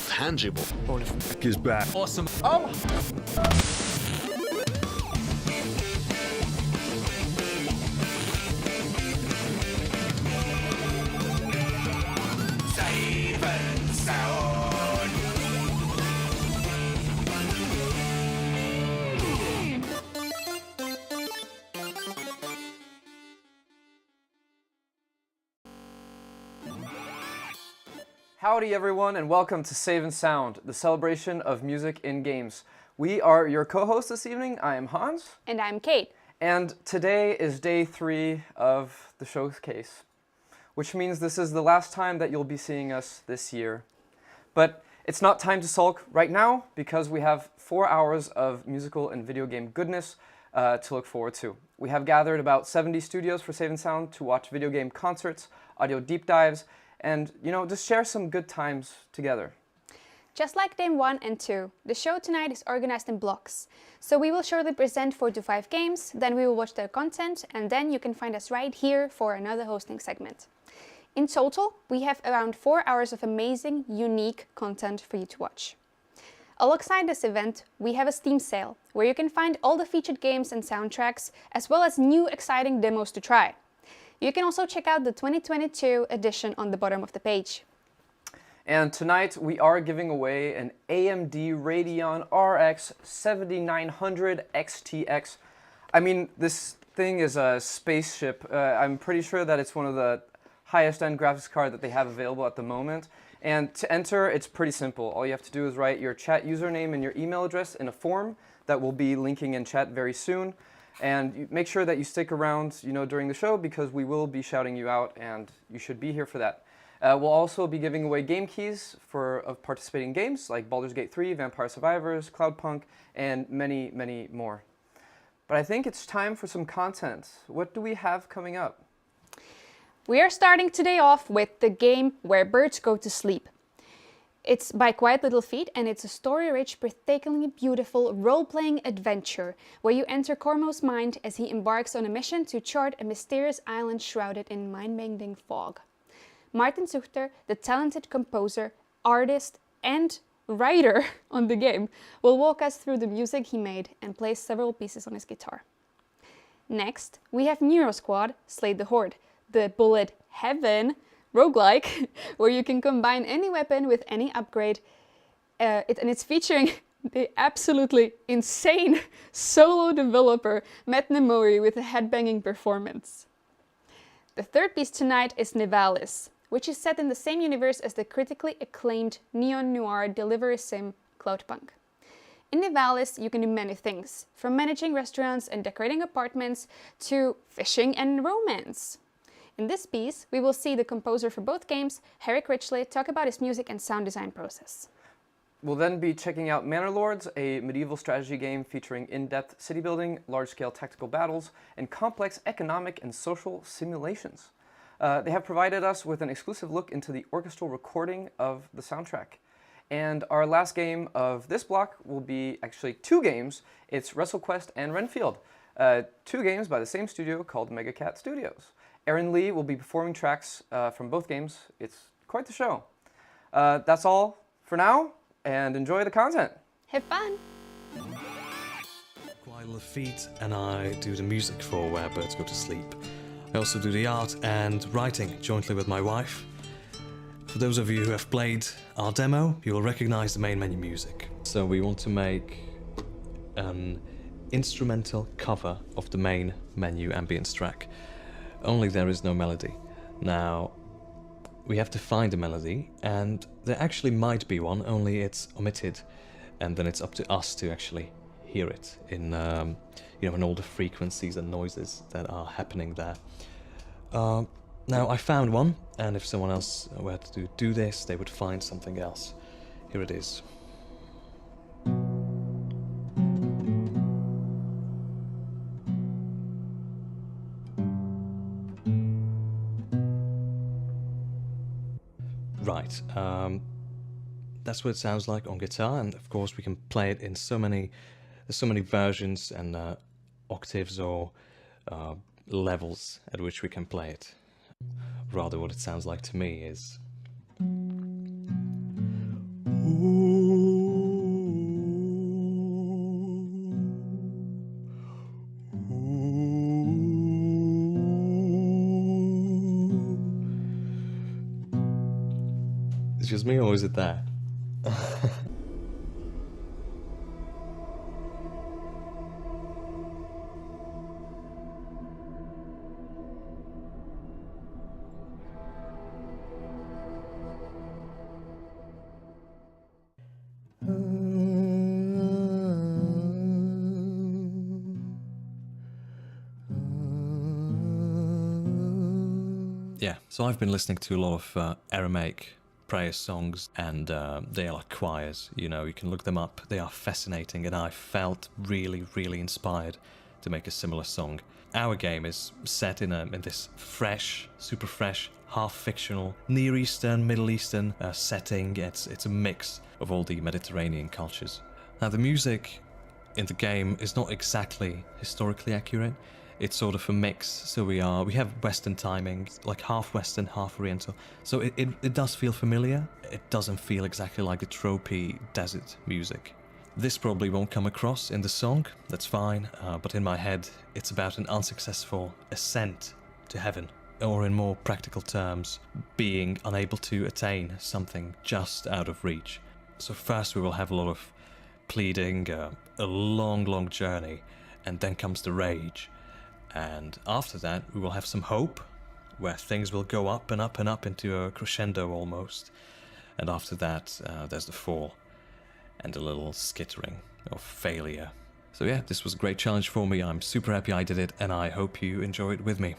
Tangible. Is back. Awesome. Oh! Safe and sound. Howdy everyone, and welcome to Save and Sound, the celebration of music in games. We are your co-hosts this evening. I am Hans. And I'm Kate. And today is day 3 of the showcase, which means this is the last time that you'll be seeing us this year. But it's not time to sulk right now, because we have 4 hours of musical and video game goodness to look forward to. We have gathered about 70 studios for Save and Sound to watch video game concerts, audio deep dives, and, you know, just share some good times together. Just like Day 1 and 2, the show tonight is organized in blocks. So we will shortly present 4 to 5 games, then we will watch their content, and then you can find us right here for another hosting segment. In total, we have around 4 hours of amazing, unique content for you to watch. Alongside this event, we have a Steam sale, where you can find all the featured games and soundtracks, as well as new exciting demos to try. You can also check out the 2022 edition on the bottom of the page. And tonight we are giving away an AMD Radeon RX 7900 XTX. I mean, this thing is a spaceship. I'm pretty sure that it's one of the highest end graphics card that they have available at the moment. And to enter, it's pretty simple. All you have to do is write your chat username and your email address in a form that we'll be linking in chat very soon. And make sure that you stick around, during the show, because we will be shouting you out, and you should be here for that. We'll also be giving away game keys of participating games like Baldur's Gate 3, Vampire Survivors, Cloudpunk, and many, many more. But I think it's time for some content. What do we have coming up? We are starting today off with the game Where Birds Go to Sleep. It's by Quiet Little Feet, and it's a story-rich, breathtakingly beautiful role-playing adventure where you enter Cormo's mind as he embarks on a mission to chart a mysterious island shrouded in mind-bending fog. Martin Schutte, the talented composer, artist, and writer on the game, will walk us through the music he made and play several pieces on his guitar. Next, we have NeuroSquad, Slay the Horde, the bullet heaven roguelike, where you can combine any weapon with any upgrade, and it's featuring the absolutely insane solo developer Matt Nemori with a headbanging performance. The third piece tonight is Nivalis, which is set in the same universe as the critically acclaimed neo-noir delivery sim Cloudpunk. In Nivalis, you can do many things, from managing restaurants and decorating apartments to fishing and romance. In this piece, we will see the composer for both games, Rijnen, talk about his music and sound design process. We'll then be checking out Manor Lords, a medieval strategy game featuring in-depth city building, large-scale tactical battles, and complex economic and social simulations. They have provided us with an exclusive look into the orchestral recording of the soundtrack. And our last game of this block will be actually two games. It's WrestleQuest and Renfield, two games by the same studio called Megacat Studios. Erin Lee will be performing tracks from both games. It's quite the show. That's all for now, and enjoy the content. Have fun! Quiet Little Feet, and I do the music for Where Birds Go to Sleep. I also do the art and writing jointly with my wife. For those of you who have played our demo, you will recognize the main menu music. So we want to make an instrumental cover of the main menu ambience track. Only there is no melody. Now, we have to find a melody, and there actually might be one, only it's omitted, and then it's up to us to actually hear it in, in all the frequencies and noises that are happening there. Now, I found one, and if someone else were to do this, they would find something else. Here it is. Right, that's what it sounds like on guitar, and of course we can play it in so many versions and octaves or levels at which we can play it. Rather, what it sounds like to me is... It's just me, or is it that? Yeah, so I've been listening to a lot of Aramaic prayer songs, and they are like choirs, you can look them up. They are fascinating, and I felt really, really inspired to make a similar song. Our game is set in this fresh, super fresh, half-fictional, Near Eastern, Middle Eastern setting. It's a mix of all the Mediterranean cultures. Now, the music in the game is not exactly historically accurate. It's sort of a mix, so we have Western timing, like half Western, half Oriental. So it does feel familiar. It doesn't feel exactly like the tropey desert music. This probably won't come across in the song, that's fine, but in my head it's about an unsuccessful ascent to heaven, or in more practical terms, being unable to attain something just out of reach. So first we will have a lot of pleading, a long, long journey, and then comes the rage. And after that, we will have some hope, where things will go up and up and up into a crescendo almost. And after that, there's the fall and a little skittering of failure. So yeah, this was a great challenge for me. I'm super happy I did it, and I hope you enjoy it with me.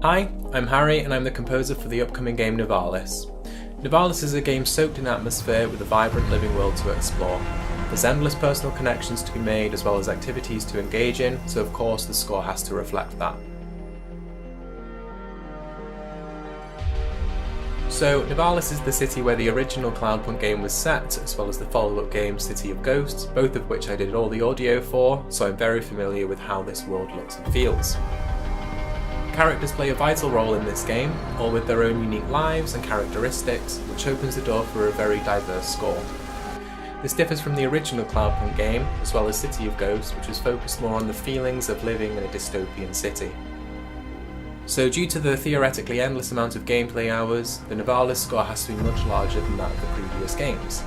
Hi, I'm Harry and I'm the composer for the upcoming game Nivalis. Nivalis is a game soaked in atmosphere with a vibrant living world to explore. There's endless personal connections to be made as well as activities to engage in, so of course the score has to reflect that. So Nivalis is the city where the original Cloudpunk game was set, as well as the follow-up game City of Ghosts, both of which I did all the audio for, so I'm very familiar with how this world looks and feels. Characters play a vital role in this game, all with their own unique lives and characteristics, which opens the door for a very diverse score. This differs from the original Cloudpunk game, as well as City of Ghosts, which was focused more on the feelings of living in a dystopian city. So due to the theoretically endless amount of gameplay hours, the Nivalis score has to be much larger than that of the previous games.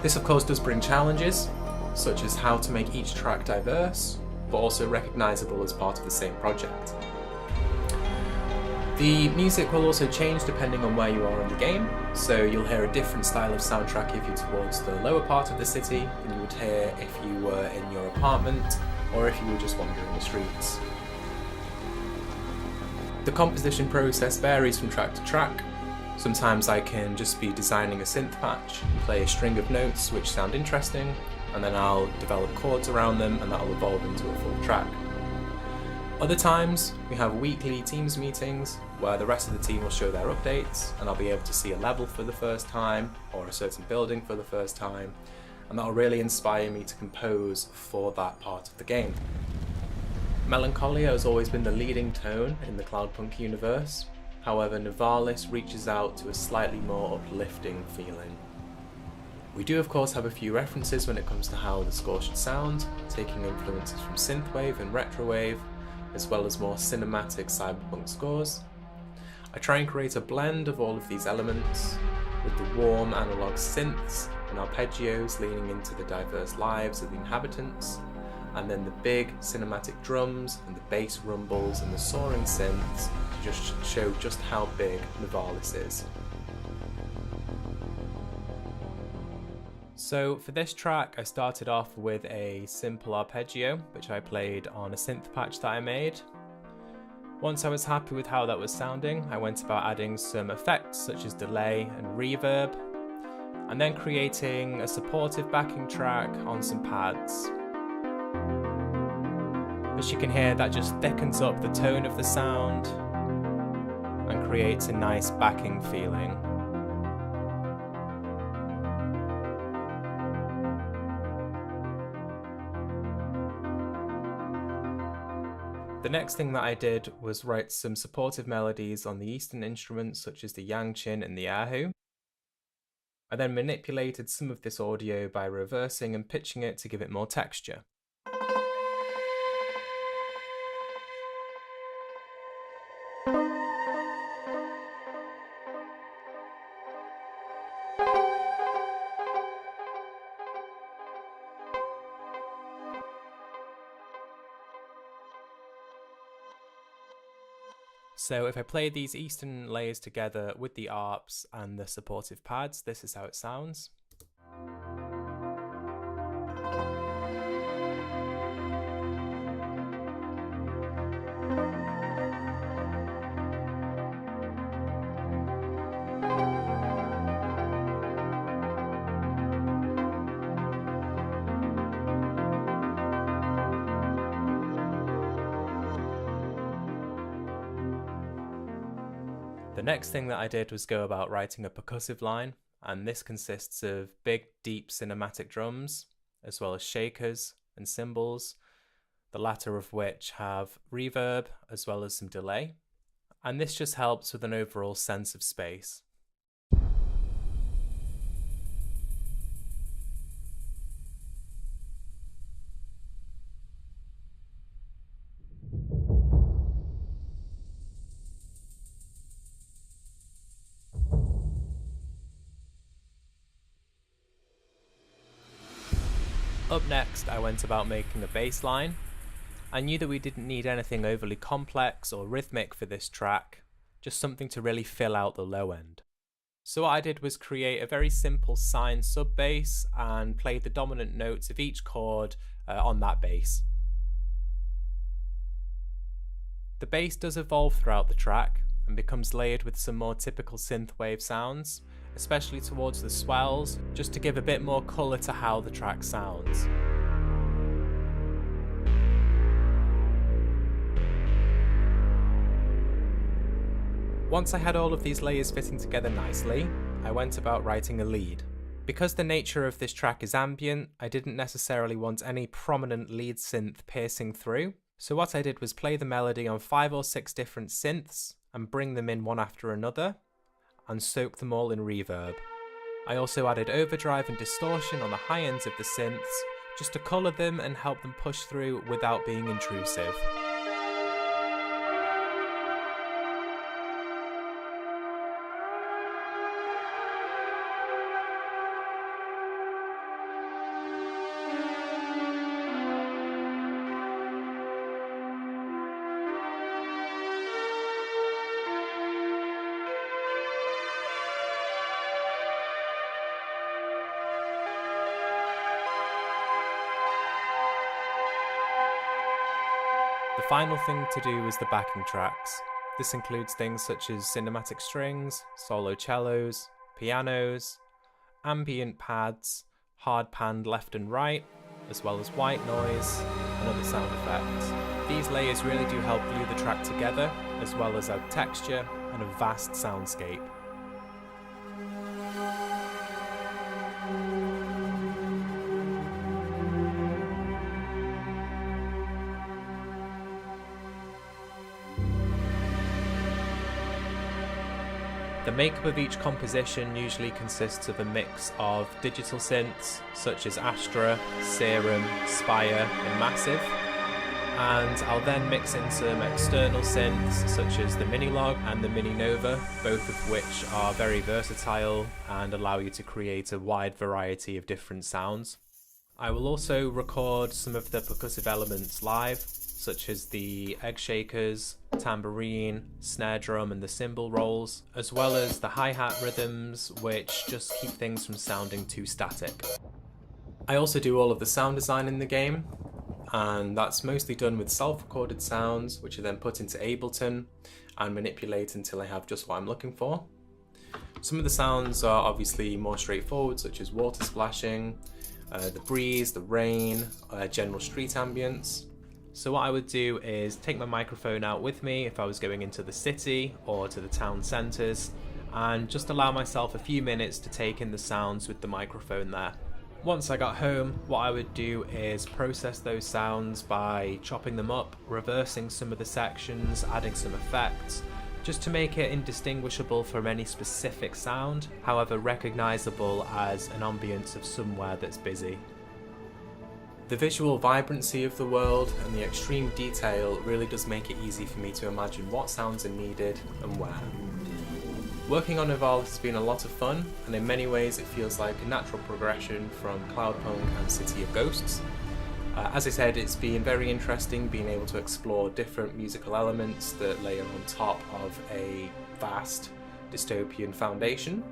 This of course does bring challenges, such as how to make each track diverse, but also recognisable as part of the same project. The music will also change depending on where you are in the game, so you'll hear a different style of soundtrack if you're towards the lower part of the city than you would hear if you were in your apartment or if you were just wandering the streets. The composition process varies from track to track. Sometimes I can just be designing a synth patch, play a string of notes which sound interesting, and then I'll develop chords around them and that'll evolve into a full track. Other times, we have weekly Teams meetings where the rest of the team will show their updates and I'll be able to see a level for the first time or a certain building for the first time, and that'll really inspire me to compose for that part of the game. Melancholia has always been the leading tone in the Cloudpunk universe, however Nivalis reaches out to a slightly more uplifting feeling. We do of course have a few references when it comes to how the score should sound, taking influences from synthwave and retrowave, as well as more cinematic cyberpunk scores. I try and create a blend of all of these elements, with the warm analog synths and arpeggios leaning into the diverse lives of the inhabitants, and then the big cinematic drums and the bass rumbles and the soaring synths to just show just how big Nivalis is. So for this track I started off with a simple arpeggio which I played on a synth patch that I made. Once I was happy with how that was sounding, I went about adding some effects such as delay and reverb, and then creating a supportive backing track on some pads. As you can hear, that just thickens up the tone of the sound and creates a nice backing feeling. The next thing that I did was write some supportive melodies on the Eastern instruments such as the Yangqin and the Erhu. I then manipulated some of this audio by reversing and pitching it to give it more texture. So if I play these Eastern layers together with the arps and the supportive pads, this is how it sounds. The next thing that I did was go about writing a percussive line, and this consists of big, deep cinematic drums, as well as shakers and cymbals, the latter of which have reverb as well as some delay, and this just helps with an overall sense of space. Up next, I went about making a bass line. I knew that we didn't need anything overly complex or rhythmic for this track, just something to really fill out the low end. So what I did was create a very simple sine sub bass and played the dominant notes of each chord on that bass. The bass does evolve throughout the track and becomes layered with some more typical synthwave sounds, especially towards the swells, just to give a bit more colour to how the track sounds. Once I had all of these layers fitting together nicely, I went about writing a lead. Because the nature of this track is ambient, I didn't necessarily want any prominent lead synth piercing through, so what I did was play the melody on 5 or 6 different synths and bring them in one after another, and soak them all in reverb. I also added overdrive and distortion on the high ends of the synths, just to colour them and help them push through without being intrusive. The final thing to do is the backing tracks. This includes things such as cinematic strings, solo cellos, pianos, ambient pads, hard panned left and right, as well as white noise and other sound effects. These layers really do help glue the track together, as well as add texture and a vast soundscape. The makeup of each composition usually consists of a mix of digital synths such as Astra, Serum, Spire and Massive, and I'll then mix in some external synths such as the Minilog and the Mini Nova, both of which are very versatile and allow you to create a wide variety of different sounds. I will also record some of the percussive elements live, such as the egg shakers, tambourine, snare drum and the cymbal rolls, as well as the hi-hat rhythms, which just keep things from sounding too static. I also do all of the sound design in the game, and that's mostly done with self-recorded sounds, which are then put into Ableton and manipulate until I have just what I'm looking for. Some of the sounds are obviously more straightforward, such as water splashing, the breeze, the rain, general street ambience. So what I would do is take my microphone out with me if I was going into the city or to the town centres, and just allow myself a few minutes to take in the sounds with the microphone there. Once I got home, what I would do is process those sounds by chopping them up, reversing some of the sections, adding some effects, just to make it indistinguishable from any specific sound, however recognisable as an ambience of somewhere that's busy. The visual vibrancy of the world and the extreme detail really does make it easy for me to imagine what sounds are needed and where. Working on Nivalis has been a lot of fun, and in many ways it feels like a natural progression from Cloudpunk and City of Ghosts. As I said, it's been very interesting being able to explore different musical elements that layer on top of a vast dystopian foundation.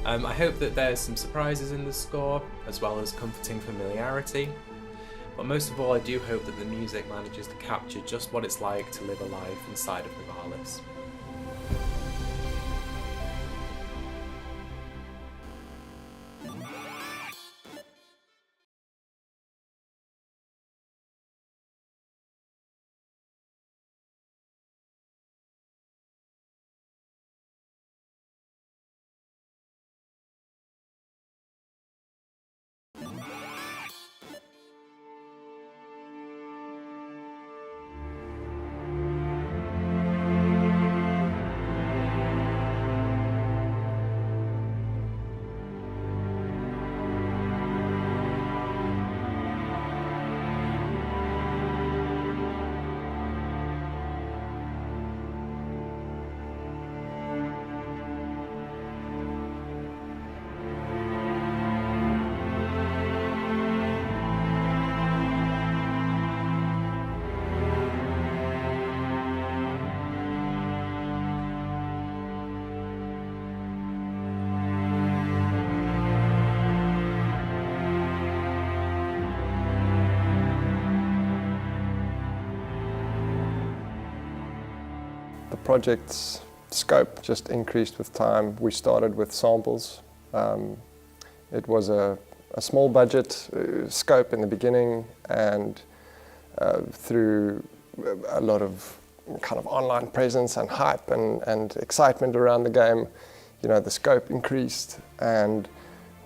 I hope that there's some surprises in the score, as well as comforting familiarity. But most of all, I do hope that the music manages to capture just what it's like to live a life inside of Nivalis. project's scope just increased with time. We started with samples. It was a small budget scope in the beginning, and through a lot of kind of online presence and hype and excitement around the game, you know, the scope increased, and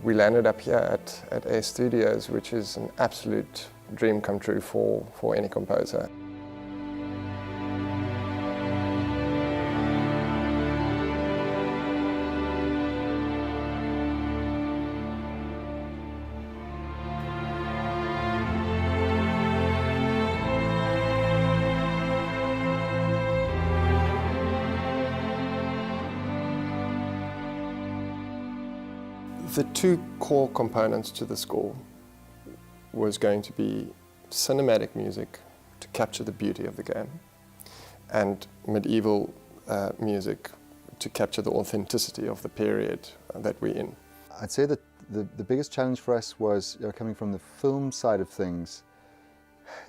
we landed up here at Air Studios, which is an absolute dream come true for any composer. The two core components to the score was going to be cinematic music to capture the beauty of the game, and medieval music to capture the authenticity of the period that we're in. I'd say that the biggest challenge for us was coming from the film side of things,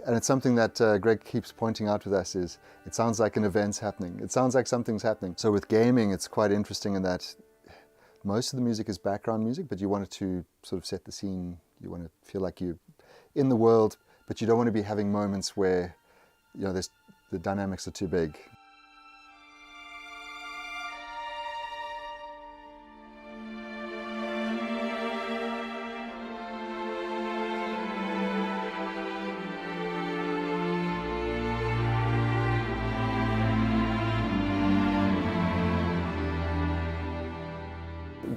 and it's something that Greg keeps pointing out with us, is it sounds like an event's happening. It sounds like something's happening. So with gaming, it's quite interesting in that most of the music is background music, but you want it to sort of set the scene. You want to feel like you're in the world, but you don't want to be having moments where, you know, the dynamics are too big.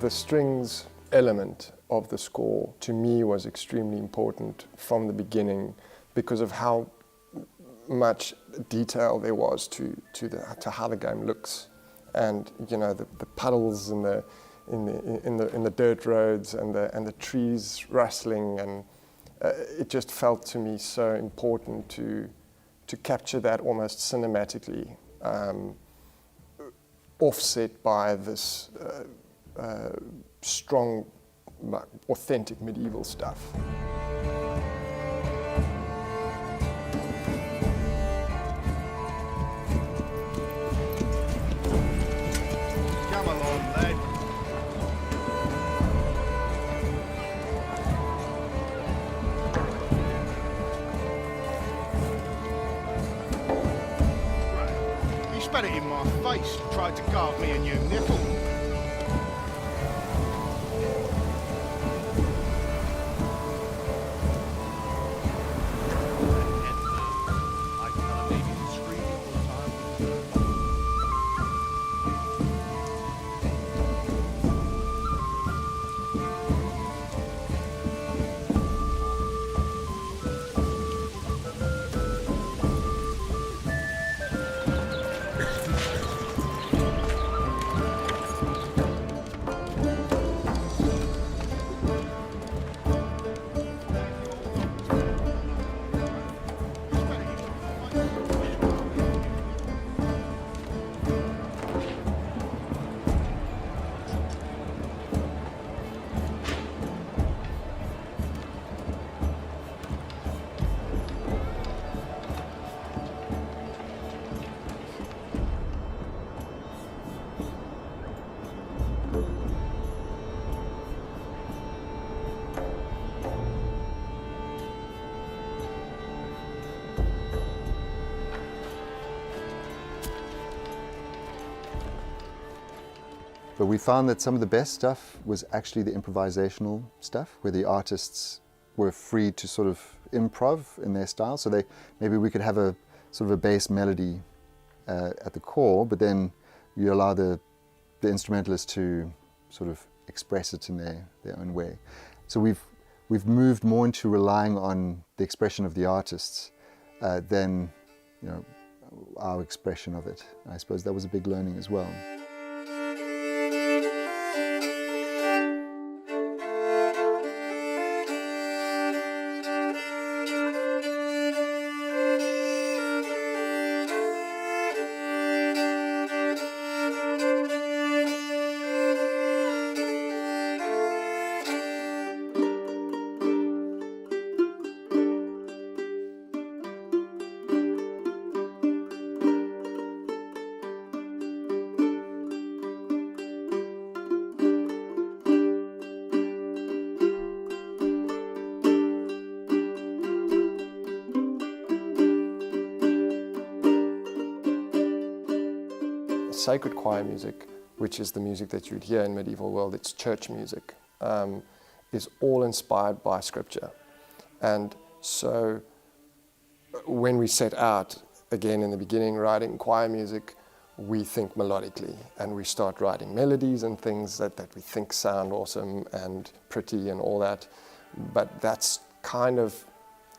The strings element of the score to me was extremely important from the beginning because of how much detail there was to how the game looks, and you know the puddles in the dirt roads and the trees rustling, and it just felt to me so important to capture that almost cinematically, offset by this strong, authentic medieval stuff. Come along, lad. You spat it in my face, tried to carve me a new nipple. But we found that some of the best stuff was actually the improvisational stuff, where the artists were free to sort of improv in their style. So maybe we could have a sort of a bass melody at the core, but then you allow the instrumentalists to sort of express it in their own way. So we've moved more into relying on the expression of the artists than, you know, our expression of it. I suppose that was a big learning as well. sacred choir music, which is the music that you'd hear in medieval world, it's church music, is all inspired by scripture. And so when we set out, again in the beginning, writing choir music, we think melodically, and we start writing melodies and things that we think sound awesome and pretty and all that. But that's kind of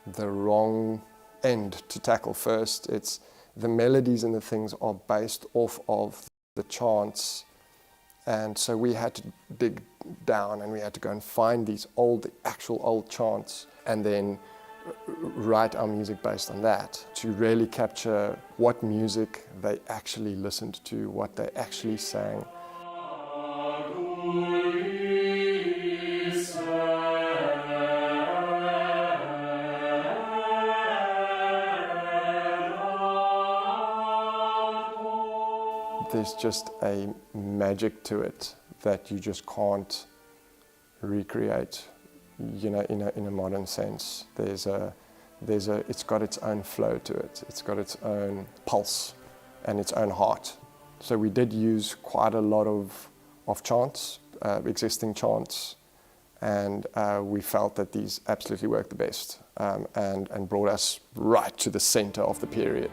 the wrong end to tackle first. It's the melodies and the things are based off of the chants. And so we had to dig down and we had to go and find these actual old chants and then write our music based on that to really capture what music they actually listened to, what they actually sang. There's just a magic to it that you just can't recreate, you know, in a modern sense. It's got its own flow to it. It's got its own pulse and its own heart. So we did use quite a lot of chants, existing chants, and we felt that these absolutely worked the best and brought us right to the center of the period.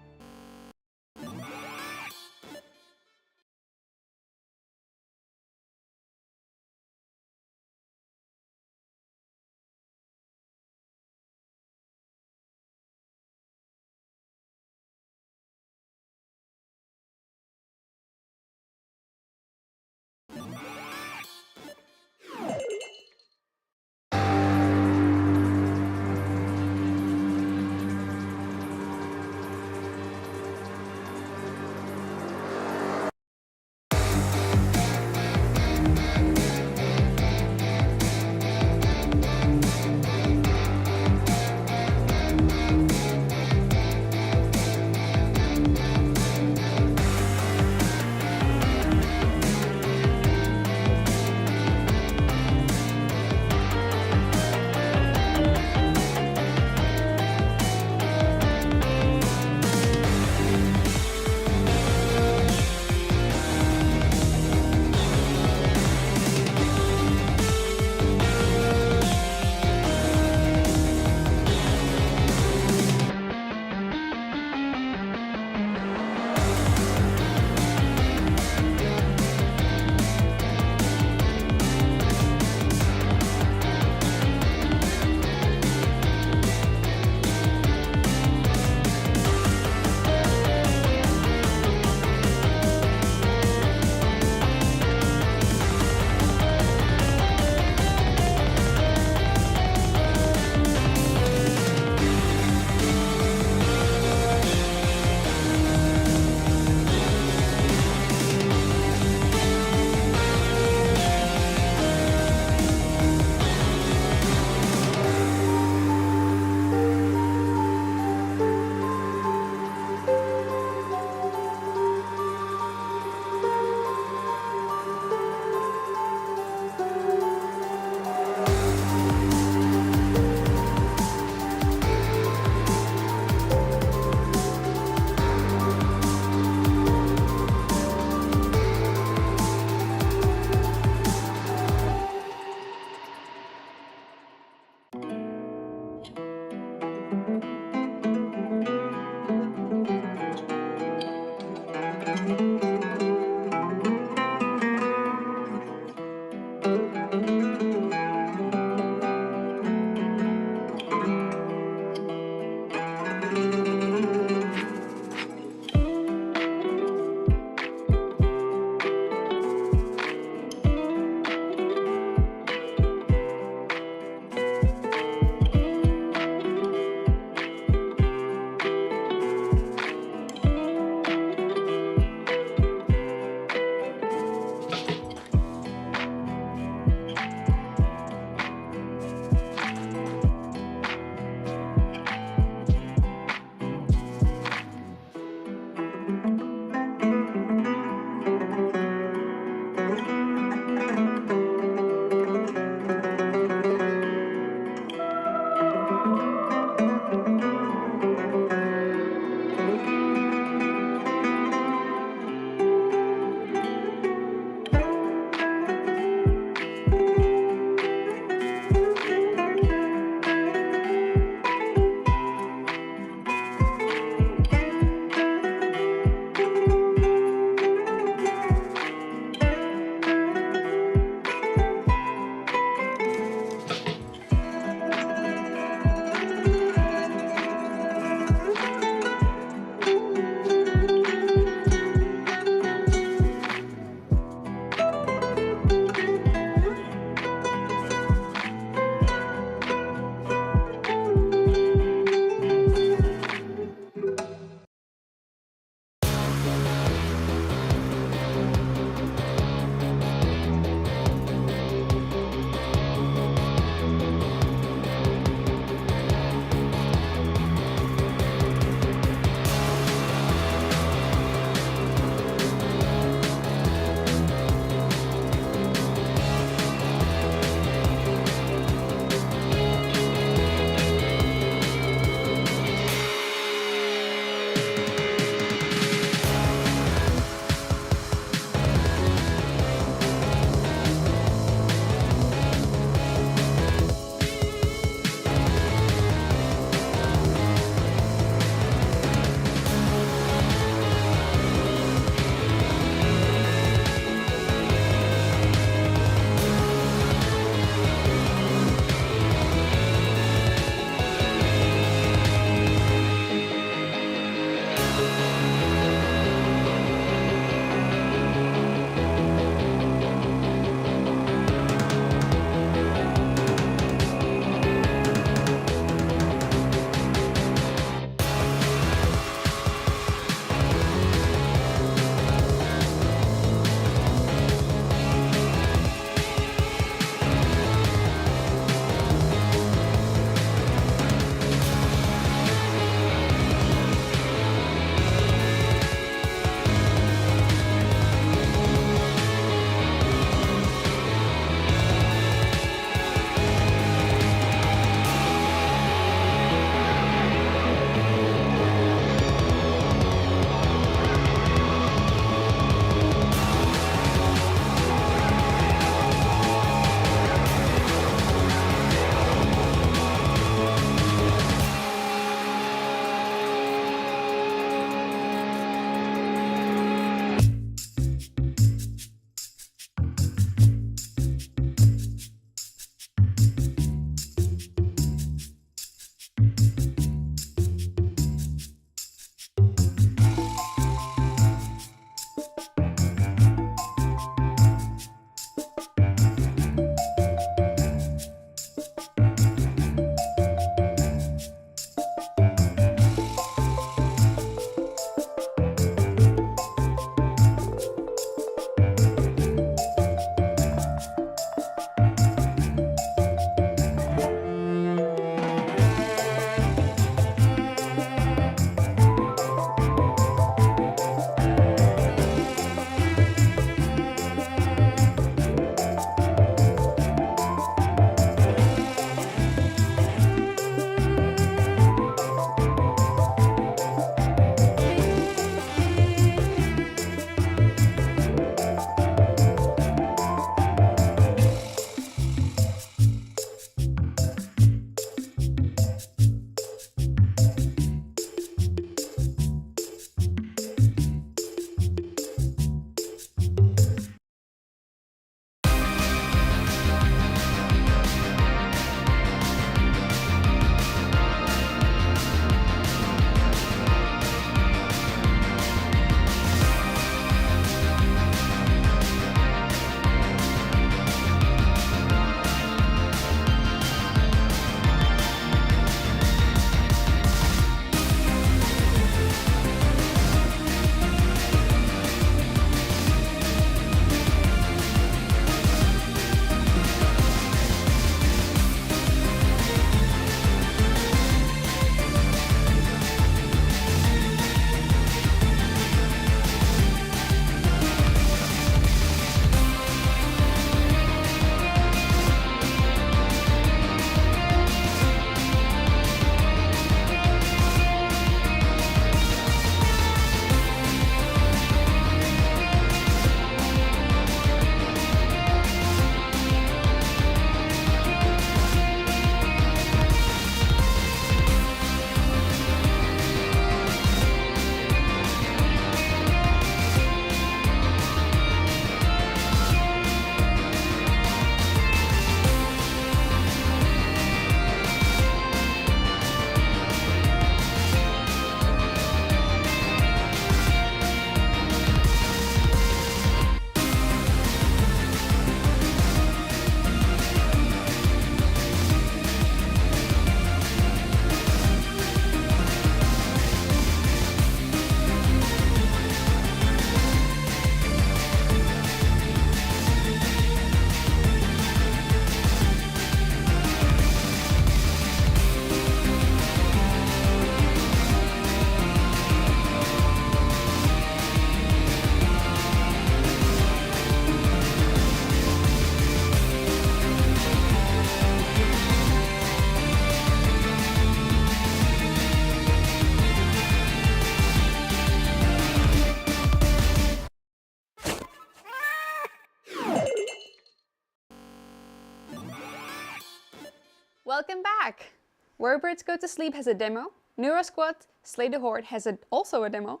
Welcome back! Where Birds Go to Sleep has a demo, NeuroSquad, Slay the Horde has also a demo,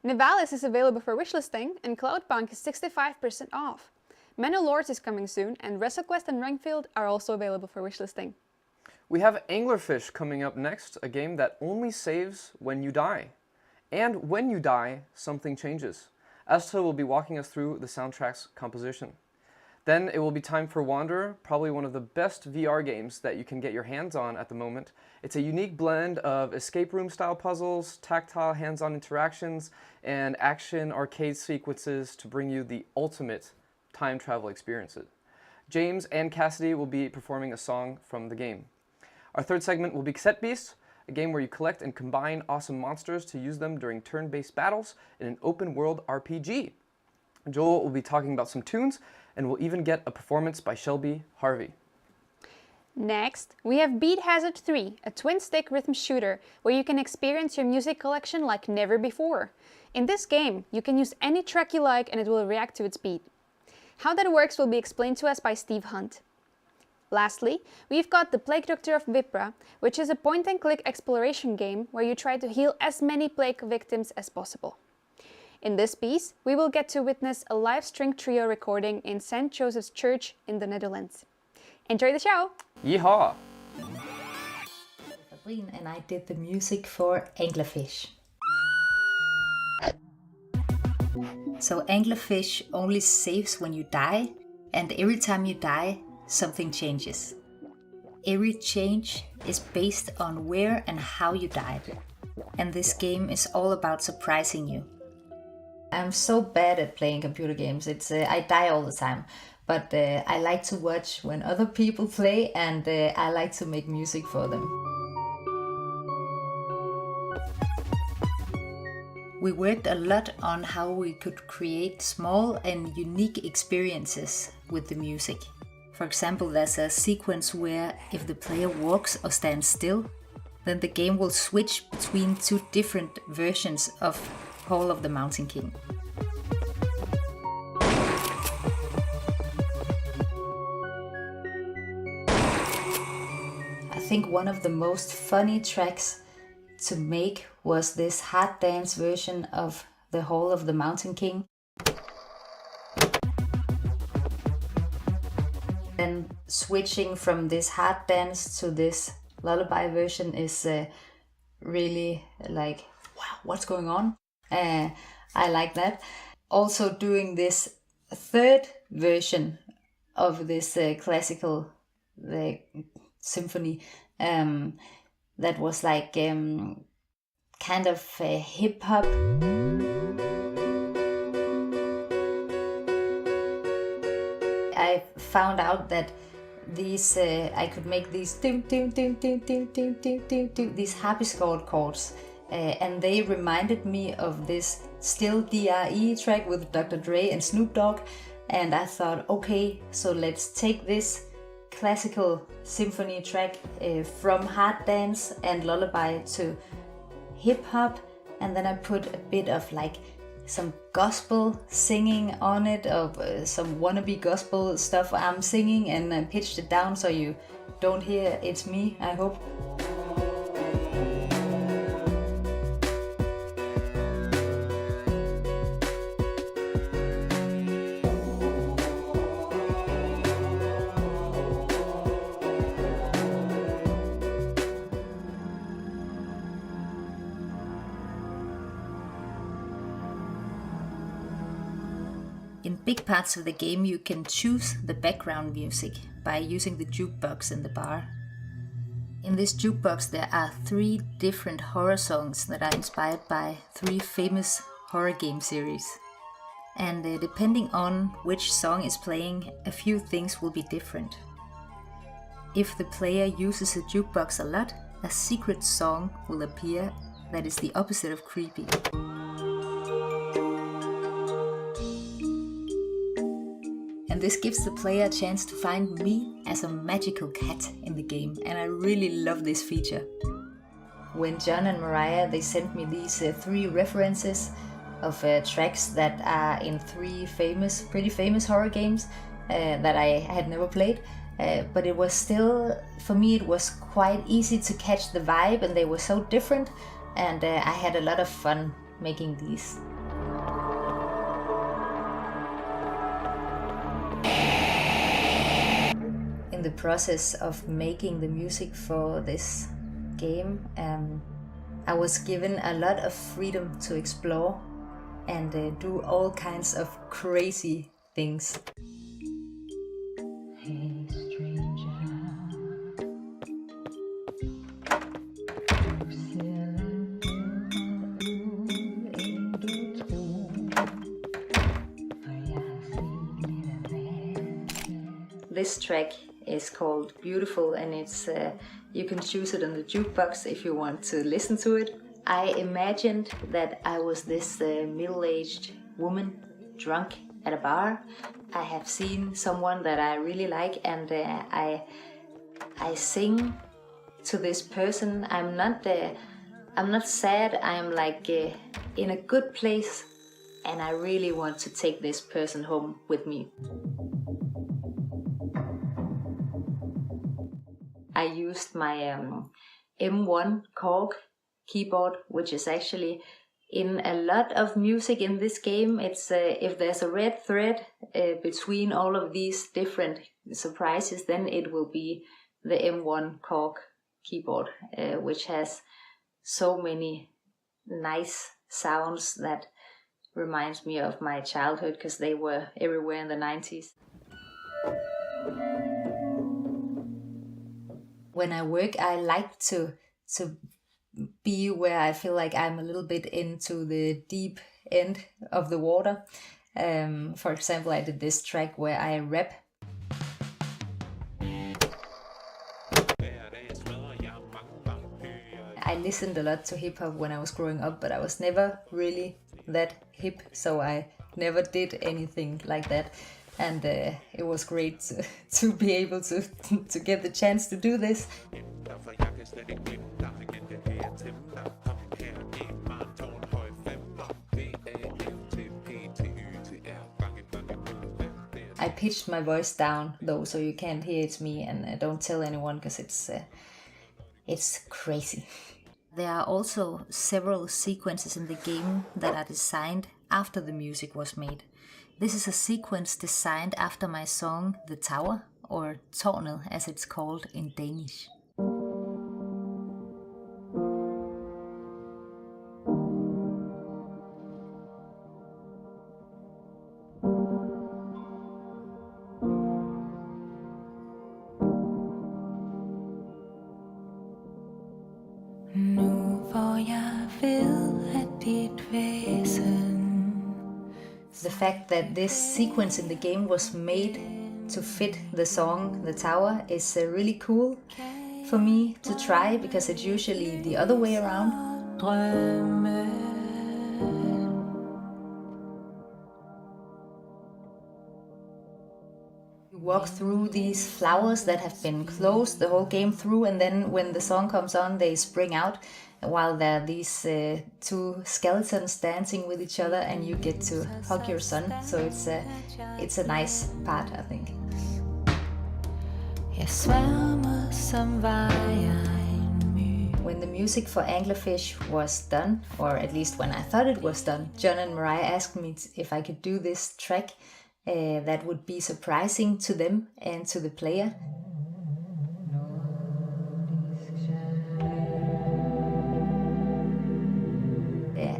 Nivalis is available for wishlisting, and Cloudbank is 65% off. Manor Lords is coming soon, and WrestleQuest and Renfield are also available for wishlisting. We have Anglerfish coming up next, a game that only saves when you die. And when you die, something changes. Asta will be walking us through the soundtrack's composition. Then it will be time for Wanderer, probably one of the best VR games that you can get your hands on at the moment. It's a unique blend of escape room style puzzles, tactile hands-on interactions, and action arcade sequences to bring you the ultimate time travel experiences. James and Cassidy will be performing a song from the game. Our third segment will be Cassette Beasts, a game where you collect and combine awesome monsters to use them during turn-based battles in an open-world RPG. Joel will be talking about some tunes, and we'll even get a performance by Shelby Harvey. Next, we have Beat Hazard 3, a twin-stick rhythm shooter where you can experience your music collection like never before. In this game, you can use any track you like and it will react to its beat. How that works will be explained to us by Steve Hunt. Lastly, we've got The Plague Doctor of Wippra, which is a point-and-click exploration game where you try to heal as many plague victims as possible. In this piece, we will get to witness a live string trio recording in St. Joseph's Church in the Netherlands. Enjoy the show! Yeehaw! And I did the music for Anglerfish. So Anglerfish only saves when you die, and every time you die, something changes. Every change is based on where and how you died. And this game is all about surprising you. I'm so bad at playing computer games. I die all the time. But I like to watch when other people play, and I like to make music for them. We worked a lot on how we could create small and unique experiences with the music. For example, there's a sequence where if the player walks or stands still, then the game will switch between two different versions of Hall of the Mountain King. I think one of the most funny tracks to make was this hard dance version of the Hall of the Mountain King. And switching from this hard dance to this lullaby version is really like, wow, what's going on? I like that. Also doing this third version of this classical symphony that was like kind of hip hop. I found out that these I could make these these harpsichord chords. And they reminded me of this Still D.R.E. track with Dr. Dre and Snoop Dogg. And I thought, okay, so let's take this classical symphony track from hard dance and lullaby to hip hop. And then I put a bit of like some gospel singing on it, of some wannabe gospel stuff I'm singing, and I pitched it down so you don't hear it's me, I hope. In big parts of the game you can choose the background music by using the jukebox in the bar. In this jukebox there are 3 different horror songs that are inspired by 3 famous horror game series. And depending on which song is playing, a few things will be different. If the player uses a jukebox a lot, a secret song will appear that is the opposite of creepy. And this gives the player a chance to find me as a magical cat in the game, and I really love this feature. When John and Mariah, they sent me these 3 references of tracks that are in 3 pretty famous horror games that I had never played. but it was still, for me, it was quite easy to catch the vibe, and they were so different, and I had a lot of fun making these. In the process of making the music for this game, I was given a lot of freedom to explore and do all kinds of crazy things. Hey, stranger. This track is called Beautiful, and it's you can choose it on the jukebox if you want to listen to it. I imagined that I was this middle-aged woman drunk at a bar. I have seen someone that I really like, and I sing to this person. I'm not sad. I'm like in a good place, and I really want to take this person home with me. I used my M1 Korg keyboard, which is actually in a lot of music in this game. It's if there's a red thread between all of these different surprises, then it will be the M1 Korg keyboard, which has so many nice sounds that reminds me of my childhood, because they were everywhere in the 90s. When I work, I like to be where I feel like I'm a little bit into the deep end of the water. For example, I did this track where I rap. I listened a lot to hip hop when I was growing up, but I was never really that hip, so I never did anything like that. And it was great to be able to get the chance to do this. I pitched my voice down though, so you can't hear it's me, and don't tell anyone, because it's crazy. There are also several sequences in the game that are designed after the music was made. This is a sequence designed after my song The Tower, or Tårnet as it's called in Danish. The fact that this sequence in the game was made to fit the song The Tower is really cool for me to try, because it's usually the other way around. You walk through these flowers that have been closed the whole game through, and then when the song comes on they spring out, while there are these two skeletons dancing with each other, and you get to hug your son. So it's a nice part, I think. When the music for Anglerfish was done, or at least when I thought it was done, John and Mariah asked me if I could do this track that would be surprising to them and to the player.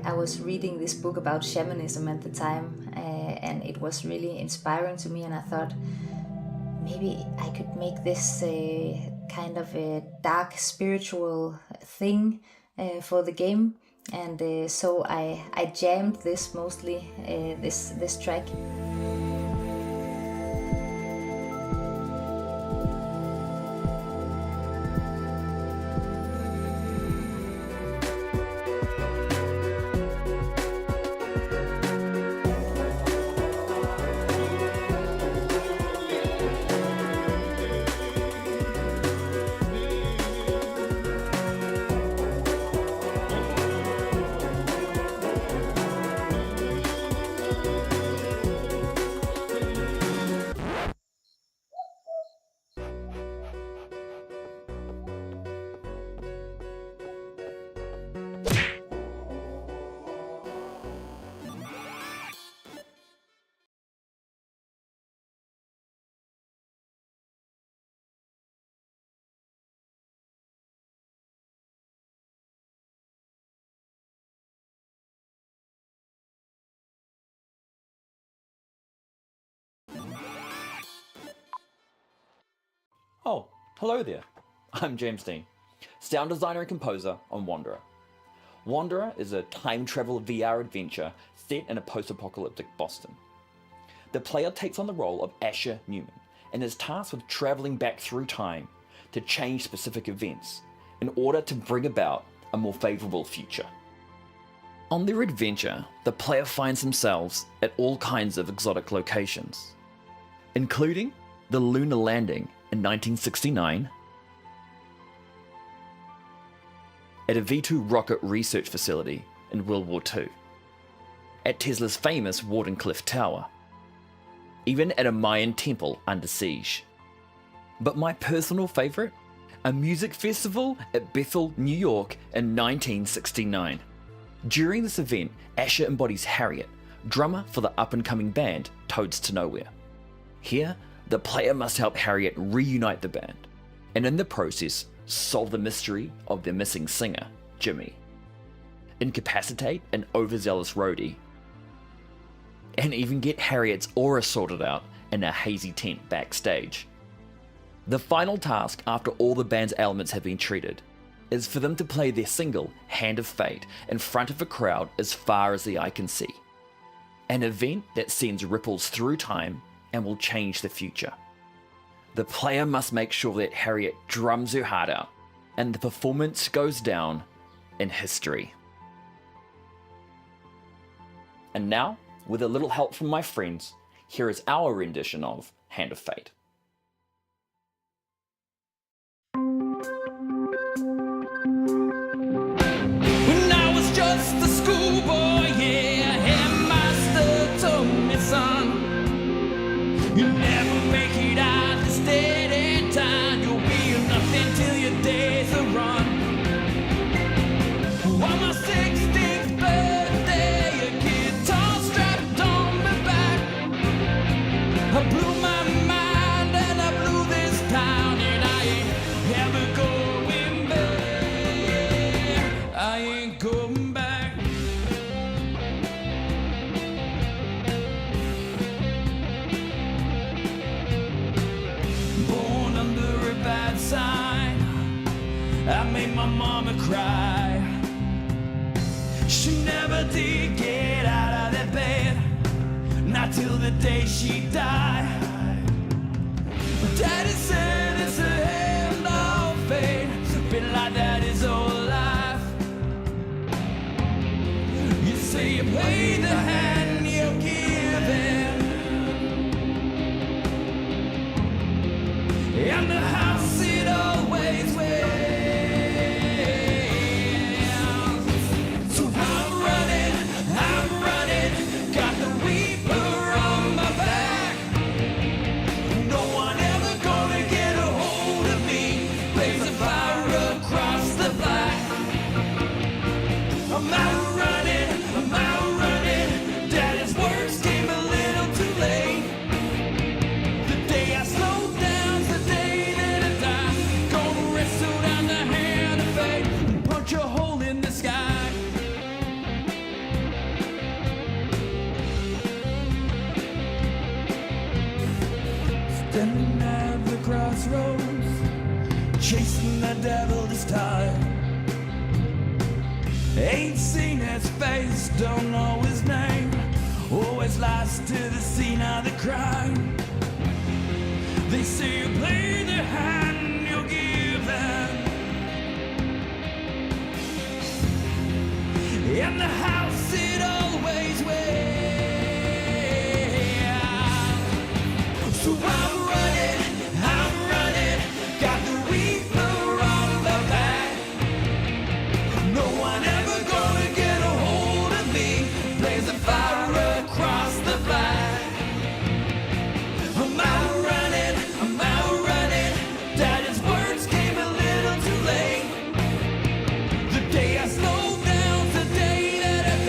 I was reading this book about shamanism at the time, and it was really inspiring to me, and I thought maybe I could make this kind of a dark spiritual thing for the game, and so I jammed this mostly, this track. Oh, hello there. I'm James Dean, sound designer and composer on Wanderer. Wanderer is a time travel VR adventure set in a post-apocalyptic Boston. The player takes on the role of Asher Newman and is tasked with traveling back through time to change specific events in order to bring about a more favorable future. On their adventure, the player finds themselves at all kinds of exotic locations, including the lunar landing in 1969, at a V2 rocket research facility in World War II, at Tesla's famous Wardenclyffe Tower, even at a Mayan temple under siege. But my personal favourite? A music festival at Bethel, New York in 1969. During this event, Asher embodies Harriet, drummer for the up-and-coming band Toads to Nowhere. Here, the player must help Harriet reunite the band, and in the process, solve the mystery of their missing singer, Jimmy, incapacitate an overzealous roadie, and even get Harriet's aura sorted out in a hazy tent backstage. The final task, after all the band's elements have been treated, is for them to play their single, Hand of Fate, in front of a crowd as far as the eye can see. An event that sends ripples through time and will change the future. The player must make sure that Harriet drums her heart out, and the performance goes down in history. And now, with a little help from my friends, here is our rendition of Hand of Fate. When I was just a schoolboy, yeah, headmaster told me, son, you never make it out the steady time. You'll be nothing till your days are run. On my 16th birthday, a guitar strapped on my back. I blew my mind and I blew this town, and I ain't ever going back. I ain't going back. Born under a bad sign, I made my mama cry. She never did get out of that bed, not till the day she died. Daddy said it's a hand of fate, been like that his whole life. You say you play the hand you're given, and the house it always wins. So I'm running, got the Wippra on my back. No one ever gonna get a hold of me, blaze a fire across the black. I'm out running, Daddy's words came a little too late. The day I slowed down's the day that I die. Gonna wrestle down the hand of fate and punch a hole in the sky. Standing at the crossroads, chasing the devil this time. Ain't seen his face, don't know his name. Always lost to the scene of the crime. They say you play the hand you're given, in the house it always wins. So I'm running, got the Wippra on the back. No one ever gonna get a hold of me, blaze a fire across the black. I'm out running, Daddy's words came a little too late. The day I slowed down's the day that I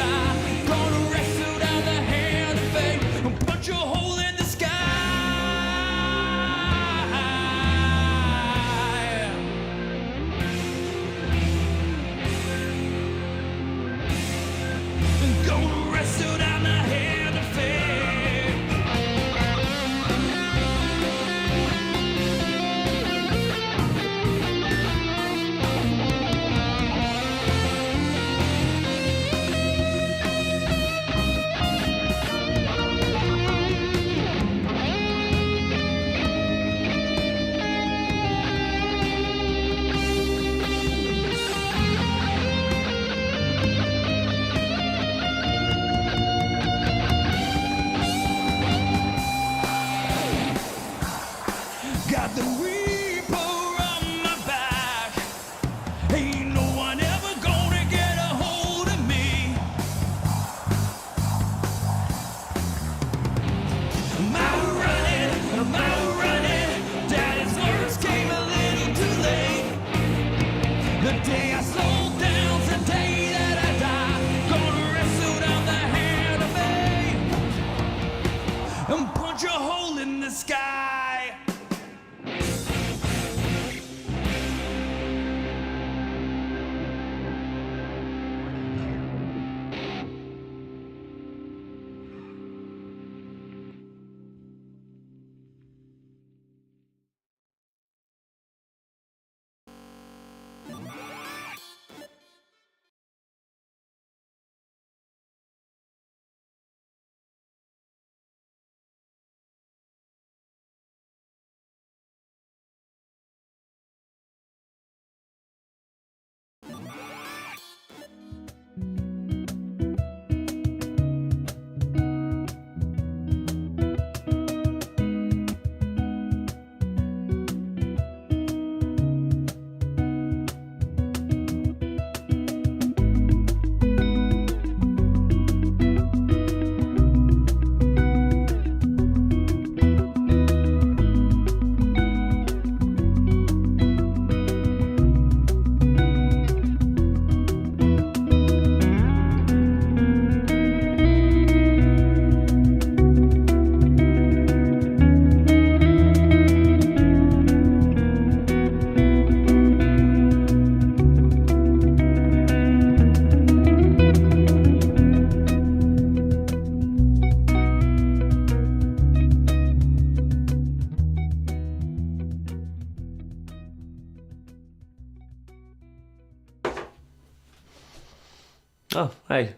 Oh, hey,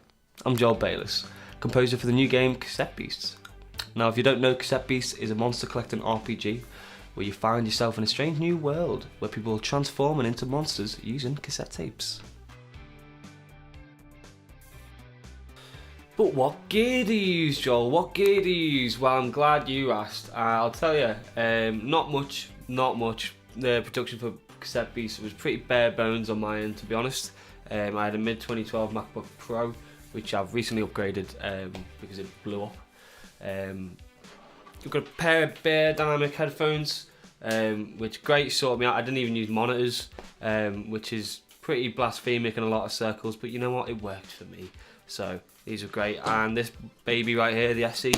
I'm Joel Bayless, composer for the new game Cassette Beasts. Now, if you don't know, Cassette Beasts is a monster collecting RPG where you find yourself in a strange new world where people are transforming into monsters using cassette tapes. But what gear do you use, Joel? What gear do you use? Well, I'm glad you asked. I'll tell you, not much. The production for Cassette Beasts was pretty bare bones on my end, to be honest. I had a mid-2012 MacBook Pro, which I've recently upgraded because it blew up. I've got a pair of Bare dynamic headphones, which great sorted me out. I didn't even use monitors, which is pretty blasphemic in a lot of circles, but you know what? It worked for me. So these are great. And this baby right here, the SE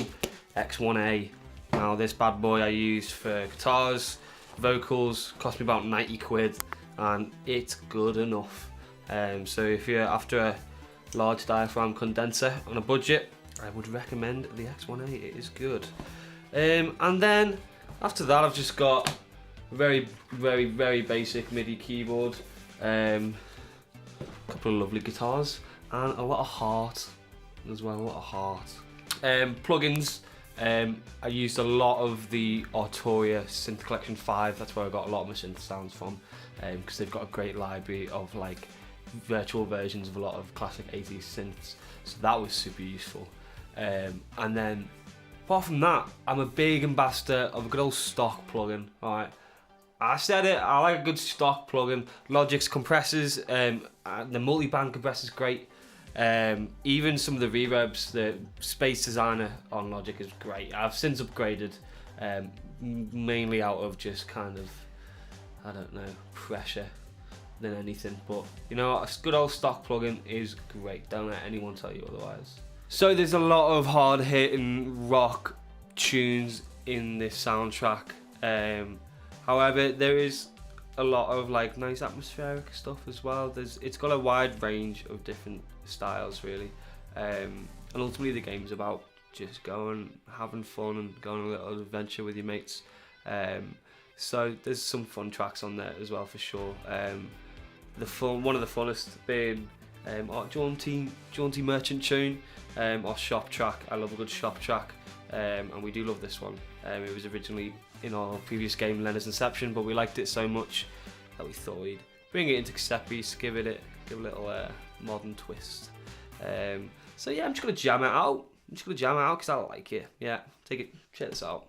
X1A. Now this bad boy I used for guitars, vocals, cost me about 90 quid, and it's good enough. So if you're after a large diaphragm condenser on a budget, I would recommend the X1A, it is good. And then after that I've just got a very basic MIDI keyboard, a couple of lovely guitars, and a lot of heart as well, a lot of heart. Plugins, I used a lot of the Arturia Synth Collection 5, that's where I got a lot of my synth sounds from, because they've got a great library of like virtual versions of a lot of classic 80s synths, so that was super useful. And then apart from that, I'm a big ambassador of a good old stock plugin. Alright, I said it, I like a good stock plugin. Logic's compressors, the multi-band compressor's great. Even some of the reverbs, the Space Designer on Logic is great. I've since upgraded, mainly out of just kind of, I don't know, pressure than anything, but you know what, a good old stock plugin is great, don't let anyone tell you otherwise. So there's a lot of hard hitting rock tunes in this soundtrack, however there is a lot of like nice atmospheric stuff as well. It's got a wide range of different styles really, and ultimately the game's about just going, having fun and going on a little adventure with your mates. So there's some fun tracks on there as well for sure. One of the funnest being our jaunty merchant tune, or shop track. I love a good shop track, and we do love this one. It was originally in our previous game, Leonard's Inception, but we liked it so much that we thought we'd bring it into Cassette Beasts, give a little modern twist. So yeah, I'm just gonna jam it out. Because I like it. Yeah, take it. Check this out.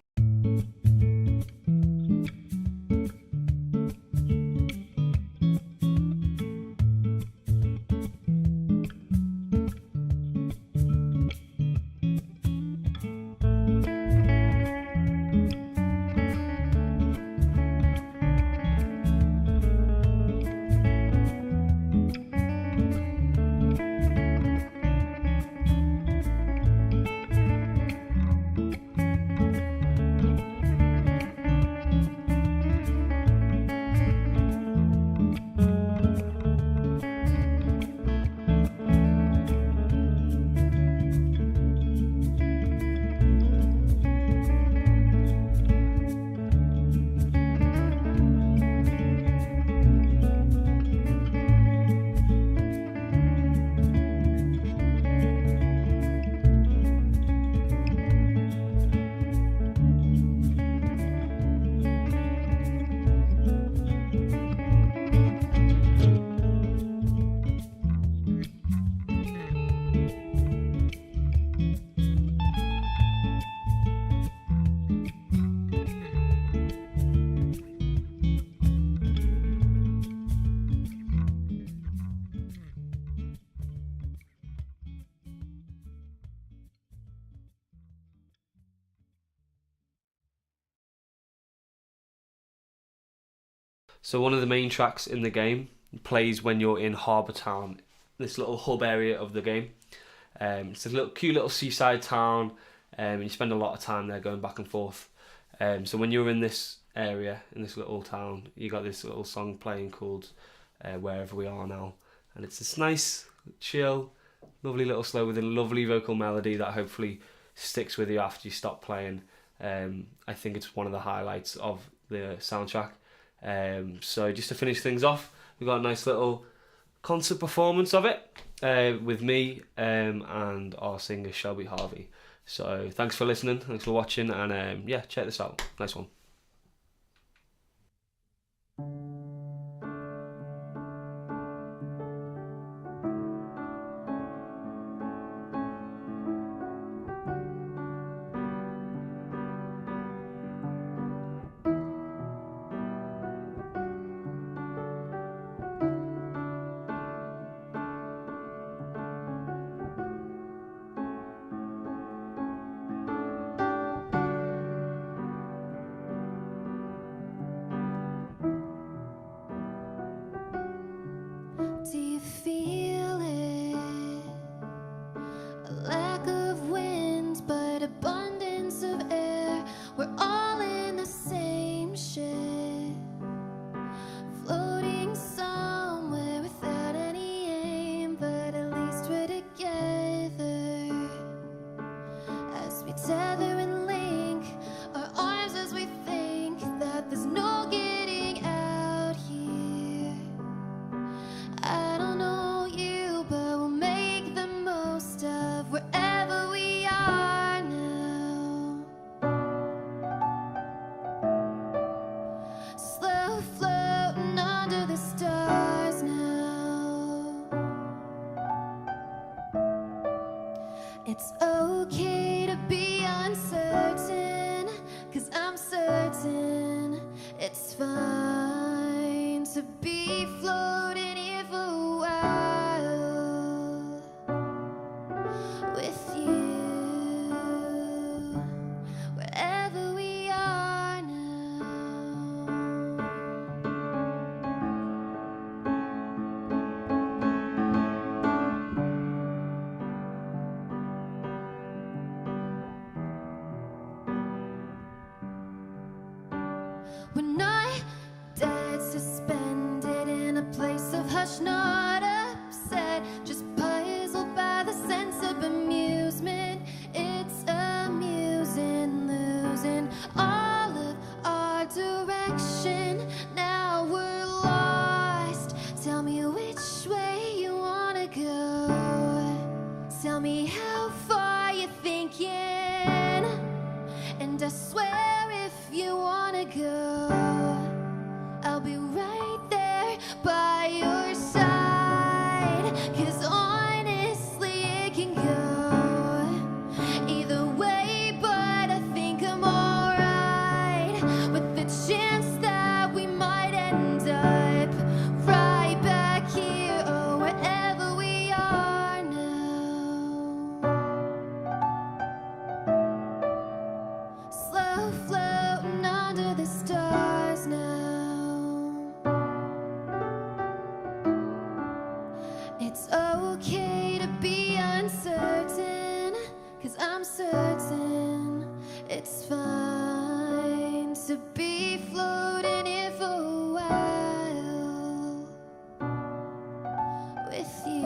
So one of the main tracks in the game plays when you're in Harbour Town, this little hub area of the game. It's a cute little seaside town, and you spend a lot of time there going back and forth. So when you're in this area, in this little town, you got this little song playing called Wherever We Are Now. And it's this nice, chill, lovely little slow with a lovely vocal melody that hopefully sticks with you after you stop playing. I think it's one of the highlights of the soundtrack. So just to finish things off, we've got a nice little concert performance of it with me and our singer Shelby Harvey. So thanks for listening, thanks for watching, and yeah, check this out. Nice one. Do you feel it? A lack of wind, but abundance of air. We're all in the same ship, floating somewhere without any aim, but at least we're together. As we tether and link our arms as we think that there's no getting out here. I don't know you, but we'll make the most of wherever we are now. Slow floating under the stars now. It's okay to be uncertain, 'cause I'm certain it's fine to be floating here for a while with you, wherever we are now. We're not dead, suspended in a place of hush, not upset, just puzzled by the sense of amusement. It's amusing, losing all of our direction. Now we're lost. Tell me which way you wanna go. Tell me how far you're thinking, and I swear if you wanna go, I'll be right there by your side. 'Cause honestly it can go either way, but I think I'm alright with the chance that we might end up right back here, or wherever we are now. Slow floating under the stars now. It's okay to be uncertain, 'cause I'm certain it's fine to be floating here for a while with you,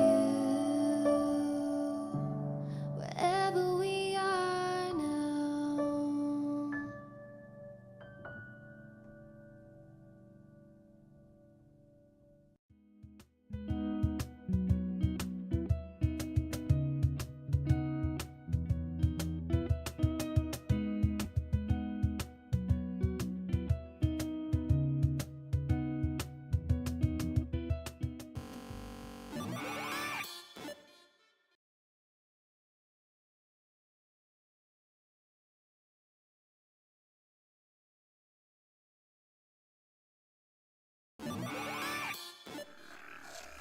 wherever we are now.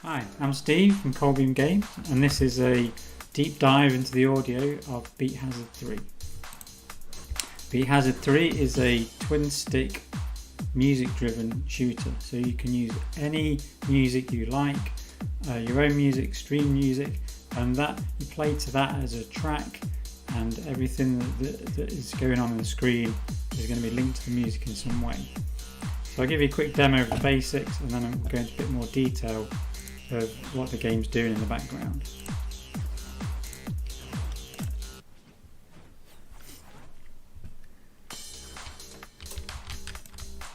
Hi, I'm Steve from Colbeam Games, and this is a deep dive into the audio of Beat Hazard 3. Beat Hazard 3 is a twin stick music driven shooter, so you can use any music you like, your own music, stream music, and that you play to that as a track, and everything that is going on the screen is going to be linked to the music in some way. So I'll give you a quick demo of the basics, and then I'll go into a bit more detail of what the game's doing in the background.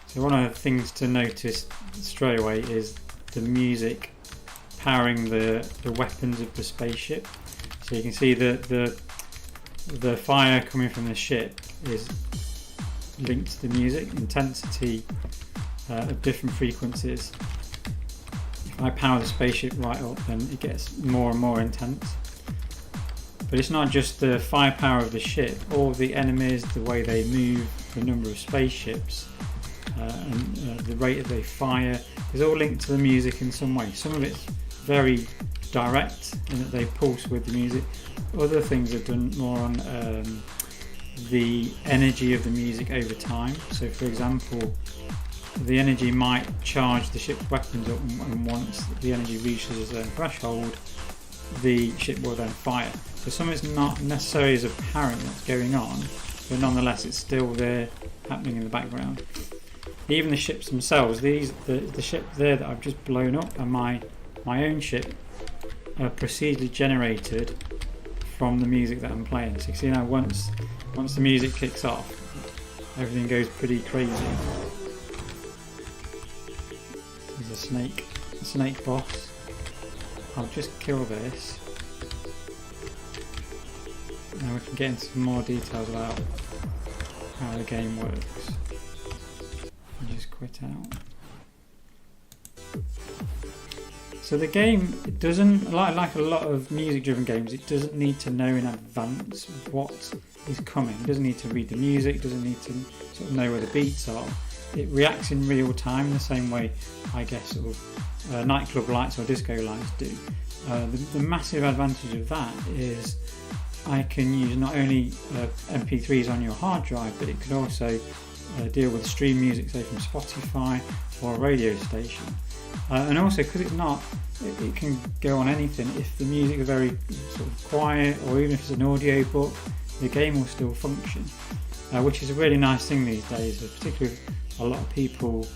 So one of the things to notice straight away is the music powering the weapons of the spaceship. So you can see the fire coming from the ship is linked to the music, intensity of different frequencies. If I power the spaceship right up, then it gets more and more intense. But it's not just the firepower of the ship, all the enemies, the way they move, the number of spaceships, and the rate that they fire is all linked to the music in some way. Some of it's very direct in that they pulse with the music. Other things are done more on the energy of the music over time. So for example, the energy might charge the ship's weapons up, and once the energy reaches a certain threshold, the ship will then fire. So some of it's not necessarily as apparent that's going on, but nonetheless it's still there happening in the background. Even the ships themselves, the ship there that I've just blown up and my own ship are procedurally generated from the music that I'm playing. So you see now once the music kicks off, everything goes pretty crazy. There's a snake boss. I'll just kill this. Now we can get into some more details about how the game works. I'll just quit out. So the game, it doesn't, like a lot of music-driven games, it doesn't need to know in advance what is coming. It doesn't need to read the music, it doesn't need to sort of know where the beats are. It reacts in real time in the same way, I guess, sort of nightclub lights or disco lights do. The massive advantage of that is I can use not only MP3s on your hard drive, but it could also deal with stream music, say from Spotify or a radio station. And also because it's not, it can go on anything. If the music is very sort of quiet, or even if it's an audio book, the game will still function, which is a really nice thing these days, particularly with a lot of people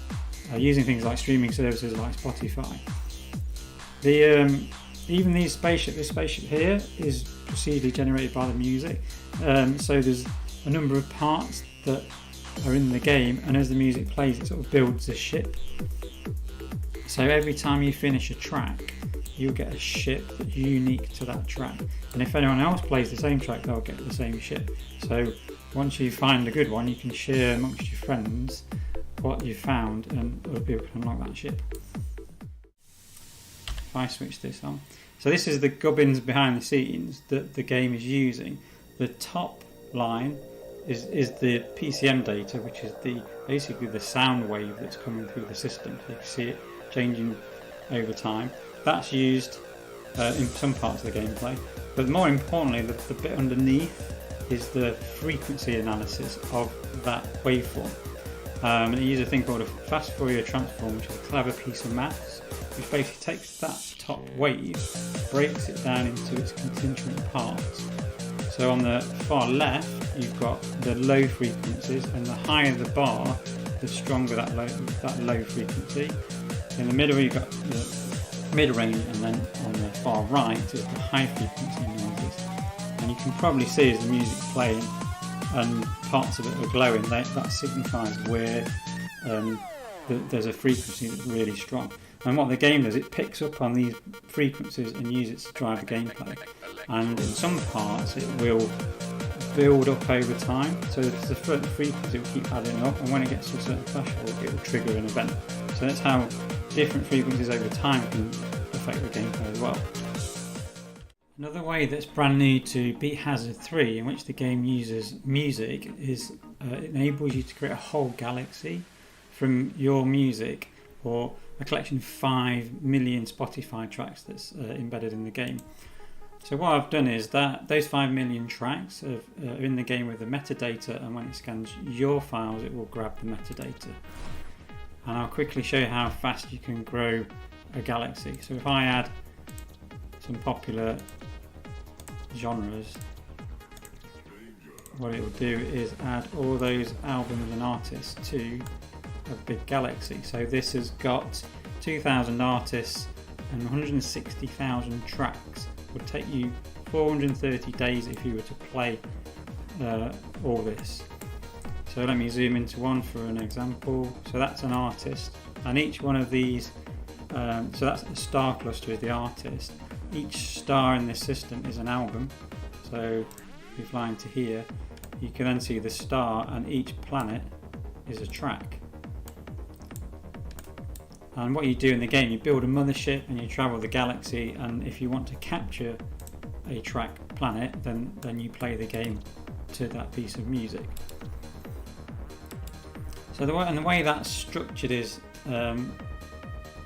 using things like streaming services like Spotify. Even this spaceship here is procedurally generated by the music, so there's a number of parts that are in the game, and as the music plays it sort of builds a ship. So every time you finish a track, you'll get a ship that's unique to that track, and if anyone else plays the same track, they'll get the same ship. So once you find a good one, you can share amongst your friends what you found, and other people can unlock that ship. If I switch this on, so this is the gubbins behind the scenes that the game is using. The top line is the PCM data, which is basically the sound wave that's coming through the system. So you can see it changing over time. That's used in some parts of the gameplay, but more importantly, the bit underneath is the frequency analysis of that waveform. And it uses a thing called a fast Fourier transform, which is a clever piece of maths, which basically takes that top wave, breaks it down into its constituent parts. So on the far left, you've got the low frequencies, and the higher the bar, the stronger that low frequency. In the middle, you've got the mid-range, and then on the far right is the high frequency noises. And you can probably see as the music's playing and parts of it are glowing, that signifies where there's a frequency that's really strong. And what the game does, it picks up on these frequencies and uses it to drive the gameplay. And in some parts it will build up over time, so there's a certain frequency, it will keep adding up, and when it gets to a certain threshold it will trigger an event. So that's how different frequencies over time can affect the gameplay as well. Another way that's brand new to Beat Hazard 3, in which the game uses music, is it enables you to create a whole galaxy from your music, or a collection of 5 million Spotify tracks that's embedded in the game. So what I've done is that those 5 million tracks are in the game with the metadata, and when it scans your files it will grab the metadata. And I'll quickly show you how fast you can grow a galaxy. So if I add some popular genres, what it will do is add all those albums and artists to a big galaxy. So this has got 2,000 artists and 160,000 tracks. It would take you 430 days if you were to play all this. So let me zoom into one for an example. So that's an artist, and each one of these So that's the star cluster is the artist. Each star in this system is an album. So if you fly into here, you can then see the star, and each planet is a track. And what you do in the game, you build a mothership and you travel the galaxy, and if you want to capture a track planet, then you play the game to that piece of music. So the way that's structured is,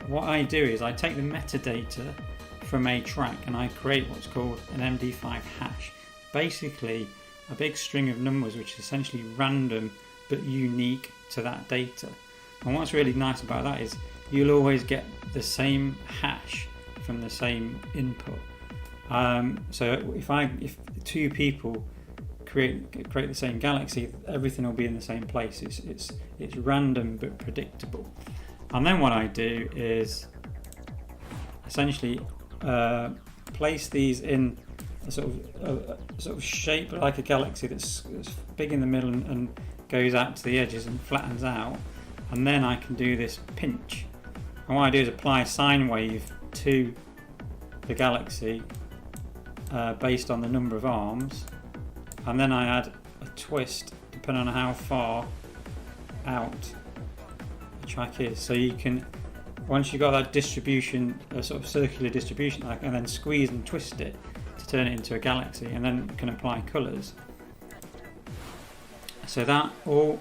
what I do is I take the metadata from a track and I create what's called an MD5 hash. Basically a big string of numbers which is essentially random but unique to that data. And what's really nice about that is you'll always get the same hash from the same input. So if two people create the same galaxy, everything will be in the same place. It's random but predictable. And then what I do is essentially place these in a sort of shape like a galaxy that's big in the middle and goes out to the edges and flattens out. And then I can do this pinch. And what I do is apply a sine wave to the galaxy based on the number of arms, and then I add a twist depending on how far out the track is. So you can, once you've got that distribution, a sort of circular distribution, I can then squeeze and twist it to turn it into a galaxy, and then can apply colours. So that all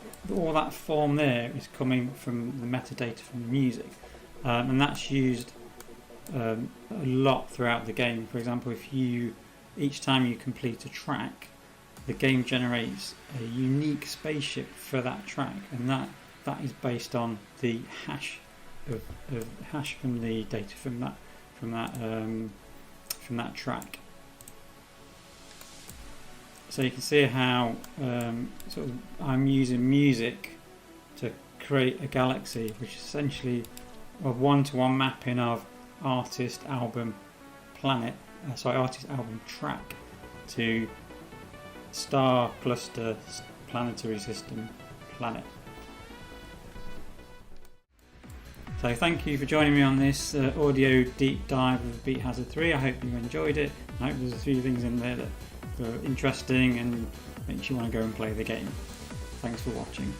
that form there is coming from the metadata from the music, and that's used a lot throughout the game. For example, each time you complete a track, the game generates a unique spaceship for that track, and that is based on the hash of hash from the data from that track. So you can see how I'm using music to create a galaxy, which is essentially a one-to-one mapping of artist, album, artist, album, track to star, cluster, planetary system, planet. So thank you for joining me on this audio deep dive of Beat Hazard 3. I hope you enjoyed it. I hope there's a few things in there that were interesting and makes you want to go and play the game. Thanks for watching.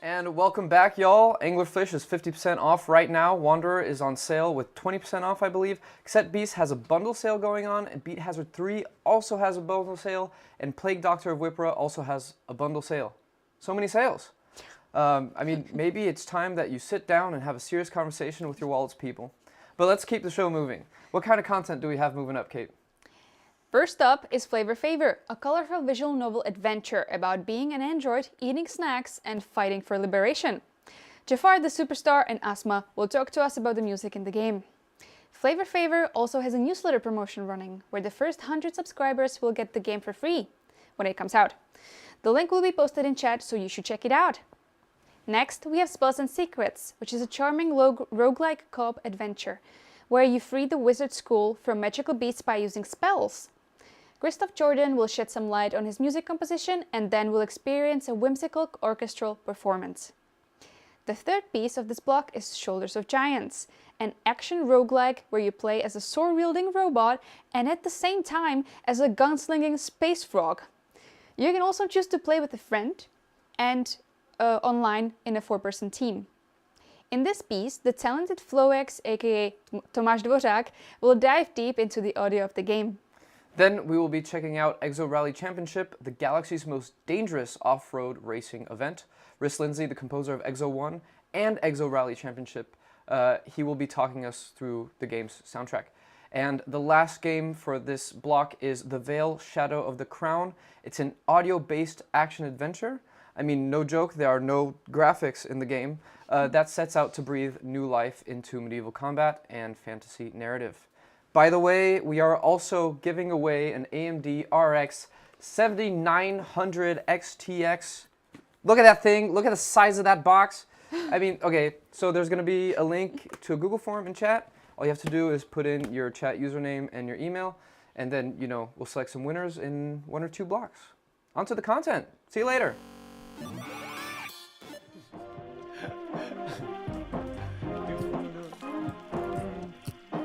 And welcome back, y'all. Anglerfish is 50% off right now. Wanderer is on sale with 20% off, I believe. Cassette Beasts has a bundle sale going on, and Beat Hazard 3 also has a bundle sale, and Plague Doctor of Wippra also has a bundle sale. So many sales. I mean, maybe it's time that you sit down and have a serious conversation with your wallet's people. But let's keep the show moving. What kind of content do we have moving up, Kate? First up is Flavor Favor, a colorful visual novel adventure about being an android, eating snacks, and fighting for liberation. Jafar the Superstar and Asma will talk to us about the music in the game. Flavor Favor also has a newsletter promotion running, where the first 100 subscribers will get the game for free when it comes out. The link will be posted in chat, so you should check it out. Next, we have Spells and Secrets, which is a charming roguelike co-op adventure, where you free the wizard school from magical beasts by using spells. Christoph Jordan will shed some light on his music composition, and then we'll experience a whimsical orchestral performance. The third piece of this block is Shoulders of Giants, an action roguelike where you play as a sword-wielding robot and at the same time as a gunslinging space frog. You can also choose to play with a friend and online in a 4-person team. In this piece, the talented Floex, aka Tomáš Dvořák, will dive deep into the audio of the game. Then we will be checking out Exo Rally Championship, the galaxy's most dangerous off-road racing event. Rhys Lindsay, the composer of Exo 1 and Exo Rally Championship, he will be talking us through the game's soundtrack. And the last game for this block is The Vale, Shadow of the Crown. It's an audio-based action-adventure. I mean, no joke, there are no graphics in the game. That sets out to breathe new life into medieval combat and fantasy narrative. By the way, we are also giving away an AMD RX 7900 XTX. Look at that thing. Look at the size of that box. I mean, okay, so there's going to be a link to a Google form in chat. All you have to do is put in your chat username and your email, and then, you know, we'll select some winners in 1 or 2 blocks. On to the content. See you later.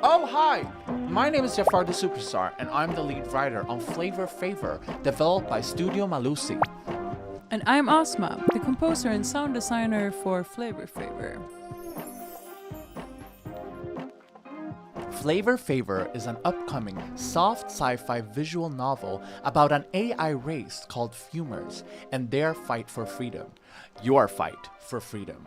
Oh, hi! My name is Jafar the Superstar, and I'm the lead writer on Flavor Favor, developed by Studio Malusi. And I'm Asma, the composer and sound designer for Flavor Favor. Flavor Favor is an upcoming soft sci-fi visual novel about an AI race called Fumers and their fight for freedom. Your fight for freedom.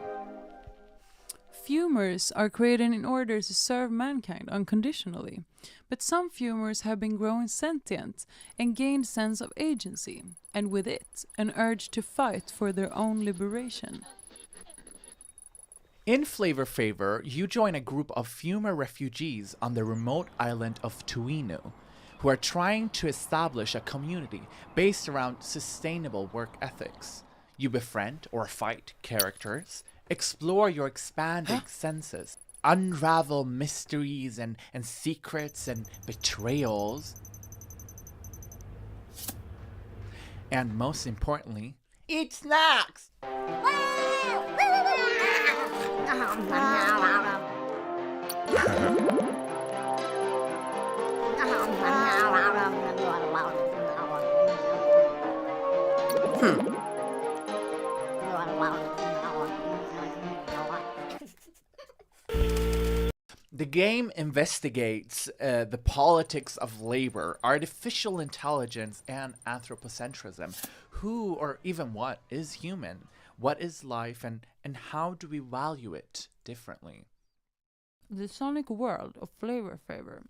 Fumers are created in order to serve mankind unconditionally, but some fumers have been growing sentient and gained sense of agency, and with it, an urge to fight for their own liberation. In Flavor Favor, you join a group of Fumer refugees on the remote island of Tuinu, who are trying to establish a community based around sustainable work ethics. You befriend or fight characters, explore your expanding senses, unravel mysteries and secrets and betrayals, and most importantly, eat snacks! The game investigates the politics of labor, artificial intelligence, and anthropocentrism. Who or even what is human? What is life, and how do we value it differently? The sonic world of Flavor Favor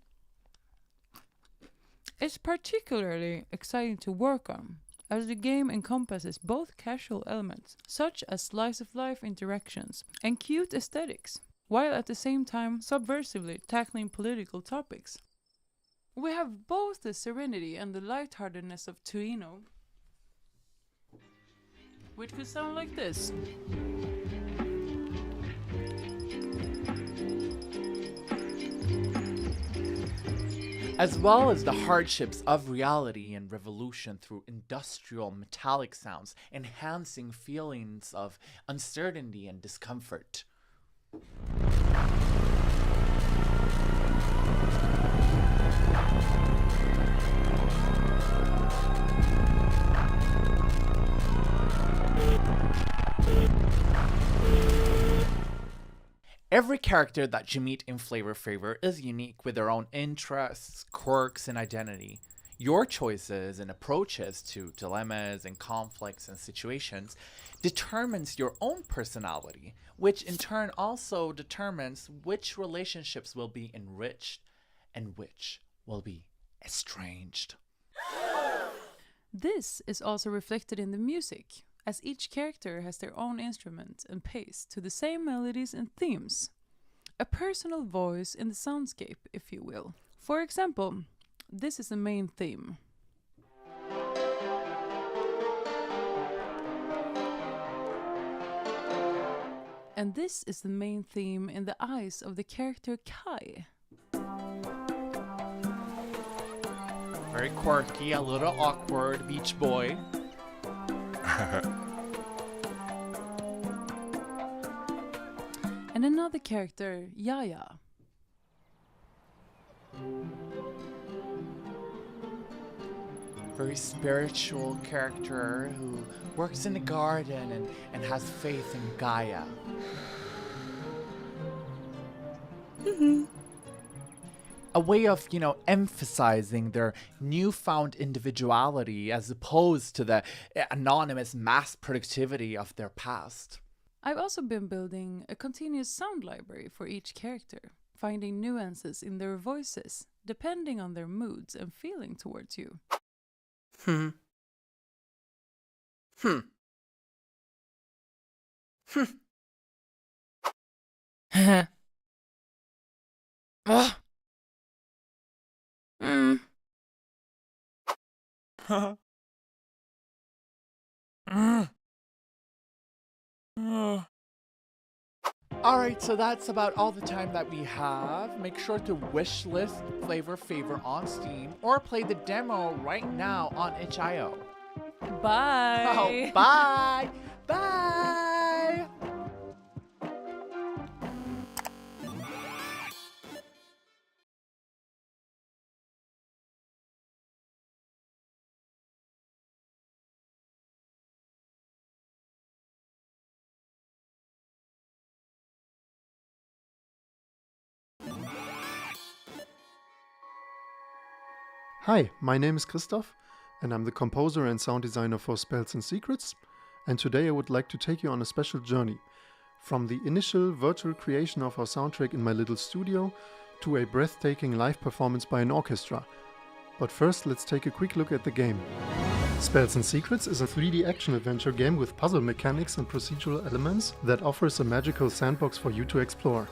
is particularly exciting to work on, as the game encompasses both casual elements, such as slice-of-life interactions, and cute aesthetics, while at the same time subversively tackling political topics. We have both the serenity and the lightheartedness of Tuino, which could sound like this. As well as the hardships of reality and revolution through industrial metallic sounds, enhancing feelings of uncertainty and discomfort. Every character that you meet in Flavor Favor is unique with their own interests, quirks, and identity. Your choices and approaches to dilemmas and conflicts and situations determines your own personality, which in turn also determines which relationships will be enriched and which will be estranged. This is also reflected in the music, as each character has their own instrument and pace to the same melodies and themes. A personal voice in the soundscape, if you will. For example, this is the main theme. And this is the main theme in the eyes of the character Kai. Very quirky, a little awkward, Beach Boy. And another character, Yaya. Very spiritual character who works in the garden and has faith in Gaia. A way of, emphasizing their newfound individuality as opposed to the anonymous mass productivity of their past. I've also been building a continuous sound library for each character, finding nuances in their voices, depending on their moods and feeling towards you. Alright, so that's about all the time that we have. Make sure to wishlist Flavor Favor on Steam or play the demo right now on itch.io. Bye! Oh, bye! Bye! Hi, my name is Christoph, and I'm the composer and sound designer for Spells and Secrets, and today I would like to take you on a special journey, from the initial virtual creation of our soundtrack in my little studio, to a breathtaking live performance by an orchestra. But first, let's take a quick look at the game. Spells and Secrets is a 3D action-adventure game with puzzle mechanics and procedural elements that offers a magical sandbox for you to explore.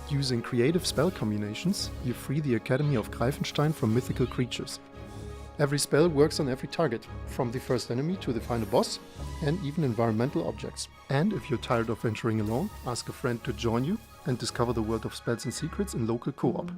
Using creative spell combinations, you free the Academy of Greifenstein from mythical creatures. Every spell works on every target, from the first enemy to the final boss, and even environmental objects. And if you're tired of venturing alone, ask a friend to join you and discover the world of Spells and Secrets in local co-op.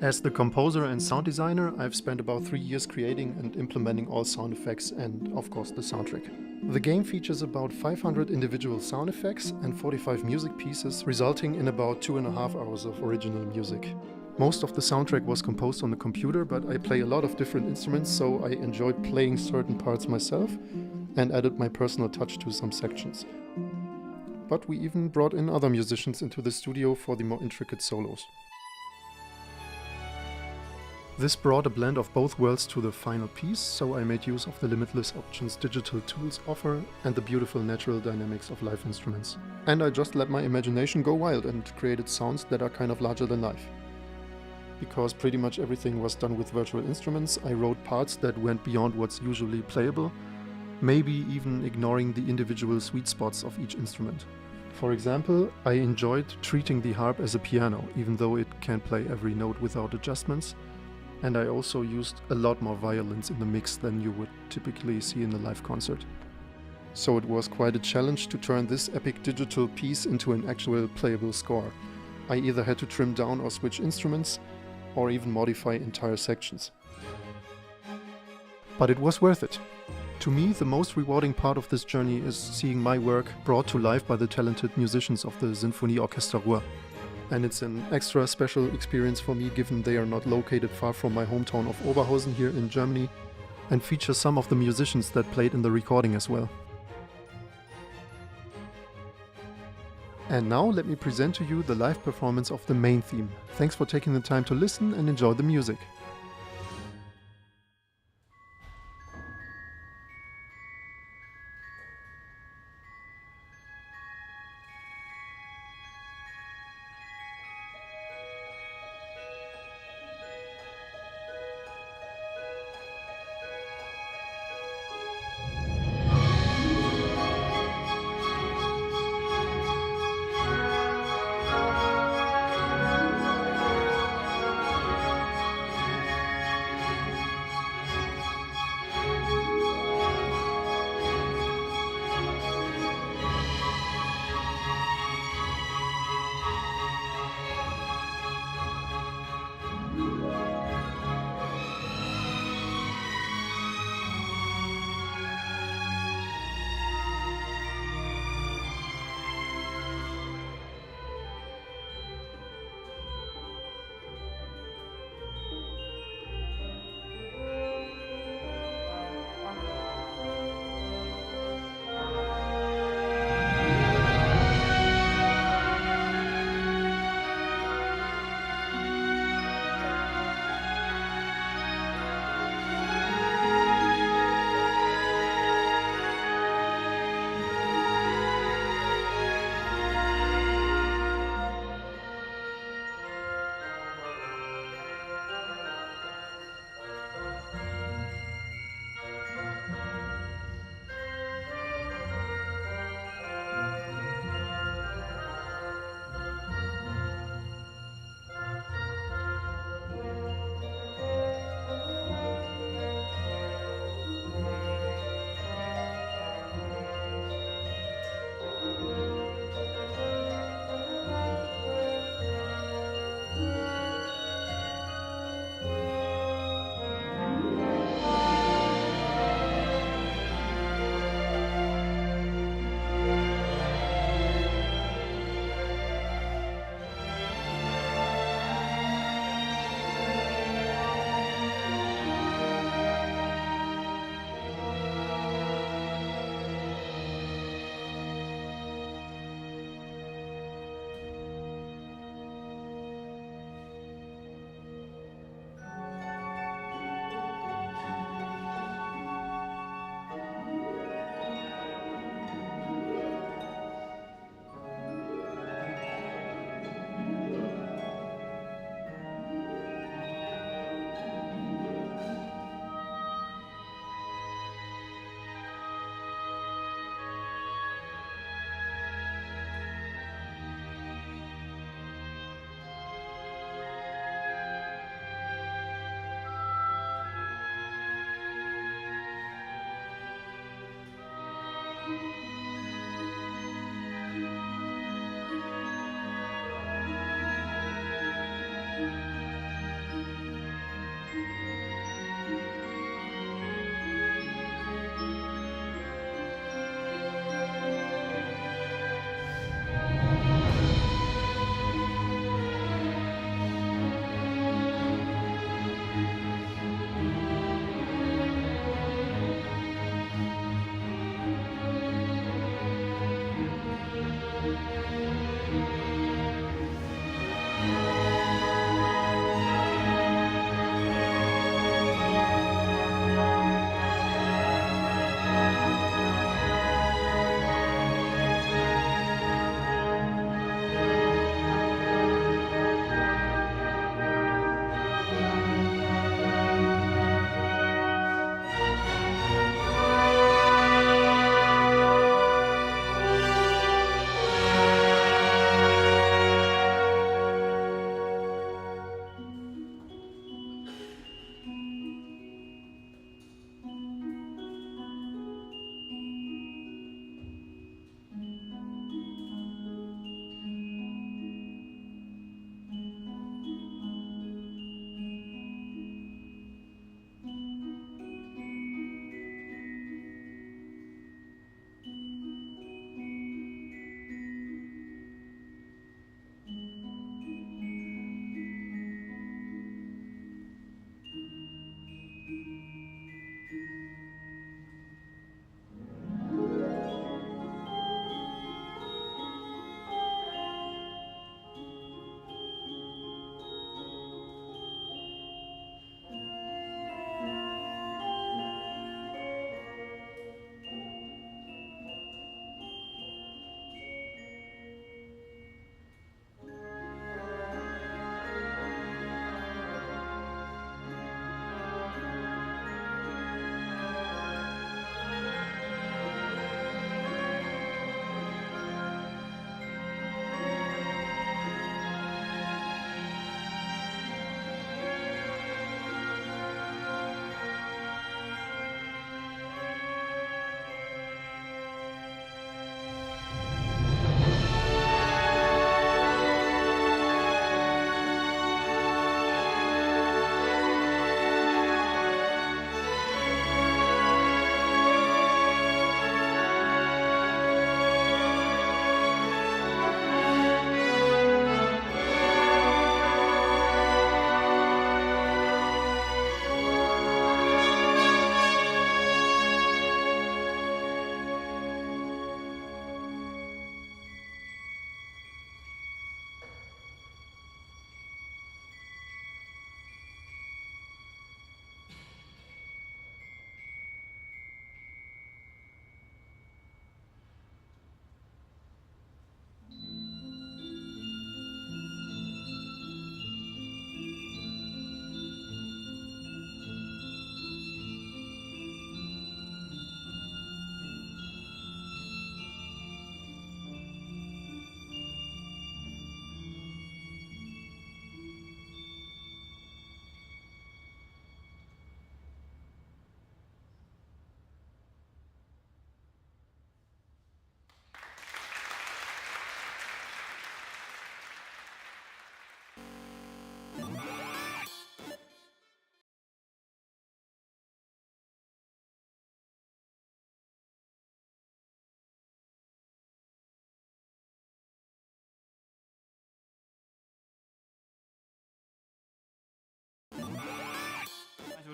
As the composer and sound designer, I've spent about 3 years creating and implementing all sound effects and, of course, the soundtrack. The game features about 500 individual sound effects and 45 music pieces, resulting in about 2.5 hours of original music. Most of the soundtrack was composed on the computer, but I play a lot of different instruments, so I enjoyed playing certain parts myself and added my personal touch to some sections. But we even brought in other musicians into the studio for the more intricate solos. This brought a blend of both worlds to the final piece, so I made use of the limitless options digital tools offer and the beautiful natural dynamics of live instruments. And I just let my imagination go wild and created sounds that are kind of larger than life. Because pretty much everything was done with virtual instruments, I wrote parts that went beyond what's usually playable, maybe even ignoring the individual sweet spots of each instrument. For example, I enjoyed treating the harp as a piano, even though it can't play every note without adjustments. And I also used a lot more violins in the mix than you would typically see in a live concert. So it was quite a challenge to turn this epic digital piece into an actual playable score. I either had to trim down or switch instruments, or even modify entire sections. But it was worth it. To me, the most rewarding part of this journey is seeing my work brought to life by the talented musicians of the Sinfonie Orchester Ruhr. And it's an extra special experience for me, given they are not located far from my hometown of Oberhausen here in Germany, and feature some of the musicians that played in the recording as well. And now let me present to you the live performance of the main theme. Thanks for taking the time to listen and enjoy the music.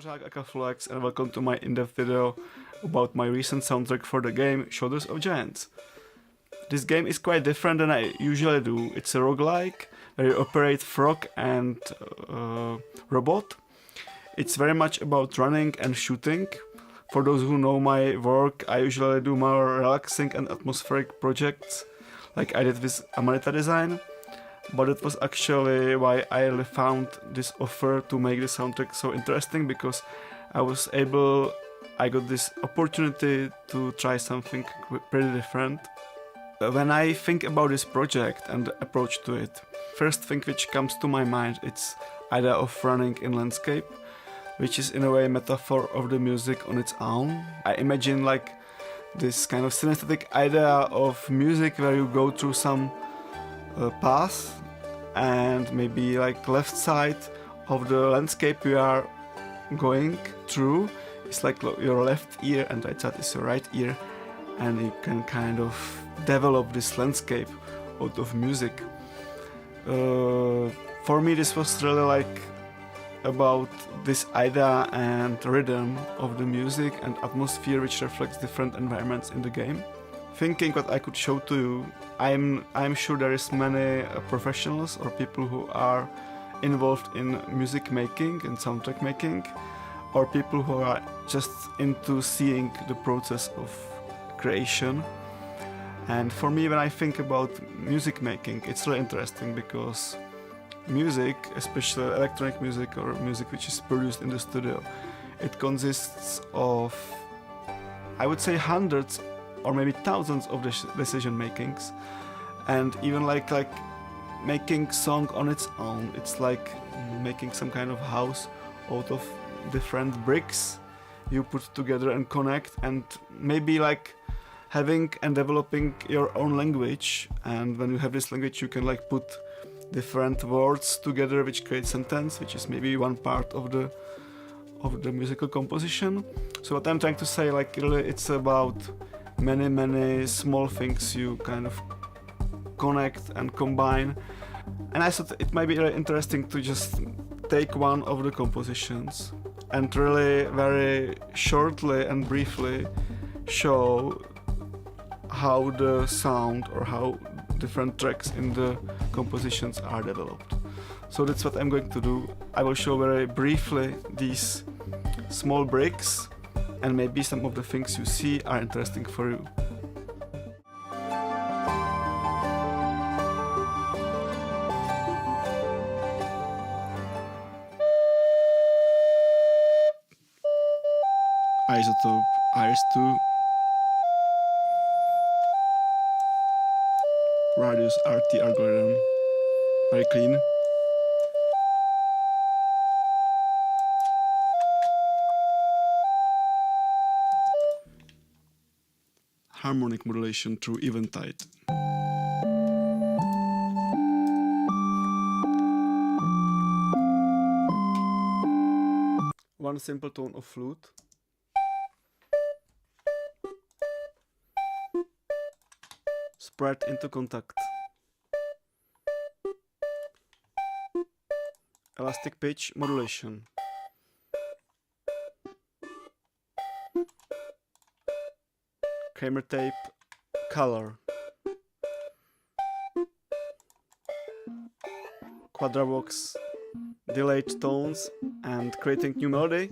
Akaflex, and welcome to my in-depth video about my recent soundtrack for the game Shoulders of Giants. This game is quite different than I usually do. It's a roguelike, where you operate frog and robot. It's very much about running and shooting. For those who know my work, I usually do more relaxing and atmospheric projects, like I did with Amanita Design. But it was actually why I really found this offer to make the soundtrack so interesting, because I got this opportunity to try something pretty different. When I think about this project and the approach to it, first thing which comes to my mind, it's idea of running in landscape, which is in a way a metaphor of the music on its own. I imagine like this kind of synesthetic idea of music where you go through some path, and maybe like left side of the landscape you are going through is like your left ear and right side is your right ear, and you can kind of develop this landscape out of music. For me this was really like about this idea and rhythm of the music and atmosphere which reflects different environments in the game. Thinking what I could show to you, I'm sure there is many professionals or people who are involved in music making and soundtrack making, or people who are just into seeing the process of creation. And for me, when I think about music making, it's really interesting because music, especially electronic music or music which is produced in the studio, it consists of, I would say, hundreds or maybe thousands of decision makings, and even like making song on its own. It's like making some kind of house out of different bricks you put together and connect, and maybe like having and developing your own language. And when you have this language, you can like put different words together which create sentence, which is maybe one part of the musical composition. So what I'm trying to say, like really it's about many small things you kind of connect and combine. And I thought it might be really interesting to just take one of the compositions and really very shortly and briefly show how the sound or how different tracks in the compositions are developed. So that's what I'm going to do. I will show very briefly these small breaks, and maybe some of the things you see are interesting for you. Isotope, Iris2, Radius RT algorithm, very clean. Harmonic modulation through Eventide. One simple tone of flute. Spread into contact. Elastic pitch modulation. Kramer tape, color. Quadravox, delayed tones and creating new melody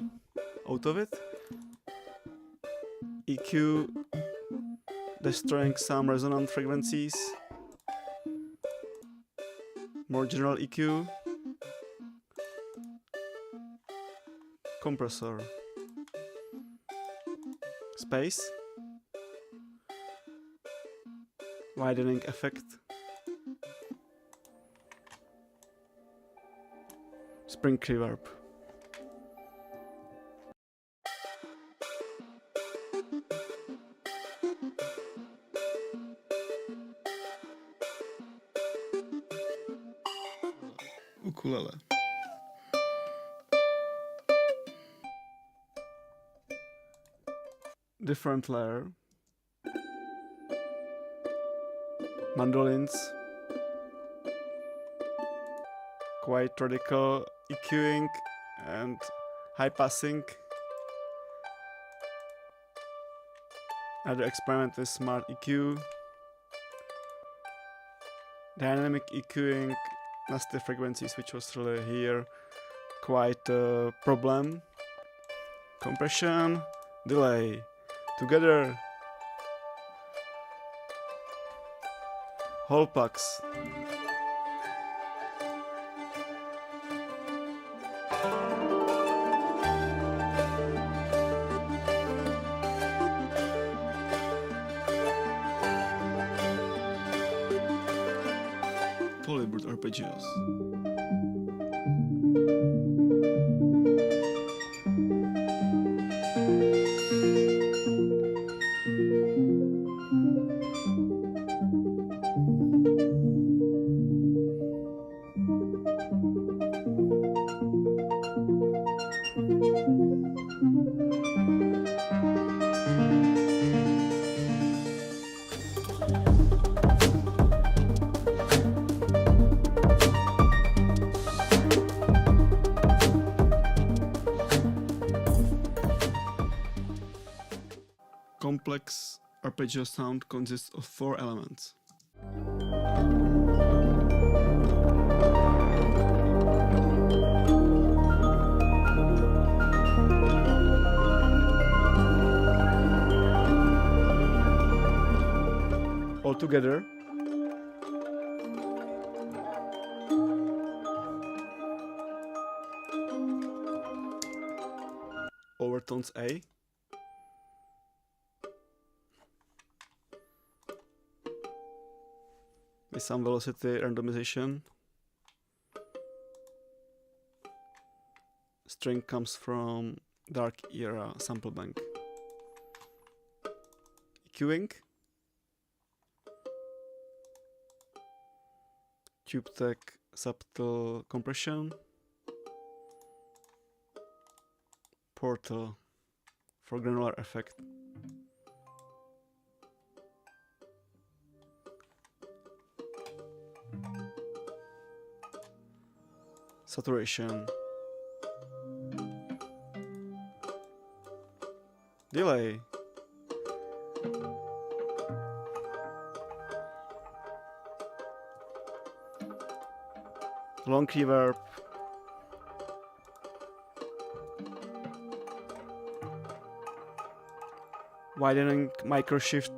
out of it. EQ, destroying some resonant frequencies. More general EQ. Compressor. Space. Widening effect. Spring reverb. Ukulele. Different layer. Mandolins. Quite radical EQing and high passing. Another experiment with smart EQ. Dynamic EQing nasty frequencies, which was really here quite a problem. Compression, delay, together. Whole packs. Polybird arpeggios. Complex arpeggio sound consists of 4 elements. All together, overtones A, with some velocity randomization. String comes from Dark Era sample bank. EQing, tube tech subtle compression, portal for granular effect. Saturation, delay, long reverb, widening microshift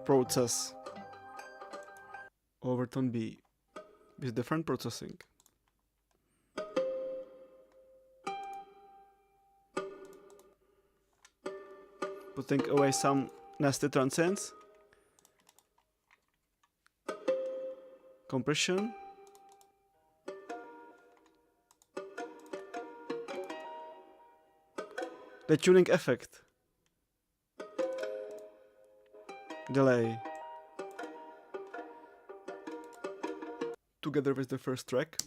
process, overtone B with different processing. Putting away some nasty transients. Compression. The tuning effect. Delay. Together with the first track.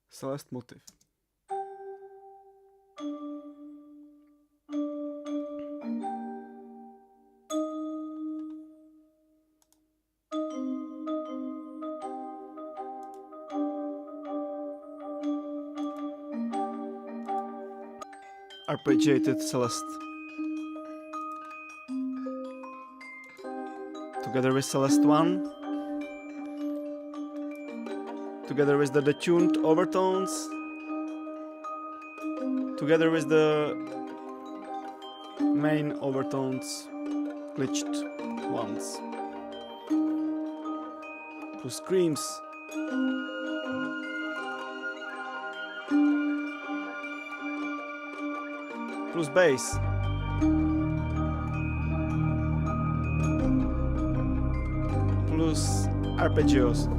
Celeste motif. Arpeggiated Celeste. Together with Celeste 1. Together with the detuned overtones, together with the main overtones, glitched ones, plus screams, plus bass, plus arpeggios.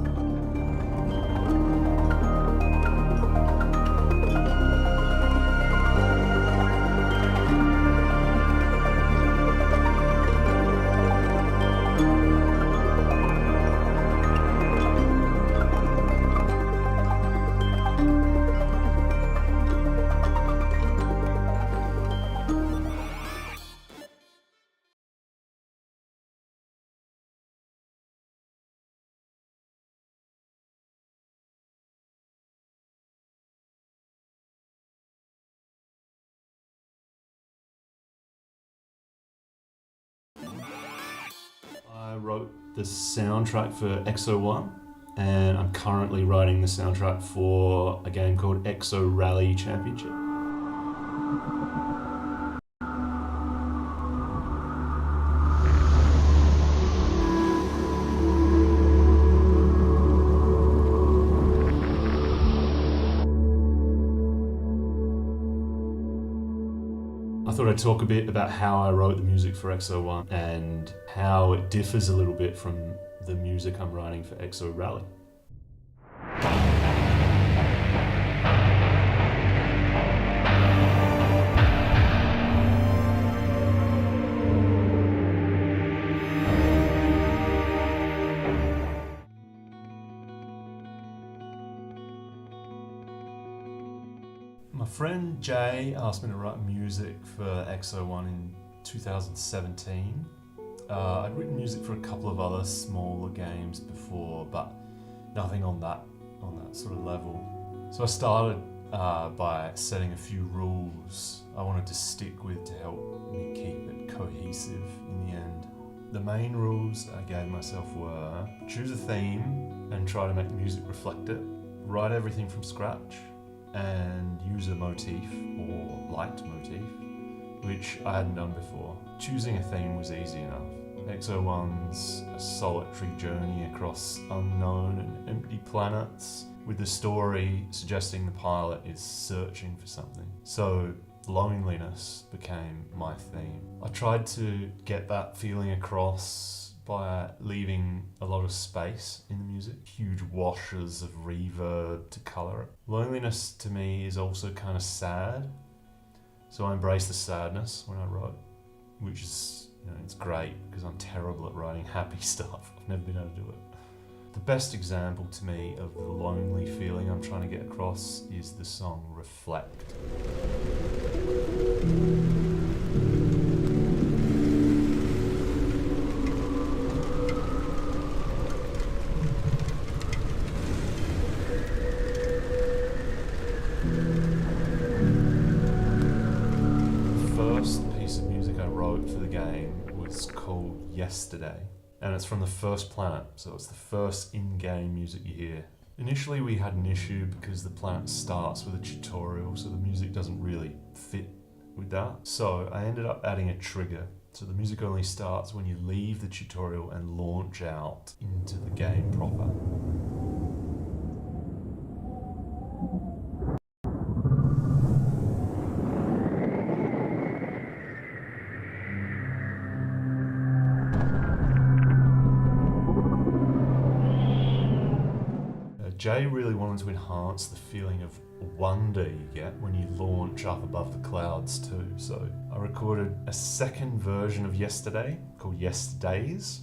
wrote the soundtrack for Exo 1, and I'm currently writing the soundtrack for a game called Exo Rally Championship. I thought I'd talk a bit about how I wrote the music for Exo 1 and how it differs a little bit from the music I'm writing for Exo Rally. My friend Jay asked me to write music for Exo 1 in 2017. I'd written music for a couple of other smaller games before, but nothing on that sort of level. So I started by setting a few rules I wanted to stick with to help me keep it cohesive in the end. The main rules I gave myself were choose a theme and try to make the music reflect it, write everything from scratch, and use a motif or light motif, which I hadn't done before. Choosing a theme was easy enough. Exo 1's a solitary journey across unknown and empty planets, with the story suggesting the pilot is searching for something. So loneliness became my theme. I tried to get that feeling across by leaving a lot of space in the music, huge washes of reverb to colour it. Loneliness to me is also kind of sad, so I embraced the sadness when I wrote, which is, it's great because I'm terrible at writing happy stuff. I've never been able to do it. The best example to me of the lonely feeling I'm trying to get across is the song Reflect. Yesterday, and it's from the first planet, so it's the first in-game music you hear. Initially we had an issue because the planet starts with a tutorial, so the music doesn't really fit with that. So I ended up adding a trigger, so the music only starts when you leave the tutorial and launch out into the game proper. Jay really wanted to enhance the feeling of wonder you get when you launch up above the clouds too, so I recorded a second version of Yesterday called Yesterdays,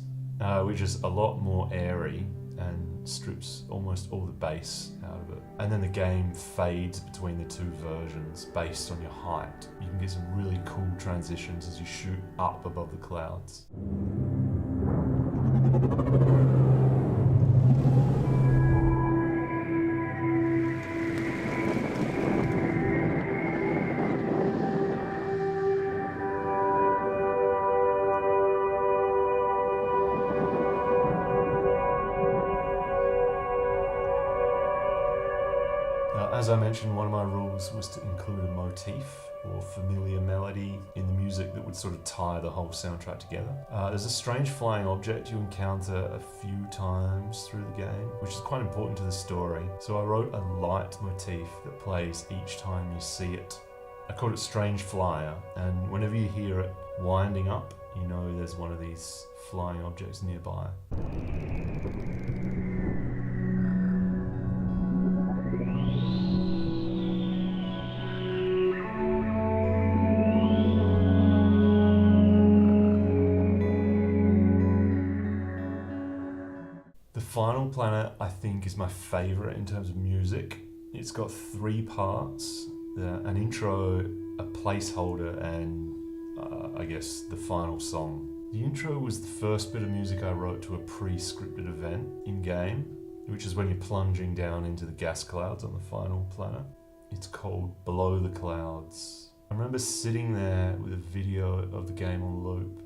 which is a lot more airy and strips almost all the bass out of it. And then the game fades between the two versions based on your height. You can get some really cool transitions as you shoot up above the clouds. As I mentioned, one of my rules was to include a motif or familiar melody in the music that would sort of tie the whole soundtrack together. There's a strange flying object you encounter a few times through the game, which is quite important to the story. So I wrote a light motif that plays each time you see it. I called it Strange Flyer, and whenever you hear it winding up, you know there's one of these flying objects nearby. Final Planet, I think, is my favourite in terms of music. It's got 3 parts, an intro, a placeholder, and I guess the final song. The intro was the first bit of music I wrote to a pre-scripted event in-game, which is when you're plunging down into the gas clouds on the final planet. It's called Below the Clouds. I remember sitting there with a video of the game on loop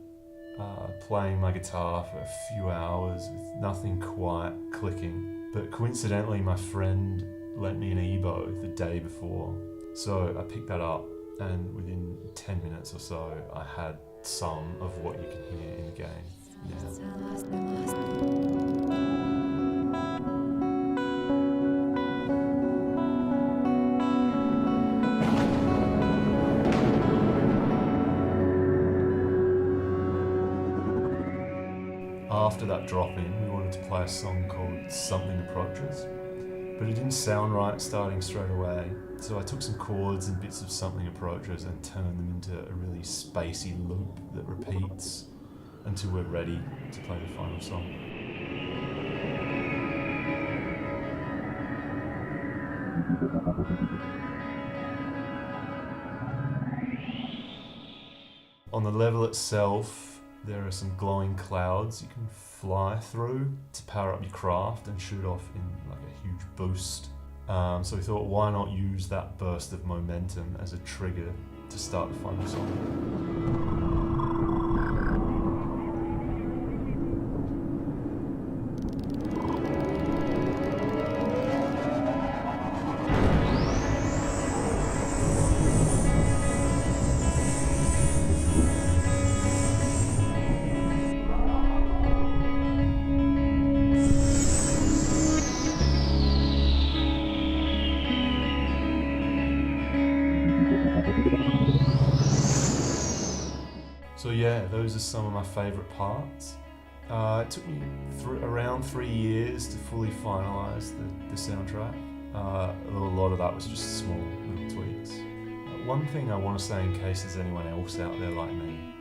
playing my guitar for a few hours with nothing quite clicking. But coincidentally, my friend lent me an EBO the day before, so I picked that up, and within 10 minutes or so, I had some of what you can hear in the game. After that drop-in, we wanted to play a song called Something Approaches, but it didn't sound right starting straight away, so I took some chords and bits of Something Approaches and turned them into a really spacey loop that repeats until we're ready to play the final song. On the level itself, there are some glowing clouds you can fly through to power up your craft and shoot off in like a huge boost. So we thought, why not use that burst of momentum as a trigger to start the final song. So yeah, those are some of my favourite parts. It took me around 3 years to fully finalise the soundtrack. A lot of that was just small little tweaks. One thing I want to say in case there's anyone else out there like me,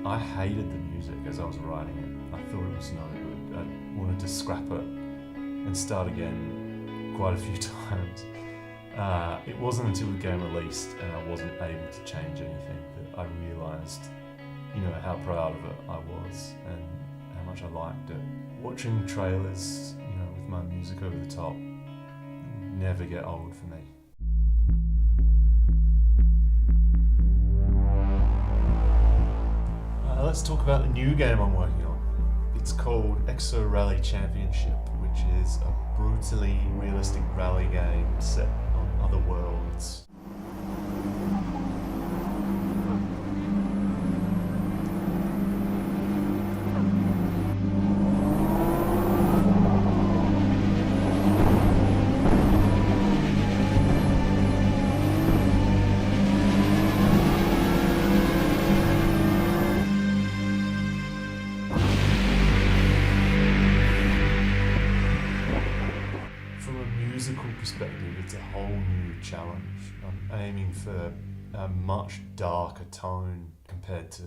I hated the music as I was writing it. I thought it was no good. I wanted to scrap it and start again quite a few times. It wasn't until the game released and I wasn't able to change anything that I realised how proud of it I was and how much I liked it. Watching trailers, with my music over the top, never get old for me. Let's talk about the new game I'm working on. It's called Exo Rally Championship, which is a brutally realistic rally game set on other worlds. Challenge. I'm aiming for a much darker tone compared to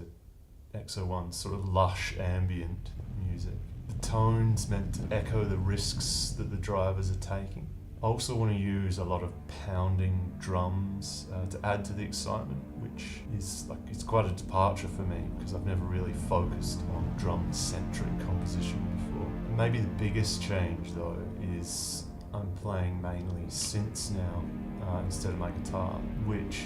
Exo 1's sort of lush ambient music. The tone's meant to echo the risks that the drivers are taking. I also want to use a lot of pounding drums to add to the excitement, which is it's quite a departure for me because I've never really focused on drum-centric composition before. And maybe the biggest change though is I'm playing mainly synths now instead of my guitar, which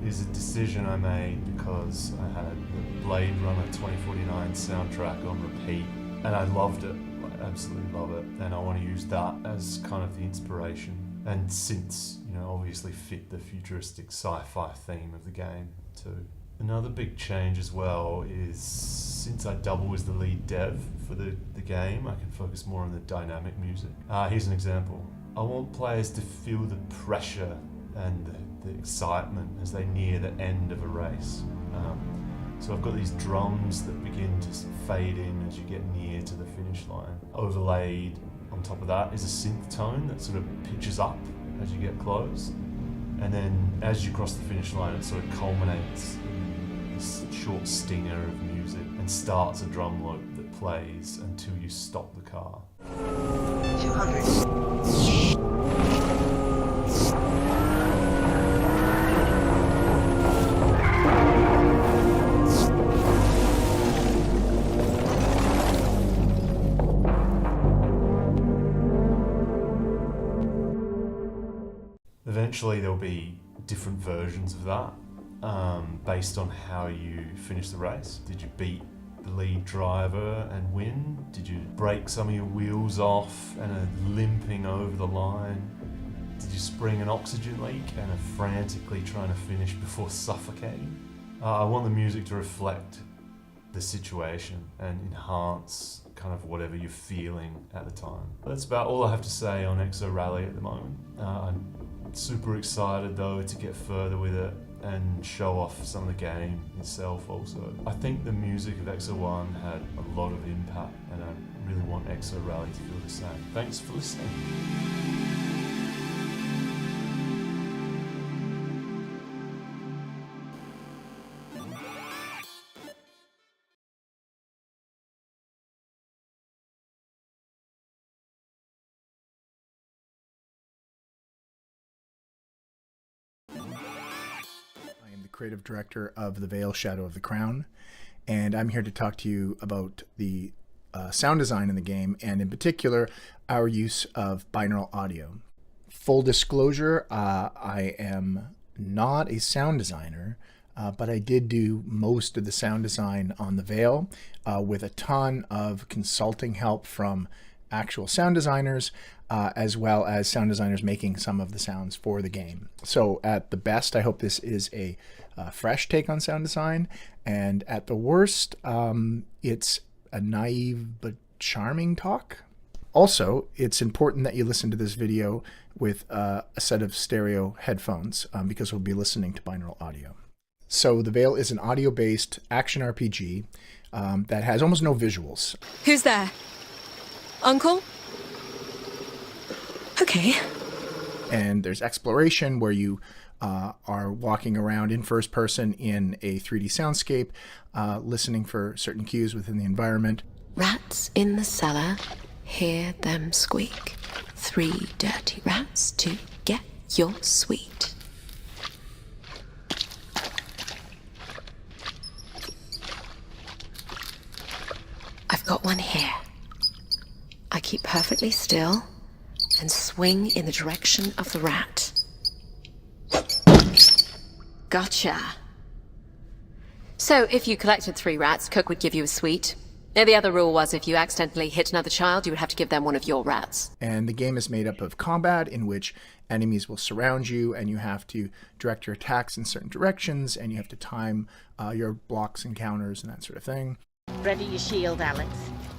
is a decision I made because I had the Blade Runner 2049 soundtrack on repeat and I loved it, I absolutely love it, and I want to use that as kind of the inspiration. And synths, obviously fit the futuristic sci-fi theme of the game too. Another big change as well is since I double as the lead dev for the game, I can focus more on the dynamic music. Here's an example. I want players to feel the pressure and the excitement as they near the end of a race. So I've got these drums that begin to fade in as you get near to the finish line. Overlaid on top of that is a synth tone that sort of pitches up as you get close. And then as you cross the finish line, it sort of culminates in this short stinger of music and starts a drum loop that plays until you stop the car. 200. Eventually there'll be different versions of that based on how you finish the race. Did you beat the lead driver and win? Did you break some of your wheels off and are limping over the line? Did you spring an oxygen leak and are frantically trying to finish before suffocating? I want the music to reflect the situation and enhance kind of whatever you're feeling at the time. That's about all I have to say on Exo Rally at the moment. I'm super excited though to get further with it and show off some of the game itself also. I think the music of Exo 1 had a lot of impact and I really want Exo Rally to feel the same. Thanks for listening. Creative director of the Vale Shadow of the Crown, and I'm here to talk to you about the sound design in the game, and in particular our use of binaural audio. Full disclosure, I am not a sound designer, but I did do most of the sound design on the Vale with a ton of consulting help from actual sound designers, as well as sound designers making some of the sounds for the game. So at the best, I hope this is a fresh take on sound design, and at the worst, it's a naive but charming talk. Also, it's important that you listen to this video with a set of stereo headphones because we'll be listening to binaural audio. So the Vale is an audio-based action RPG that has almost no visuals. Who's there? Uncle? Okay. And there's exploration where you are walking around in first person in a 3D soundscape, listening for certain cues within the environment. Rats in the cellar, hear them squeak. 3 dirty rats to get your sweet. I've got one here. I keep perfectly still and swing in the direction of the rat. Gotcha. So, if you collected 3 rats, Cook would give you a sweet. The other rule was if you accidentally hit another child, you would have to give them one of your rats. And the game is made up of combat in which enemies will surround you and you have to direct your attacks in certain directions and you have to time your blocks and counters and that sort of thing. Ready your shield, Alex.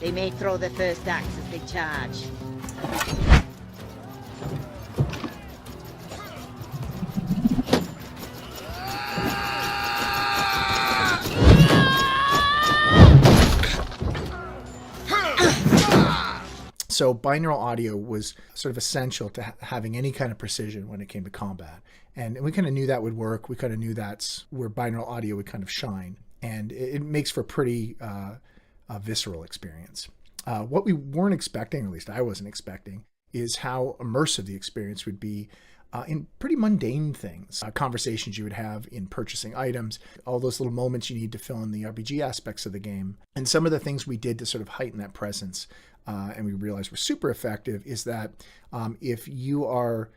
They may throw their first axe as they charge. So binaural audio was sort of essential to having any kind of precision when it came to combat. And we kind of knew that would work. We kind of knew that's where binaural audio would kind of shine. And it makes for a pretty visceral experience. What we weren't expecting, or at least I wasn't expecting, is how immersive the experience would be in pretty mundane things. Conversations you would have in purchasing items, all those little moments you need to fill in the RPG aspects of the game. And some of the things we did to sort of heighten that presence, and we realized were super effective, is that if you are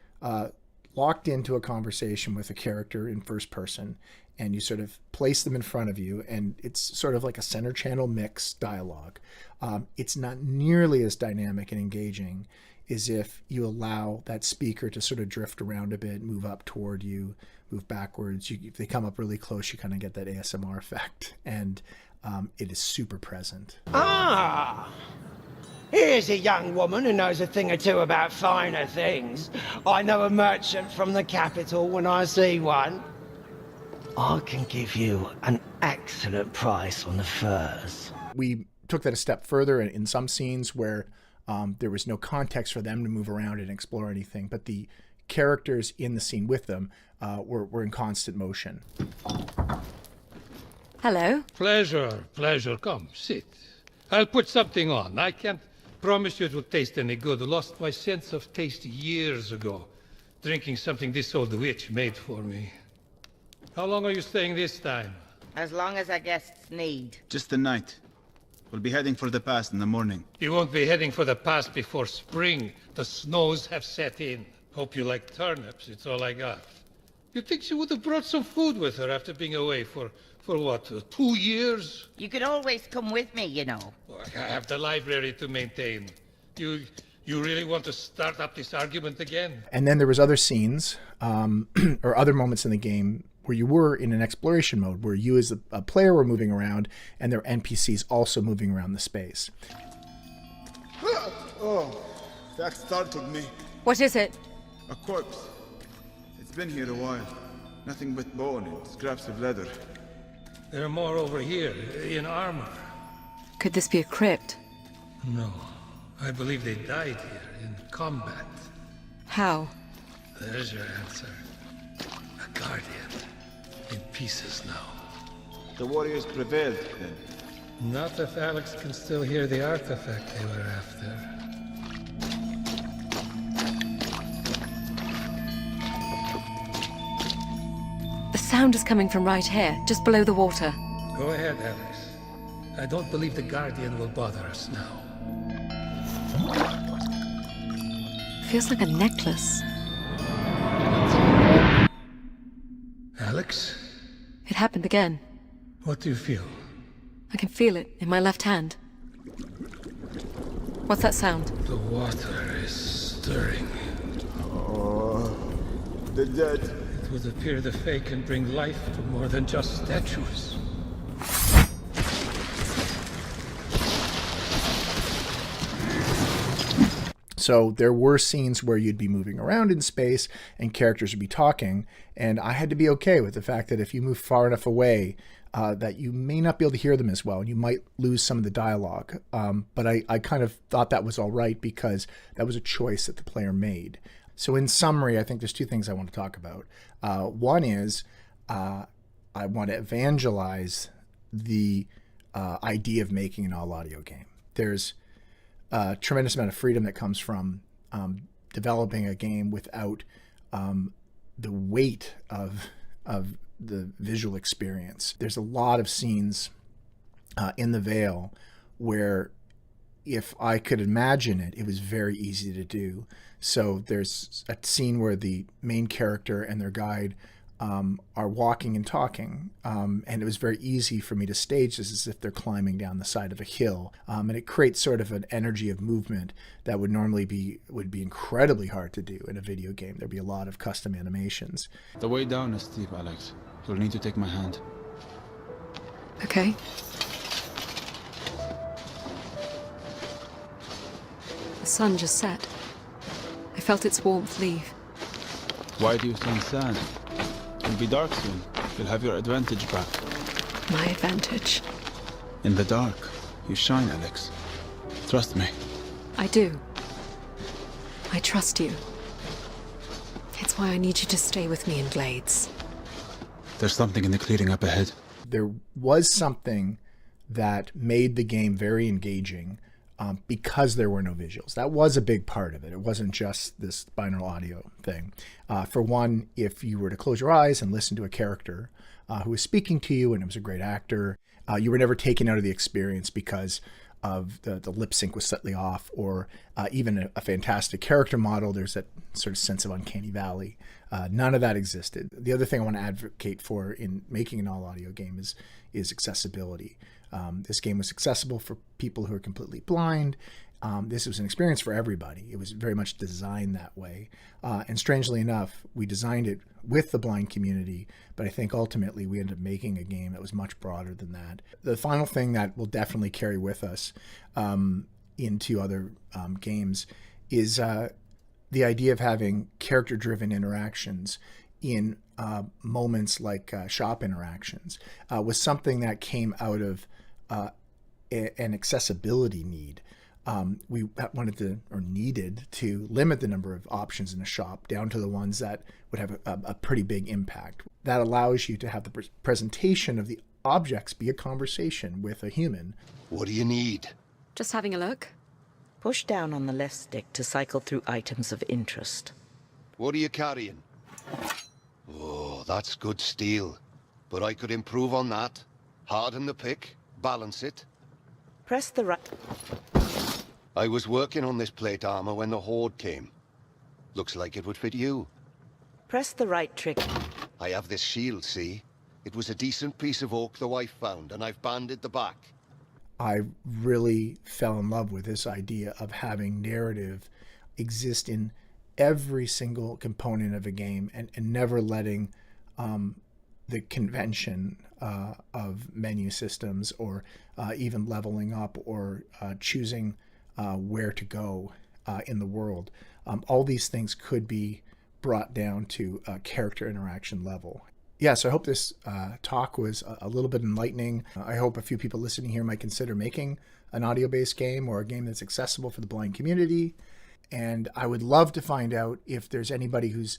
locked into a conversation with a character in first person, and you sort of place them in front of you, and it's sort of like a center channel mix dialogue. It's not nearly as dynamic and engaging as if you allow that speaker to sort of drift around a bit, move up toward you, move backwards. If they come up really close, you kind of get that ASMR effect, and it is super present. Ah! Here's a young woman who knows a thing or two about finer things. I know a merchant from the capital when I see one. I can give you an excellent price on the furs. We took that a step further in some scenes where there was no context for them to move around and explore anything, but the characters in the scene with them were in constant motion. Hello. Pleasure. Come, sit. I'll put something on. I can't promise you it will taste any good. I lost my sense of taste years ago, drinking something this old witch made for me. How long are you staying this time? As long as our guests need. Just the night. We'll be heading for the pass in the morning. You won't be heading for the pass before spring. The snows have set in. Hope you like turnips. It's all I got. You'd think she would have brought some food with her after being away for what, 2 years? You could always come with me, you know. Well, I have the library to maintain. You really want to start up this argument again? And then there was other scenes or other moments in the game where you were in an exploration mode, where you as a player were moving around and there were NPCs also moving around the space. Oh, that startled me. What is it? A corpse. It's been here a while. Nothing but bone and scraps of leather. There are more over here, in armor. Could this be a crypt? No. I believe they died here, in combat. How? There's your answer. A guardian. In pieces now. The warriors prevailed, then? Not if Alex can still hear the artifact they were after. The sound is coming from right here, just below the water. Go ahead, Alex. I don't believe the Guardian will bother us now. Feels like a necklace. Alex? It happened again. What do you feel? I can feel it in my left hand. What's that sound? The water is stirring. Oh, the dead. It would appear the Fae can bring life to more than just statues. So there were scenes where you'd be moving around in space and characters would be talking, and I had to be okay with the fact that if you move far enough away, that you may not be able to hear them as well, and you might lose some of the dialogue. But I kind of thought that was all right because that was a choice that the player made. So in summary, I think there's two things I want to talk about. One is I want to evangelize the idea of making an all-audio game. There's a tremendous amount of freedom that comes from developing a game without the weight of the visual experience. There's a lot of scenes in the Vale where if I could imagine it, it was very easy to do. So there's a scene where the main character and their guide are walking and talking, and it was very easy for me to stage this as if they're climbing down the side of a hill, and it creates sort of an energy of movement that would normally be incredibly hard to do in a video game. There'd be a lot of custom animations. The way down is steep, Alex. You'll need to take my hand. Okay. The sun just set. I felt its warmth leave. Why do you think sad? It'll be dark soon. You'll have your advantage back. My advantage? In the dark, you shine, Alex. Trust me. I do. I trust you. It's why I need you to stay with me in Glades. There's something in the clearing up ahead. There was something that made the game very engaging because there were no visuals. That was a big part of it. It wasn't just this binaural audio thing. For one, if you were to close your eyes and listen to a character who was speaking to you and it was a great actor, you were never taken out of the experience because of the lip sync was slightly off, or even a fantastic character model. There's that sort of sense of uncanny valley. None of that existed. The other thing I want to advocate for in making an all-audio game is accessibility. This game was accessible for people who are completely blind. This was an experience for everybody. It was very much designed that way. And strangely enough, we designed it with the blind community, but I think ultimately we ended up making a game that was much broader than that. The final thing that will definitely carry with us into other games is the idea of having character-driven interactions in moments like shop interactions was something that came out of an accessibility need. We wanted to, or needed to, limit the number of options in a shop down to the ones that would have a pretty big impact. That allows you to have the presentation of the objects be a conversation with a human. What do you need? Just having a look. Push down on the left stick to cycle through items of interest. What are you carrying? Oh, that's good steel. But I could improve on that. Harden the pick, balance it. Press the right... I was working on this plate armor when the Horde came. Looks like it would fit you. Press the right trigger. I have this shield, see? It was a decent piece of oak the wife found, and I've banded the back. I really fell in love with this idea of having narrative exist in every single component of a game and never letting the convention of menu systems or even leveling up or choosing where to go in the world. All these things could be brought down to a character interaction level. Yeah, so I hope this talk was a little bit enlightening. I hope a few people listening here might consider making an audio-based game or a game that's accessible for the blind community. And I would love to find out if there's anybody who's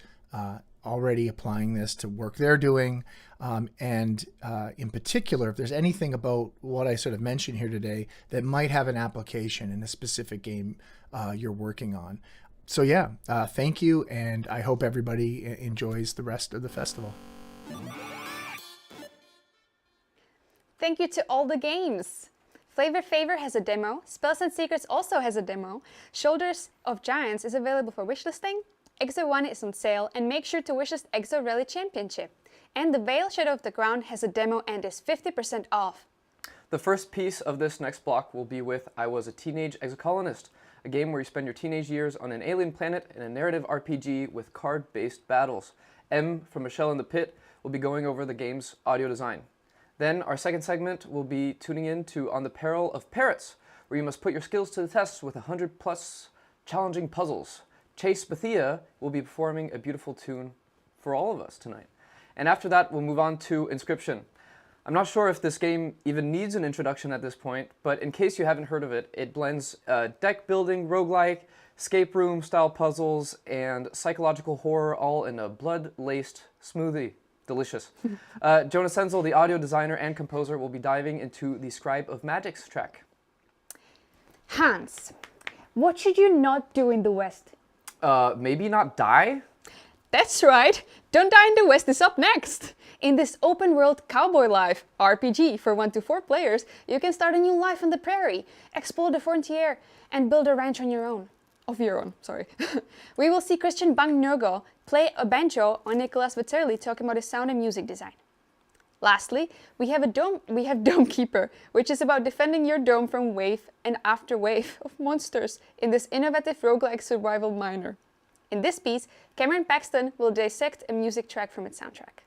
already applying this to work they're doing. And in particular, if there's anything about what I sort of mentioned here today that might have an application in a specific game you're working on. So yeah, thank you, and I hope everybody enjoys the rest of the festival. Thank you to all the games. Flavor Favor has a demo, Spells and Secrets also has a demo, Shoulders of Giants is available for wishlisting, Exo 1 is on sale, and make sure to wishlist Exo Rally Championship. And the Vale Shadow of the Ground has a demo and is 50% off. The first piece of this next block will be with I Was a Teenage Exocolonist, a game where you spend your teenage years on an alien planet in a narrative RPG with card-based battles. M from Michelle in the Pit will be going over the game's audio design. Then our second segment will be tuning in to On the Peril of Parrots, where you must put your skills to the test with 100+ challenging puzzles. Chase Bethia will be performing a beautiful tune for all of us tonight. And after that, we'll move on to Inscription. I'm not sure if this game even needs an introduction at this point, but in case you haven't heard of it, it blends deck building, roguelike, escape room style puzzles, and psychological horror all in a blood-laced smoothie. Delicious. Jonah Senzel, the audio designer and composer, will be diving into the Scribe of Magic's track. Hans, what should you not do in the West? Maybe not die? That's right! Don't Die in the West is up next! In this open-world cowboy life RPG for 1 to 4 players, you can start a new life on the prairie, explore the frontier, and build a ranch on your own. Of your own, sorry. We will see Christian Bang Nurgo play a banjo on Nicolas Viterli talking about his sound and music design. Lastly, we have Dome Keeper, which is about defending your dome from wave and after wave of monsters in this innovative roguelike survival minor. In this piece, Cameron Paxton will dissect a music track from its soundtrack.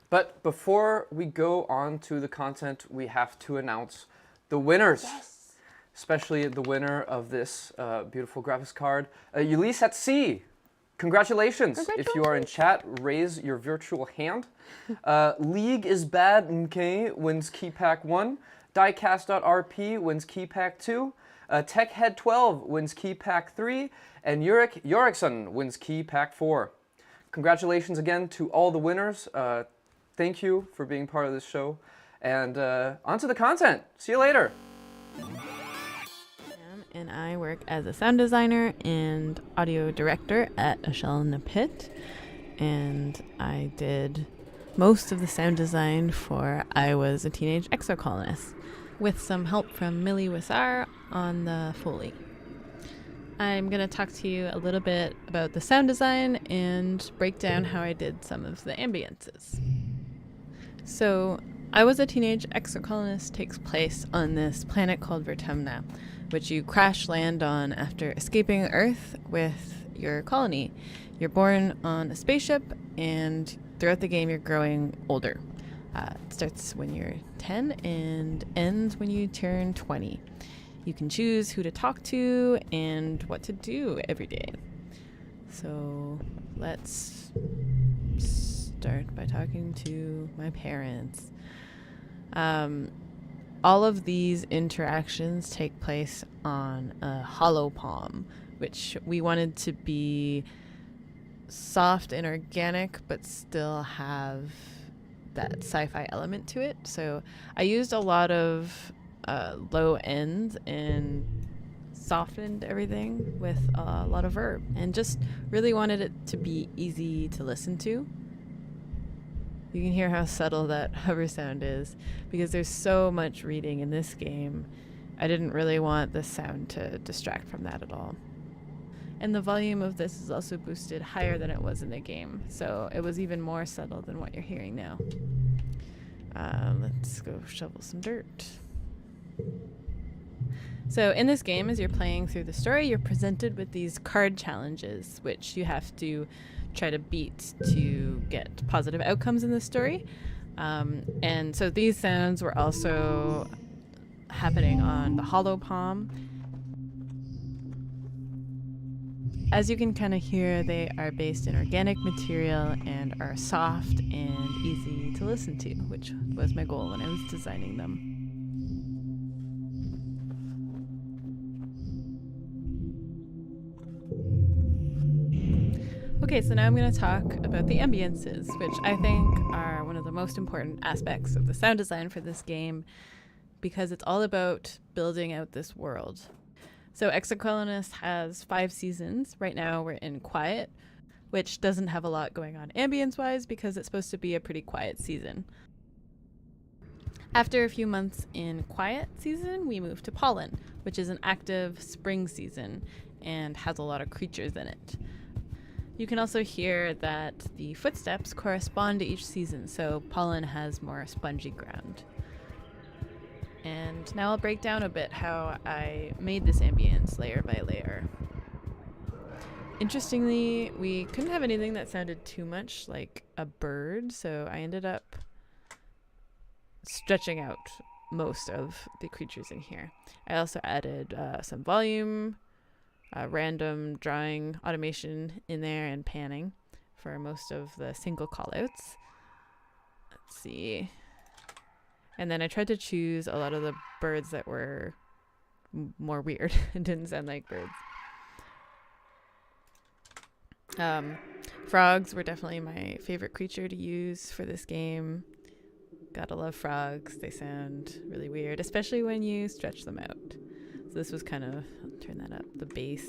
But before we go on to the content, we have to announce the winners. Yes. Especially the winner of this beautiful graphics card, Ulysses at Sea. Congratulations. If you are in chat, raise your virtual hand. League is Bad MK wins Key Pack 1. Diecast.rp wins Key Pack 2. TechHead12 wins Key Pack 3. And Yurik Yorickson wins Key Pack 4. Congratulations again to all the winners. Thank you for being part of this show. And on to the content. See you later. And I work as a sound designer and audio director at A Shell in the Pit. And I did most of the sound design for I Was a Teenage Exocolonist, with some help from Millie Wissar on the Foley. I'm going to talk to you a little bit about the sound design and break down how I did some of the ambiences. So, I Was a Teenage Exocolonist takes place on this planet called Vertumna, which you crash land on after escaping Earth with your colony. You're born on a spaceship, and throughout the game you're growing older. It starts when you're 10 and ends when you turn 20. You can choose who to talk to and what to do every day. So let's start by talking to my parents. All of these interactions take place on a hollow palm, which we wanted to be soft and organic, but still have that sci-fi element to it. So I used a lot of low ends and softened everything with a lot of verb, and just really wanted it to be easy to listen to. You can hear how subtle that hover sound is because there's so much reading in this game. I didn't really want the sound to distract from that at all. And the volume of this is also boosted higher than it was in the game, so it was even more subtle than what you're hearing now. Let's go shovel some dirt. So in this game, as you're playing through the story, you're presented with these card challenges, which you have to try to beat to get positive outcomes in the story. And so these sounds were also happening on the hollow palm. As you can kind of hear, they are based in organic material and are soft and easy to listen to, which was my goal when I was designing them. Okay, so now I'm going to talk about the ambiences, which I think are one of the most important aspects of the sound design for this game, because it's all about building out this world. So Exocolonist has 5 seasons. Right now we're in Quiet, which doesn't have a lot going on ambience-wise because it's supposed to be a pretty quiet season. After a few months in Quiet season, we move to Pollen, which is an active spring season and has a lot of creatures in it. You can also hear that the footsteps correspond to each season, so Pollen has more spongy ground. And now I'll break down a bit how I made this ambience layer by layer. Interestingly, we couldn't have anything that sounded too much like a bird, so I ended up stretching out most of the creatures in here. I also added some volume, random drawing automation in there, and panning for most of the single callouts. Let's see. And then I tried to choose a lot of the birds that were more weird and didn't sound like birds. Frogs were definitely my favorite creature to use for this game. Gotta love frogs. They sound really weird, especially when you stretch them out. So this was kind of, I'll turn that up, the bass.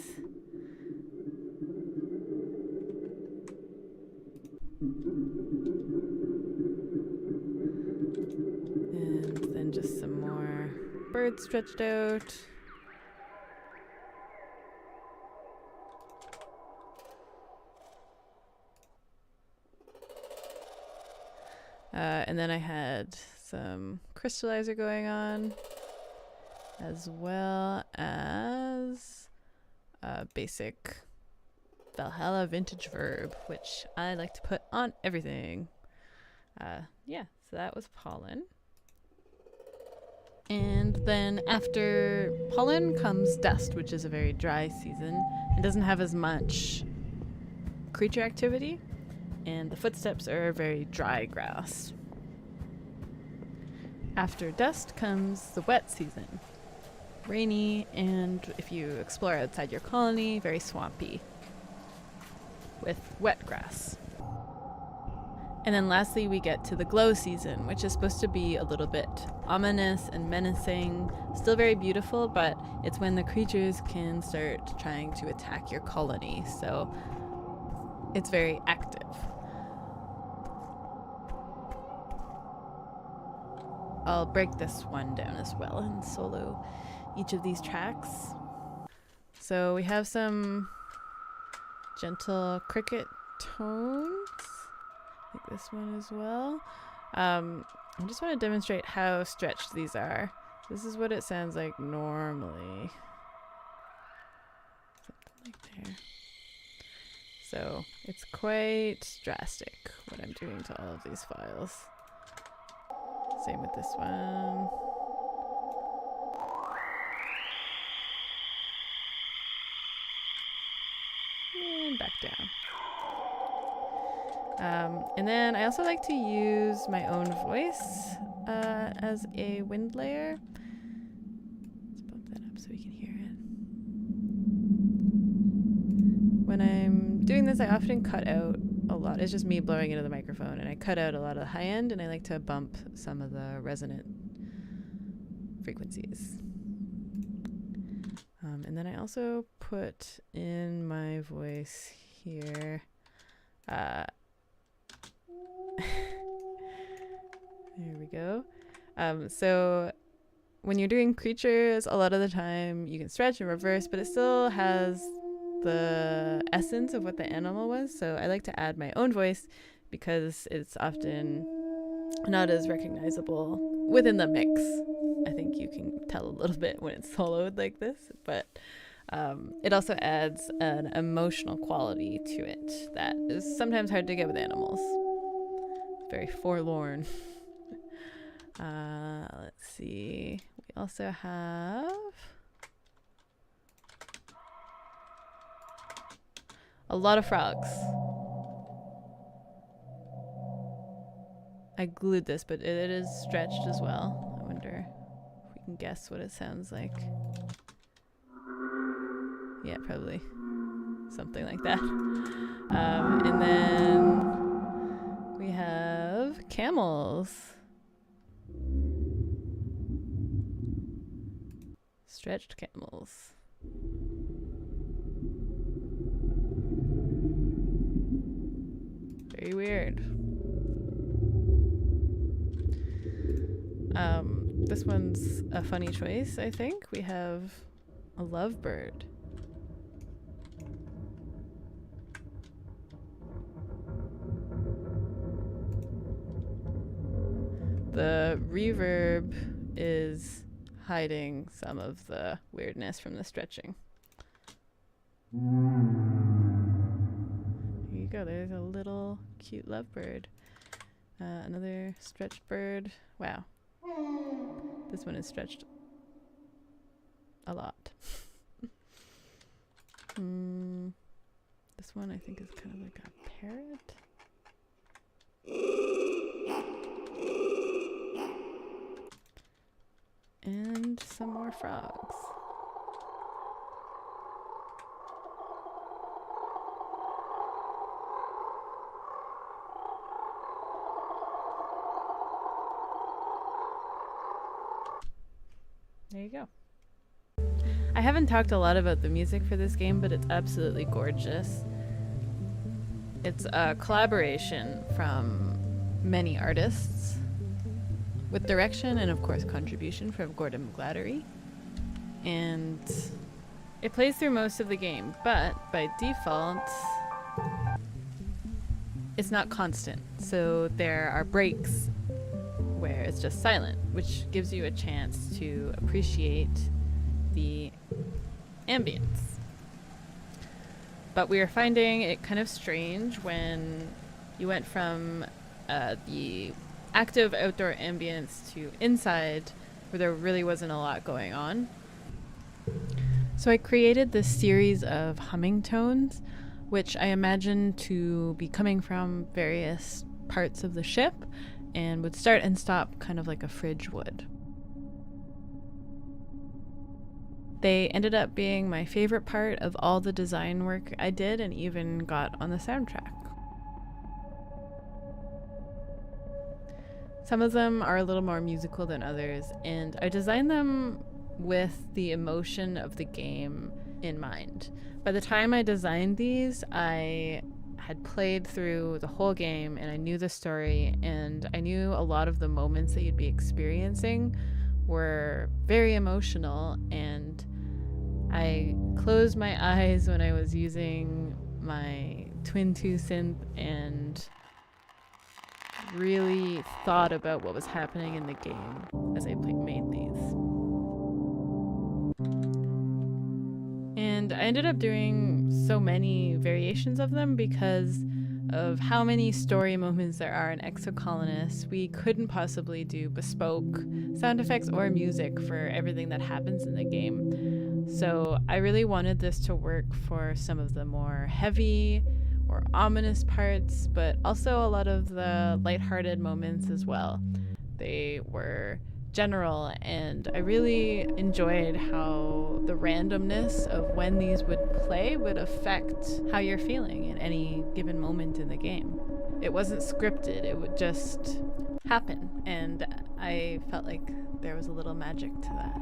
And then just some more birds stretched out. And then I had some crystallizer going on, as well as a basic Valhalla vintage verb, which I like to put on everything. Yeah, so that was Pollen. And then after Pollen comes Dust, which is a very dry season. It doesn't have as much creature activity, and the footsteps are very dry grass. After Dust comes the wet season. Rainy, and if you explore outside your colony, very swampy, with wet grass. And then lastly, we get to the glow season, which is supposed to be a little bit ominous and menacing, still very beautiful, but it's when the creatures can start trying to attack your colony, so it's very active. I'll break this one down as well and solo each of these tracks. So we have some gentle cricket tones. I think this one as well. I just want to demonstrate how stretched these are. This is what it sounds like normally. Something like there. So it's quite drastic what I'm doing to all of these files. Same with this one. And back down. And then I also like to use my own voice as a wind layer. Let's bump that up so we can hear it. When I'm doing this, I often cut out a lot. It's just me blowing into the microphone, and I cut out a lot of the high end, and I like to bump some of the resonant frequencies. And then I also put in my voice here. There we go. So when you're doing creatures, a lot of the time you can stretch and reverse, but it still has the essence of what the animal was. So I like to add my own voice because it's often not as recognizable within the mix. I think you can tell a little bit when it's soloed like this, but it also adds an emotional quality to it that is sometimes hard to get with animals. Very forlorn. Let's see. We also have a lot of frogs. I glued this, but it is stretched as well. I wonder if we can guess what it sounds like. Yeah, probably something like that. And then we have camels. Stretched camels. Very weird. This one's a funny choice, I think. We have a lovebird. The reverb is hiding some of the weirdness from the stretching. Here you go, there's a little cute lovebird. Another stretched bird. Wow. This one is stretched a lot. This one I think is kind of like a parrot. And some more frogs. There you go. I haven't talked a lot about the music for this game, but it's absolutely gorgeous. It's a collaboration from many artists, with direction and of course contribution from Gordon McGladdery. And it plays through most of the game, but by default it's not constant. So there are breaks where it's just silent, which gives you a chance to appreciate the ambience. But we are finding it kind of strange when you went from the active outdoor ambience to inside, where there really wasn't a lot going on. So I created this series of humming tones, which I imagine to be coming from various parts of the ship and would start and stop kind of like a fridge would. They ended up being my favorite part of all the design work I did and even got on the soundtrack. Some of them are a little more musical than others, and I designed them with the emotion of the game in mind. By the time I designed these, I had played through the whole game and I knew the story, and I knew a lot of the moments that you'd be experiencing were very emotional, and I closed my eyes when I was using my Twin 2 synth and really thought about what was happening in the game as I made these. And I ended up doing so many variations of them because of how many story moments there are in Exocolonist. We couldn't possibly do bespoke sound effects or music for everything that happens in the game. So I really wanted this to work for some of the more heavy or ominous parts, but also a lot of the lighthearted moments as well. They were general, and I really enjoyed how the randomness of when these would play would affect how you're feeling in any given moment in the game. It wasn't scripted, it would just happen, and I felt like there was a little magic to that.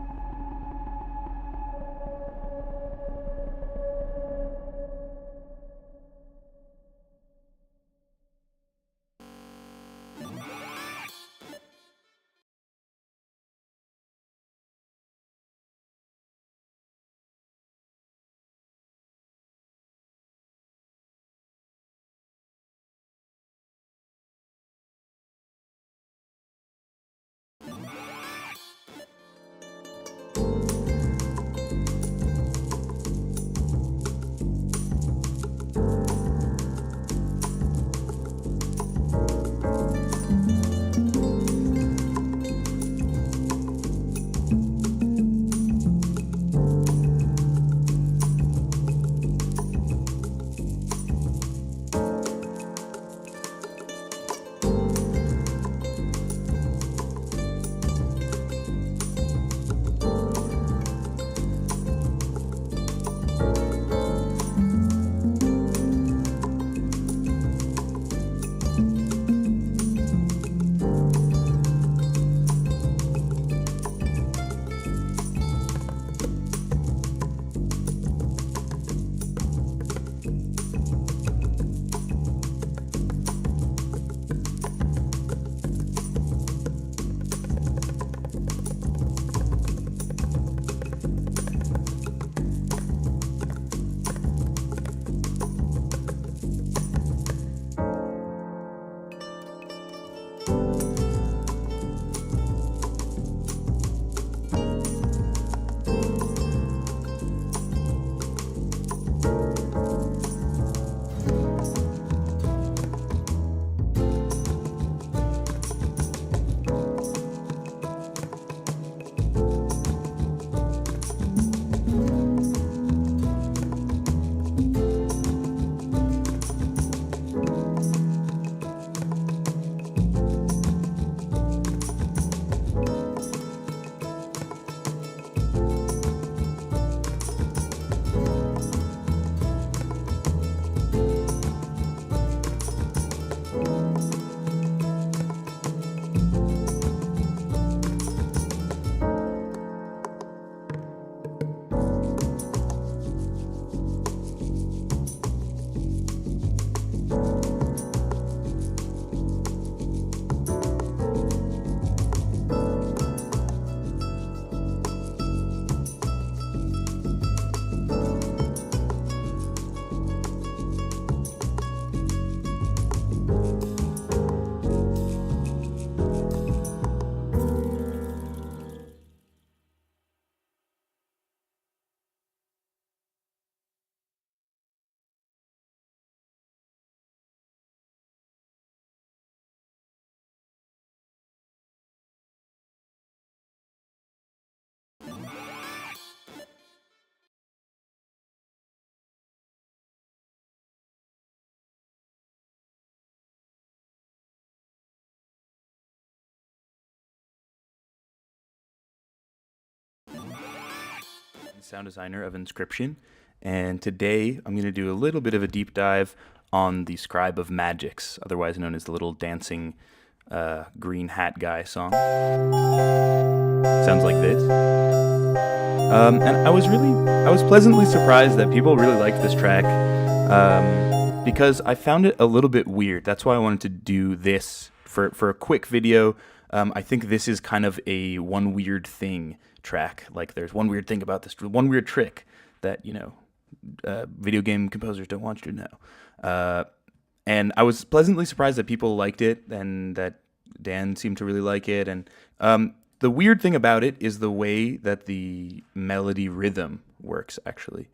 Sound designer of Inscription, and today I'm going to do a little bit of a deep dive on the Scribe of Magics, otherwise known as the little dancing green hat guy song. Sounds like this. And I was pleasantly surprised that people really liked this track, because I found it a little bit weird. That's why I wanted to do this for a quick video. I think this is kind of a one weird thing track. Like, there's one weird thing about this, one weird trick that, video game composers don't want you to know. And I was pleasantly surprised that people liked it and that Dan seemed to really like it. And the weird thing about it is the way that the melody rhythm works, actually.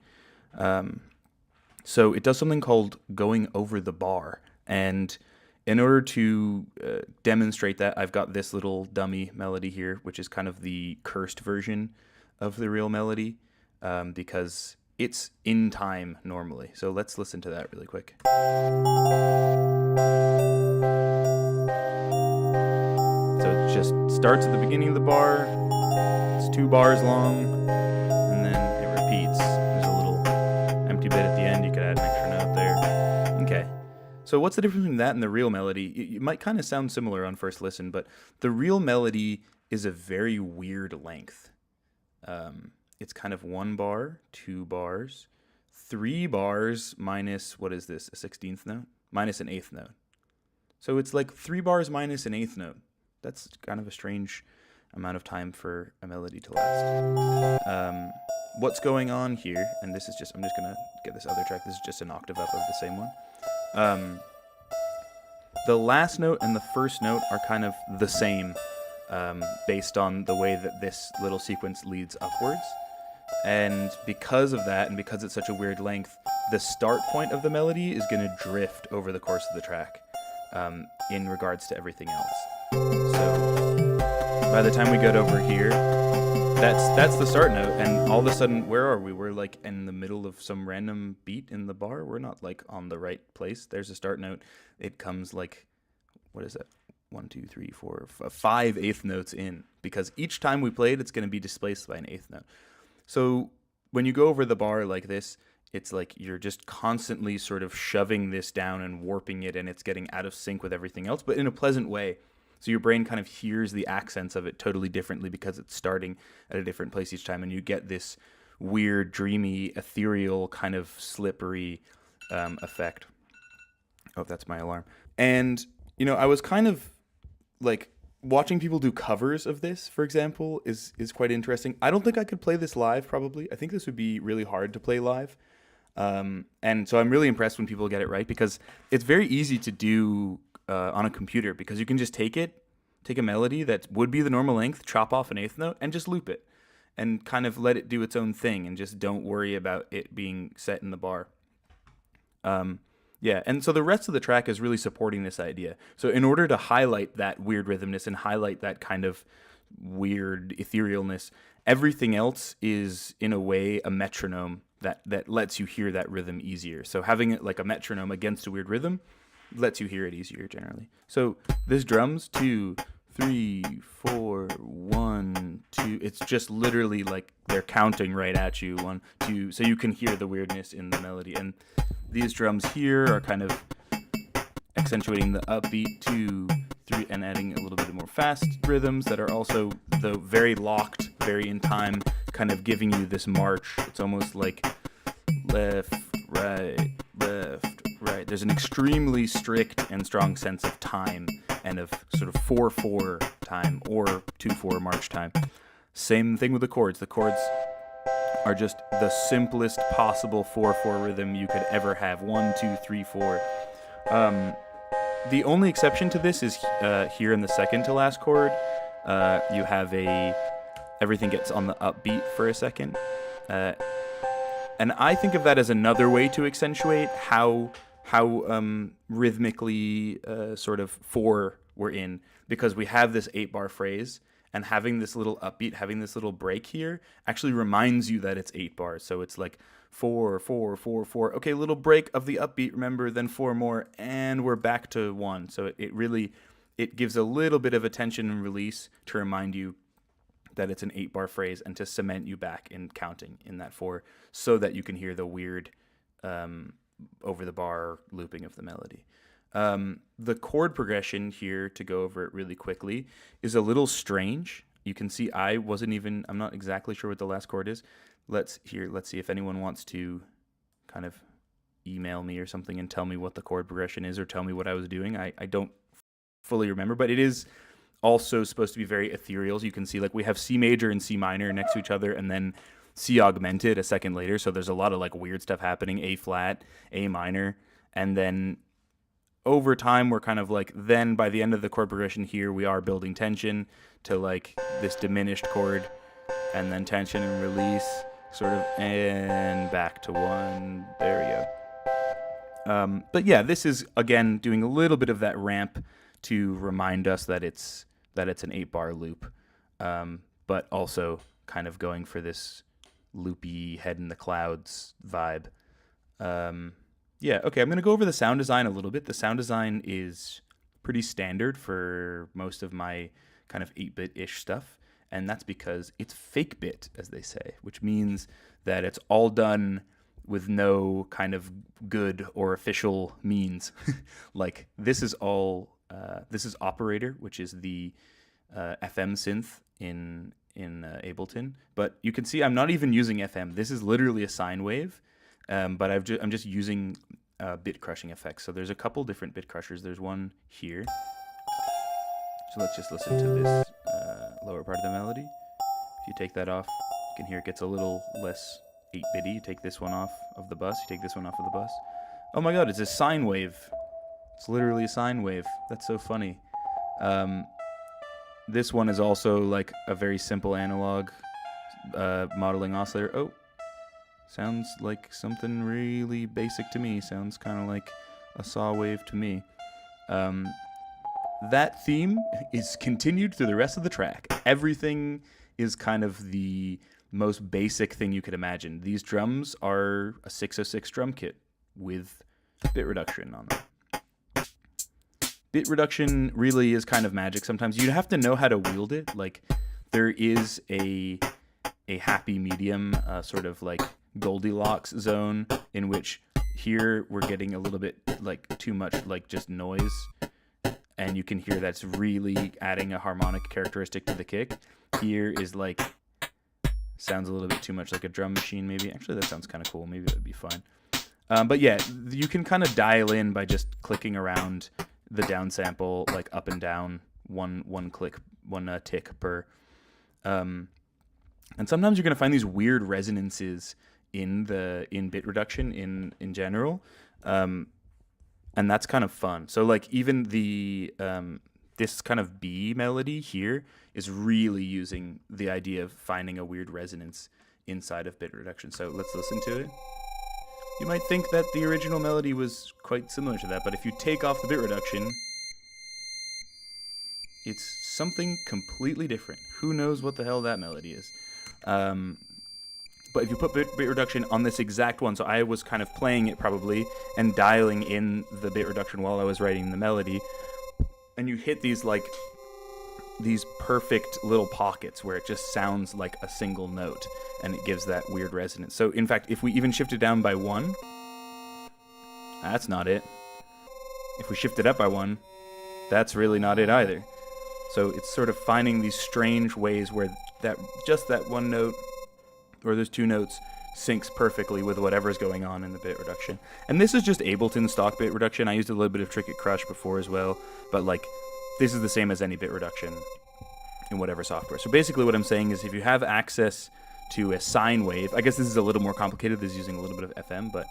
So it does something called going over the bar. And in order to demonstrate that, I've got this little dummy melody here, which is kind of the cursed version of the real melody, because it's in time normally. So let's listen to that really quick. So it just starts at the beginning of the bar, it's 2 bars long, and then it repeats. There's a little empty bit at the end, you could add an extra note there. Okay. So what's the difference between that and the real melody? It might kind of sound similar on first listen, but the real melody is a very weird length. It's kind of 1 bar, 2 bars, 3 bars minus, what is this, a 16th note? Minus an 8th note. So it's like 3 bars minus an 8th note. That's kind of a strange amount of time for a melody to last. What's going on here, and this is just, I'm just going to get this other track, this is just an octave up of the same one. The last note and the first note are kind of the same, based on the way that this little sequence leads upwards. And because of that, and because it's such a weird length, the start point of the melody is going to drift over the course of the track, in regards to everything else. So by the time we get over here, that's the start note, and all of a sudden, where are we? We're like in the middle of some random beat in the bar. We're not like on the right place. There's a start note. It comes like, what is that? 1, 2, 3, 4, 5 eighth notes in, because each time we play it, it's going to be displaced by an eighth note. So when you go over the bar like this, it's like you're just constantly sort of shoving this down and warping it, and it's getting out of sync with everything else, but in a pleasant way. So your brain kind of hears the accents of it totally differently because it's starting at a different place each time, and you get this weird, dreamy, ethereal, kind of slippery effect. Oh, that's my alarm. And, I was kind of like, watching people do covers of this, for example, is quite interesting. I don't think I could play this live, probably. I think this would be really hard to play live. And so I'm really impressed when people get it right, because it's very easy to do on a computer, because you can just take a melody that would be the normal length, chop off an eighth note, and just loop it, and kind of let it do its own thing, and just don't worry about it being set in the bar. Yeah, and so the rest of the track is really supporting this idea. So in order to highlight that weird rhythmness and highlight that kind of weird etherealness, everything else is, in a way, a metronome that lets you hear that rhythm easier. So having it like a metronome against a weird rhythm lets you hear it easier generally. So this drums, 2, 3, 4, 1, 2. It's just literally like they're counting right at you, 1, 2. So you can hear the weirdness in the melody. And these drums here are kind of accentuating the upbeat, 2, 3, and adding a little bit more fast rhythms that are also the very locked, very in time kind of giving you this march. It's almost like left, right, left, right. There's an extremely strict and strong sense of time and of sort of 4/4 time or 2/4 march time. Same thing with the chords. The chords are just the simplest possible 4/4 rhythm you could ever have. 1, 2, 3, 4. The only exception to this is here in the second to last chord. You have everything gets on the upbeat for a second. And I think of that as another way to accentuate how rhythmically sort of 4 we're in, because we have this 8-bar phrase, and having this little upbeat, having this little break here actually reminds you that it's 8 bars. So it's like 4, 4, 4, 4. Okay, little break of the upbeat, remember, then 4 more, and we're back to 1. So it gives a little bit of a tension and release to remind you that it's an 8-bar phrase and to cement you back in counting in that 4 so that you can hear the weird over-the-bar looping of the melody. The chord progression here, to go over it really quickly, is a little strange. You can see I'm not exactly sure what the last chord is. Let's see if anyone wants to kind of email me or something and tell me what the chord progression is or tell me what I was doing. I don't fully remember, but it is also supposed to be very ethereal. So you can see like we have C major and C minor next to each other, and then C augmented a second later. So there's a lot of like weird stuff happening. A flat, A minor, and then over time we're kind of like, then by the end of the chord progression here, we are building tension to like this diminished chord, and then tension and release sort of, and back to 1. There we go. But yeah, this is again doing a little bit of that ramp to remind us that it's an 8-bar loop, but also kind of going for this loopy head in the clouds vibe. Yeah, okay, I'm going to go over the sound design a little bit. The sound design is pretty standard for most of my kind of 8-bit-ish stuff, and that's because it's fake bit, as they say, which means that it's all done with no kind of good or official means. Like, this is Operator, which is the FM synth in Ableton, but you can see I'm not even using FM. This is literally a sine wave. But I'm just using bit crushing effects. So there's a couple different bit crushers. There's one here. So let's just listen to this lower part of the melody. If you take that off, you can hear it gets a little less 8-bitty. You take this one off of the bus. You take this one off of the bus. Oh my god, it's a sine wave. It's literally a sine wave. That's so funny. This one is also like a very simple analog modeling oscillator. Oh. Sounds like something really basic to me. Sounds kind of like a saw wave to me. That theme is continued through the rest of the track. Everything is kind of the most basic thing you could imagine. These drums are a 606 drum kit with bit reduction on them. Bit reduction really is kind of magic. Sometimes you have to know how to wield it. Like, there is a happy medium, sort of like Goldilocks zone, in which here we're getting a little bit like too much like just noise, and you can hear that's really adding a harmonic characteristic to the kick. Here is like, sounds a little bit too much like a drum machine maybe. Actually, that sounds kind of cool. Maybe that would be fine. But yeah, you can kind of dial in by just clicking around the downsample, like up and down, one click, one tick per. And sometimes you're going to find these weird resonances in bit reduction in general, and that's kind of fun. So like even the this kind of B melody here is really using the idea of finding a weird resonance inside of bit reduction. So let's listen to it. You might think that the original melody was quite similar to that, but if you take off the bit reduction, it's something completely different. Who knows what the hell that melody is? But if you put bit reduction on this exact one, so I was kind of playing it probably and dialing in the bit reduction while I was writing the melody, and you hit these perfect little pockets where it just sounds like a single note, and it gives that weird resonance. So in fact, if we even shift it down by 1, that's not it. If we shift it up by 1, that's really not it either. So it's sort of finding these strange ways where that one note or those two notes syncs perfectly with whatever's going on in the bit reduction. And this is just Ableton stock bit reduction. I used a little bit of Trick It Crush before as well, but like this is the same as any bit reduction in whatever software. So basically what I'm saying is if you have access to a sine wave, I guess this is a little more complicated, this is using a little bit of FM, but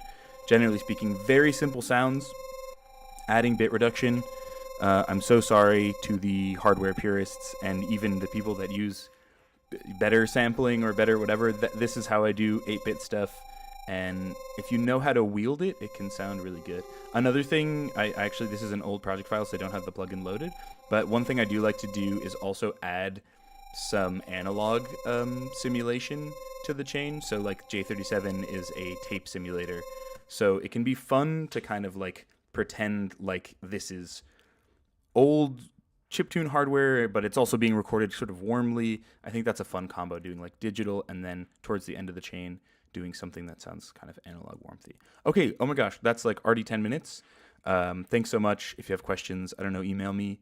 generally speaking, very simple sounds, adding bit reduction. I'm so sorry to the hardware purists and even the people that use better sampling or better whatever. This is how I do 8-bit stuff, and if you know how to wield it, it can sound really good. Another thing, actually this is an old project file, so I don't have the plugin loaded, but one thing I do like to do is also add some analog simulation to the chain. So like J37 is a tape simulator, so it can be fun to kind of like pretend like this is old chiptune hardware, but it's also being recorded sort of warmly. I think that's a fun combo, doing like digital and then towards the end of the chain doing something that sounds kind of analog warmthy. Okay, oh my gosh, that's like already 10 minutes. Thanks so much. If you have questions, I don't know, email me.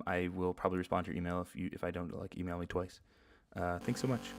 I will probably respond to your email if I don't like email me twice. Thanks so much.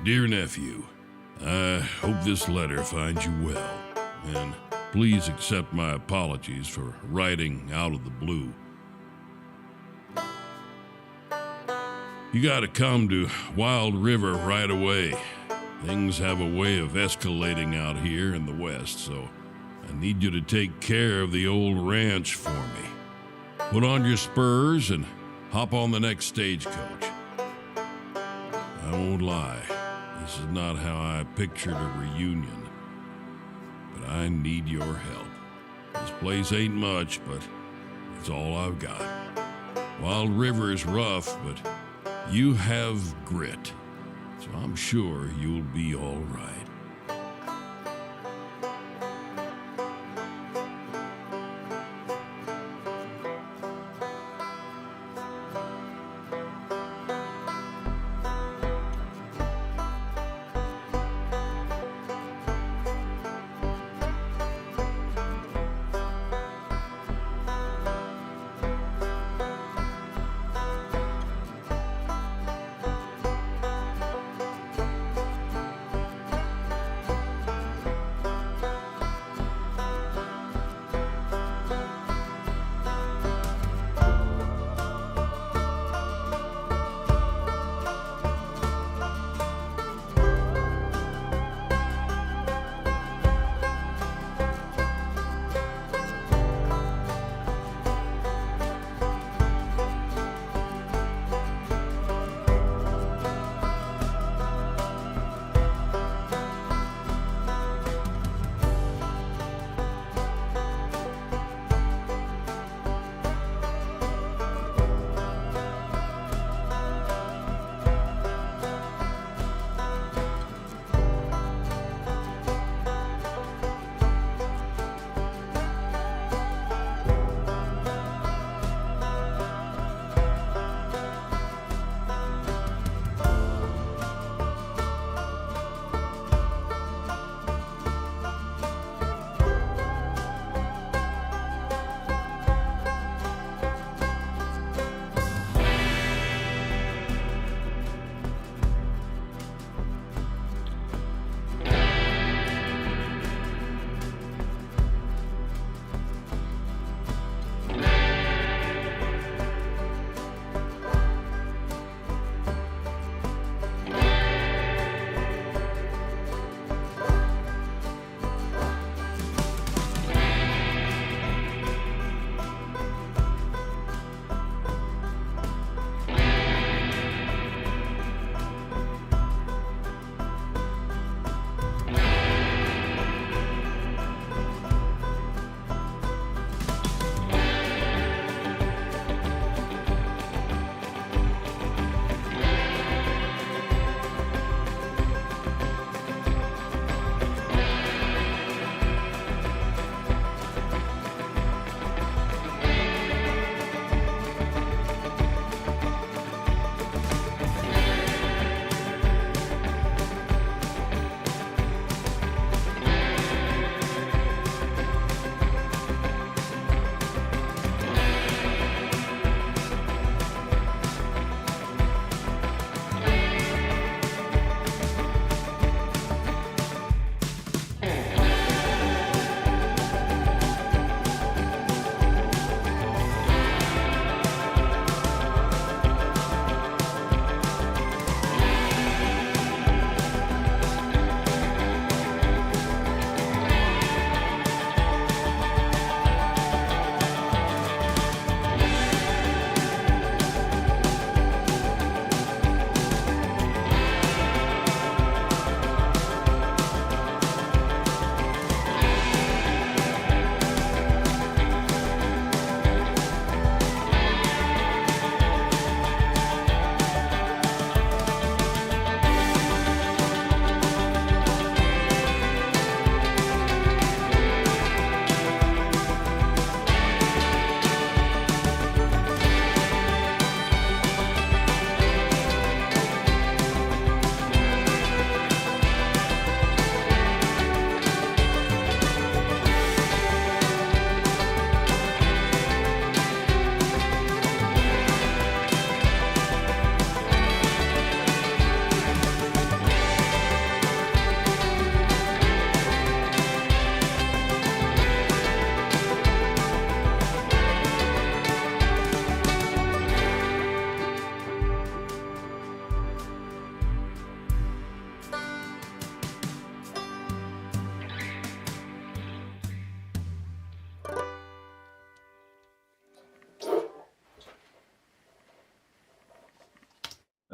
Dear nephew, I hope this letter finds you well, and please accept my apologies for writing out of the blue. You gotta come to Wild River right away. Things have a way of escalating out here in the west, so I need you to take care of the old ranch for me. Put on your spurs and hop on the next stagecoach. I won't lie. This is not how I pictured a reunion, but I need your help. This place ain't much, but it's all I've got. Wild River is rough, but you have grit, so I'm sure you'll be all right.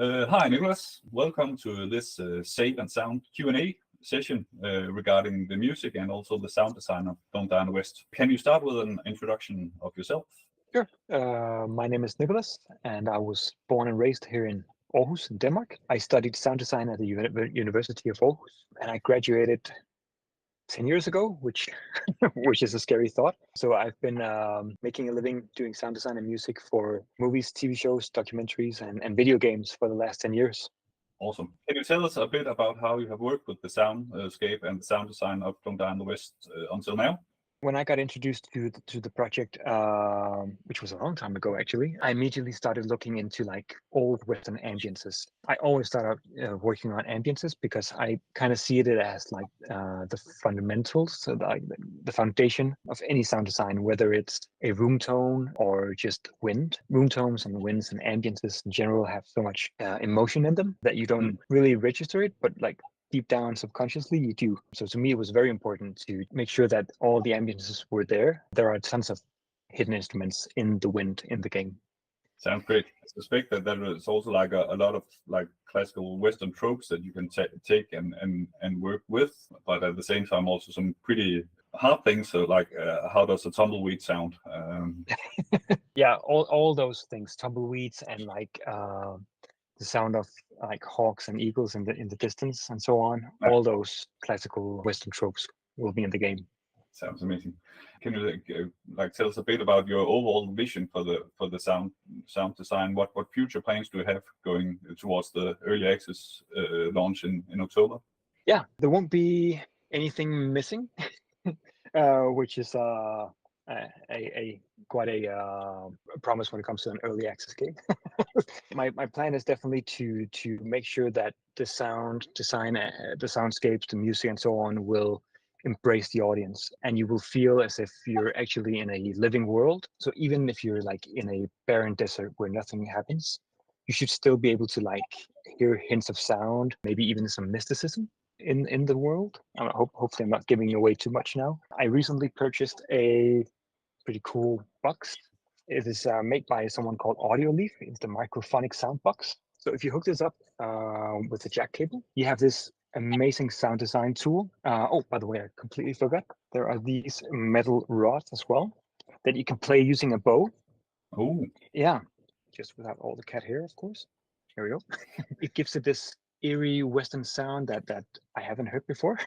Hi, Nivalis. Welcome to this Save and Sound Q&A session regarding the music and also the sound design of Don't Die in the West. Can you start with an introduction of yourself? Sure. My name is Nivalis, and I was born and raised here in Aarhus, in Denmark. I studied sound design at the University of Aarhus, and I graduated 10 years ago, which which is a scary thought. So I've been making a living doing sound design and music for movies, TV shows, documentaries, and video games for the last 10 years. Awesome. Can you tell us a bit about how you have worked with the soundscape and the sound design of Don't Die in the West until now? When I got introduced to the project, which was a long time ago actually, I immediately started looking into like old Western ambiences. I always started working on ambiences because I kind of see it as like the fundamentals, so the foundation of any sound design, whether it's a room tone or just wind. Room tones and winds and ambiences in general have so much emotion in them that you don't really register it, but like deep down subconsciously you do. So to me it was very important to make sure that all the ambiences were there. There are tons of hidden instruments in the wind in the game. Sounds great. I suspect that there is also like a lot of like classical Western tropes that you can take and work with, but at the same time also some pretty hard things. So like how does a tumbleweed sound? Yeah, all those things, tumbleweeds and like the sound of like hawks and eagles in the distance and so on. All those classical Western tropes will be in the game. Sounds amazing. Can you like tell us a bit about your overall vision for the sound design? What future plans do you have going towards the early access launch in October? Yeah, there won't be anything missing, which is quite a promise when it comes to an early access game. My plan is definitely to make sure that the sound design, the soundscapes, the music, and so on will embrace the audience, and you will feel as if you're actually in a living world. So even if you're like in a barren desert where nothing happens, you should still be able to like hear hints of sound, maybe even some mysticism in the world. Hopefully I'm not giving away too much now. I recently purchased a pretty cool box. It is made by someone called Audioleaf. It's the microphonic sound box. So if you hook this up with a jack cable, you have this amazing sound design tool. Oh, by the way, I completely forgot. There are these metal rods as well that you can play using a bow. Oh. Yeah, just without all the cat hair, of course. Here we go. It gives it this eerie Western sound that I haven't heard before.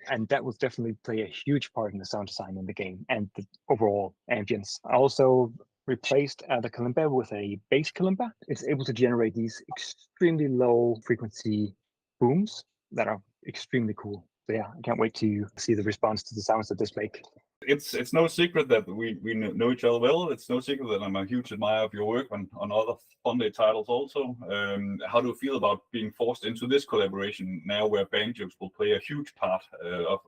And that will definitely play a huge part in the sound design in the game and the overall ambience. I also replaced the kalimba with a bass kalimba. It's able to generate these extremely low frequency booms that are extremely cool. So yeah, I can't wait to see the response to the sounds that this make. It's no secret that we know each other well. It's no secret that I'm a huge admirer of your work on other Funday titles also. How do you feel about being forced into this collaboration now where banjos will play a huge part of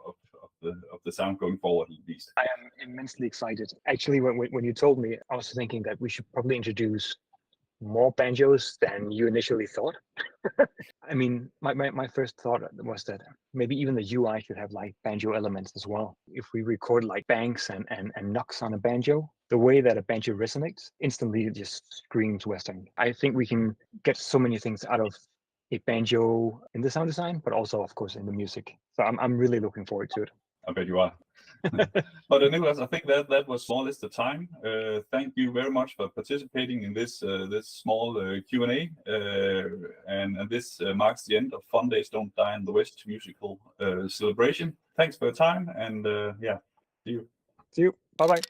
the sound going forward at least? I am immensely excited. Actually, when you told me, I was thinking that we should probably introduce more banjos than you initially thought. I mean, my first thought was that maybe even the UI should have like banjo elements as well. If we record like bangs and knocks on a banjo, the way that a banjo resonates instantly just screams Western. I think we can get so many things out of a banjo in the sound design, but also of course in the music. So I'm really looking forward to it. I bet you are. But Nivalis, I think that was more or less the time. Thank you very much for participating in this small Q&A, and this marks the end of Funday's Don't Die in the West musical celebration. Thanks for your time, and yeah, see you. See you. Bye bye.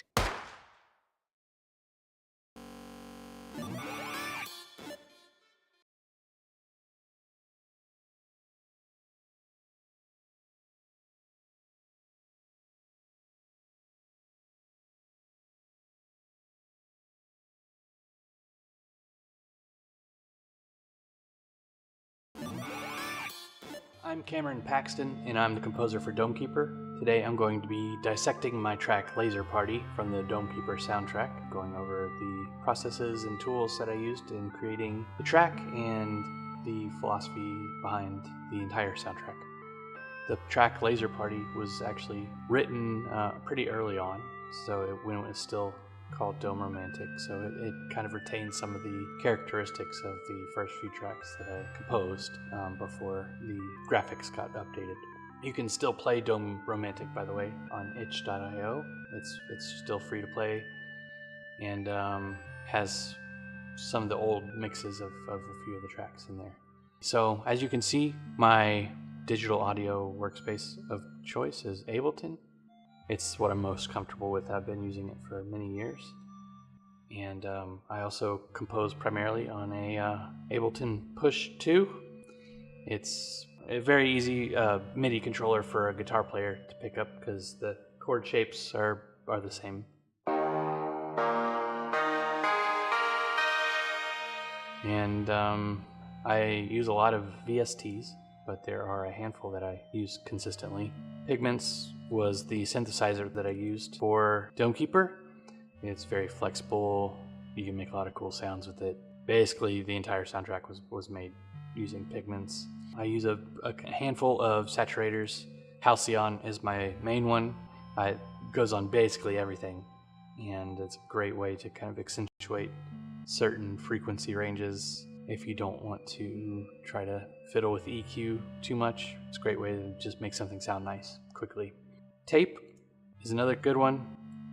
I'm Cameron Paxton, and I'm the composer for Domekeeper. Today I'm going to be dissecting my track Laser Party from the Domekeeper soundtrack, going over the processes and tools that I used in creating the track and the philosophy behind the entire soundtrack. The track Laser Party was actually written pretty early on, so when it was still called Dome Romantic, so it kind of retains some of the characteristics of the first few tracks that I composed before the graphics got updated. You can still play Dome Romantic, by the way, on itch.io. It's still free to play, and has some of the old mixes of a few of the tracks in there. So as you can see, my digital audio workspace of choice is Ableton. It's what I'm most comfortable with. I've been using it for many years. And I also compose primarily on a Ableton Push 2. It's a very easy MIDI controller for a guitar player to pick up because the chord shapes are the same. And I use a lot of VSTs, but there are a handful that I use consistently. Pigments was the synthesizer that I used for Domekeeper. It's very flexible. You can make a lot of cool sounds with it. Basically, the entire soundtrack was made using Pigments. I use a handful of saturators. Halcyon is my main one. It goes on basically everything, and it's a great way to kind of accentuate certain frequency ranges if you don't want to try to fiddle with EQ too much. It's a great way to just make something sound nice quickly. Tape is another good one.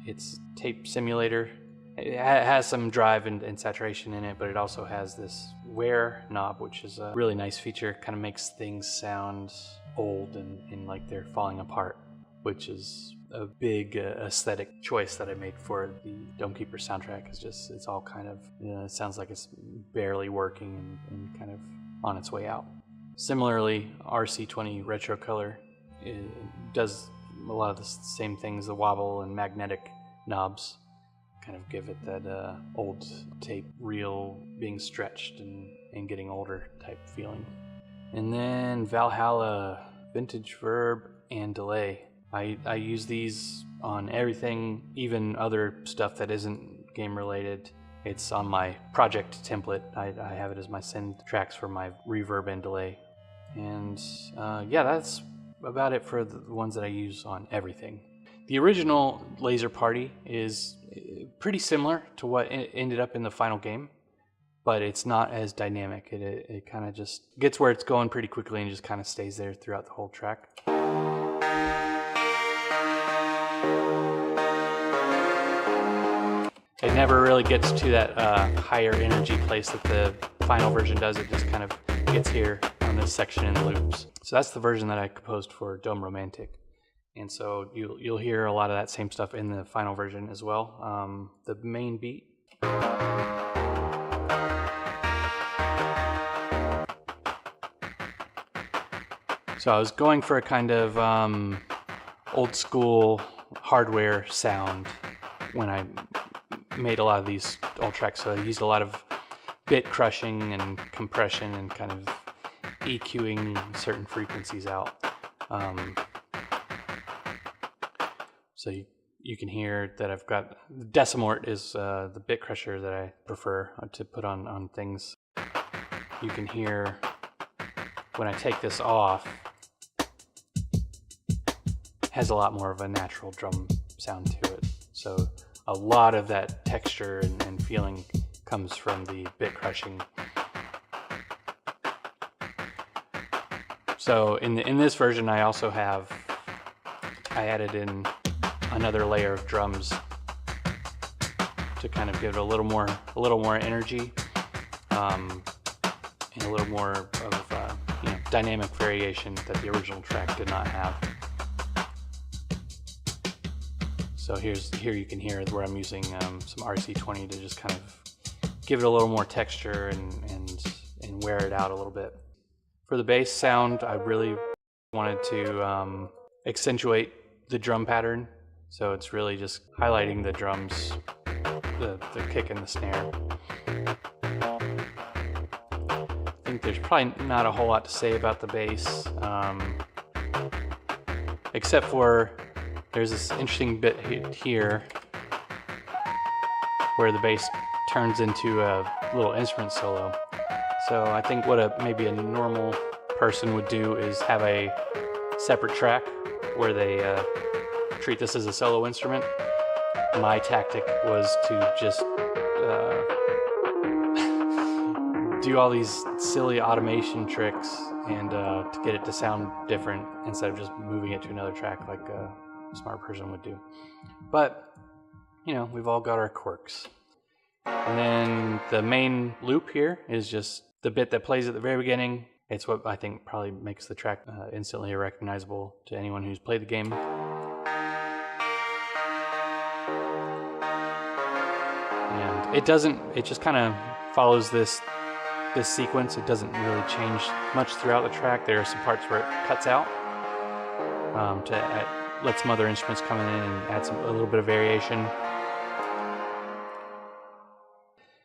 It's tape simulator. It has some drive and saturation in it, but it also has this wear knob, which is a really nice feature. Kind of makes things sound old and like they're falling apart, which is a big aesthetic choice that I made for the Domekeeper soundtrack. It's all kind of, it sounds like it's barely working and kind of on its way out. Similarly, RC20 Retro Color does a lot of the same things. The wobble and magnetic knobs kind of give it that old tape reel being stretched and getting older type feeling. And then Valhalla, Vintage Verb, and Delay. I use these on everything, even other stuff that isn't game related. It's on my project template. I have it as my send tracks for my reverb and delay. And yeah, that's about it for the ones that I use on everything. The original Laser Party is pretty similar to what ended up in the final game, but it's not as dynamic. It kind of just gets where it's going pretty quickly and just kind of stays there throughout the whole track. It never really gets to that higher energy place that the final version does. It just kind of gets here on this section in loops. So that's the version that I composed for Dome Romantic. And so you'll hear a lot of that same stuff in the final version as well. The main beat. So I was going for a kind of old school hardware sound when I made a lot of these old tracks. So I used a lot of bit crushing and compression and kind of EQing certain frequencies out. So you can hear that I've got, Decimort is the bit crusher that I prefer to put on things. You can hear when I take this off, has a lot more of a natural drum sound to it. So a lot of that texture and feeling comes from the bit crushing. So in this version, I also I added in another layer of drums to kind of give it a little more energy, and a little more of dynamic variation that the original track did not have. So here you can hear where I'm using some RC20 to just kind of give it a little more texture and wear it out a little bit. For the bass sound, I really wanted to accentuate the drum pattern. So it's really just highlighting the drums, the kick and the snare. I think there's probably not a whole lot to say about the bass, except for there's this interesting bit here where the bass turns into a little instrument solo. So I think what maybe a normal person would do is have a separate track where they treat this as a solo instrument, my tactic was to just do all these silly automation tricks and to get it to sound different instead of just moving it to another track like a smart person would do. But, you know, we've all got our quirks. And then the main loop here is just the bit that plays at the very beginning. It's what I think probably makes the track instantly recognizable to anyone who's played the game. And it just kind of follows this sequence. It doesn't really change much throughout the track. There are some parts where it cuts out to let some other instruments come in and add a little bit of variation.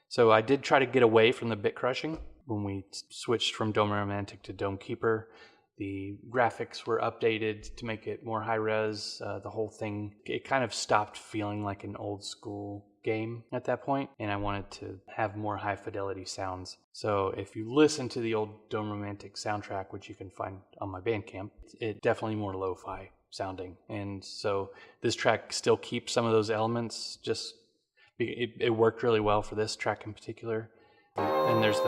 So I did try to get away from the bit crushing when we switched from Dome Romantic to Dome Keeper. The graphics were updated to make it more high res. The whole thing, it kind of stopped feeling like an old school game at that point, and I wanted to have more high fidelity sounds. So if you listen to the old Dome Romantic soundtrack, which you can find on my Bandcamp, it's definitely more lo-fi sounding. And so this track still keeps some of those elements, just it worked really well for this track in particular. And there's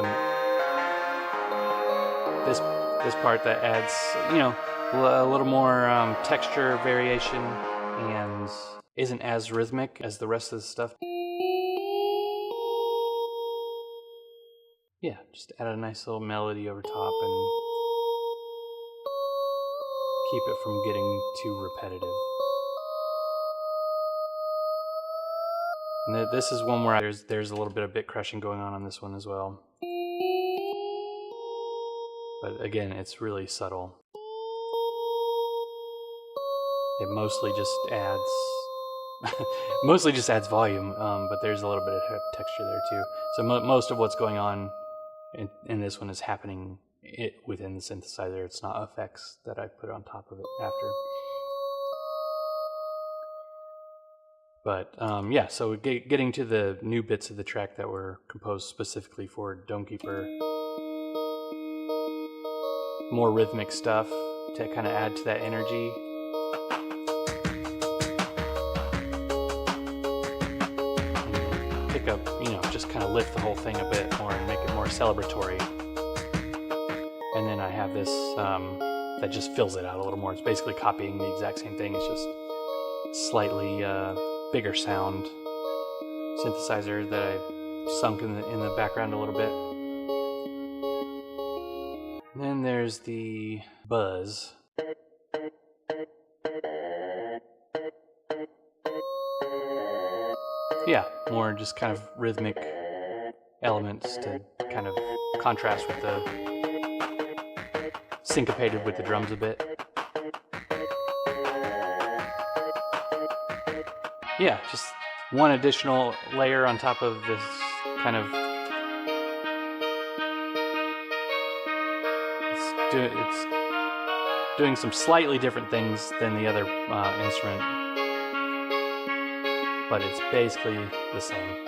this part that adds, you know, a little more texture variation and isn't as rhythmic as the rest of the stuff. Yeah, just add a nice little melody over top and keep it from getting too repetitive. And this is one where there's a little bit of bit crushing going on this one as well. But again, it's really subtle. It mostly just adds volume, but there's a little bit of texture there too. So most of what's going on in this one is happening within the synthesizer. It's not effects that I put on top of it after. But yeah, so getting to the new bits of the track that were composed specifically for Dome Keeper. More rhythmic stuff to kind of add to that energy. And pick up, you know, just kind of lift the whole thing a bit more and make it more celebratory. And then I have this that just fills it out a little more. It's basically copying the exact same thing. It's just slightly bigger sound synthesizer that I sunk in the background a little bit. And then there's the buzz. Yeah, more just kind of rhythmic elements to kind of contrast with the syncopated with the drums a bit. Yeah, just one additional layer on top of this kind of... It's doing some slightly different things than the other instrument, but it's basically the same.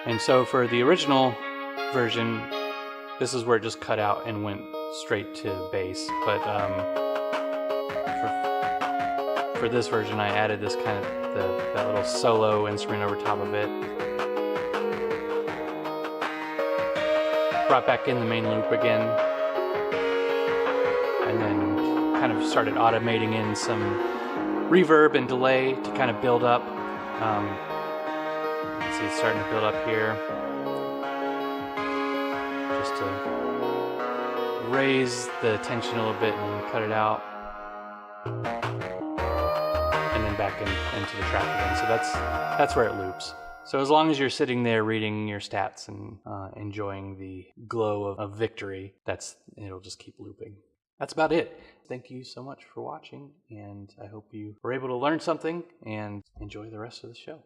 And so for the original version, this is where it just cut out and went straight to bass, but for this version I added this kind of that little solo instrument over top of it. Brought back in the main loop again, and then kind of started automating in some reverb and delay to kind of build up. You can see it's starting to build up here, just to raise the tension a little bit and cut it out, and then back into the track again. So that's where it loops. So as long as you're sitting there reading your stats and enjoying the glow of victory, it'll just keep looping. That's about it. Thank you so much for watching, and I hope you were able to learn something and enjoy the rest of the show.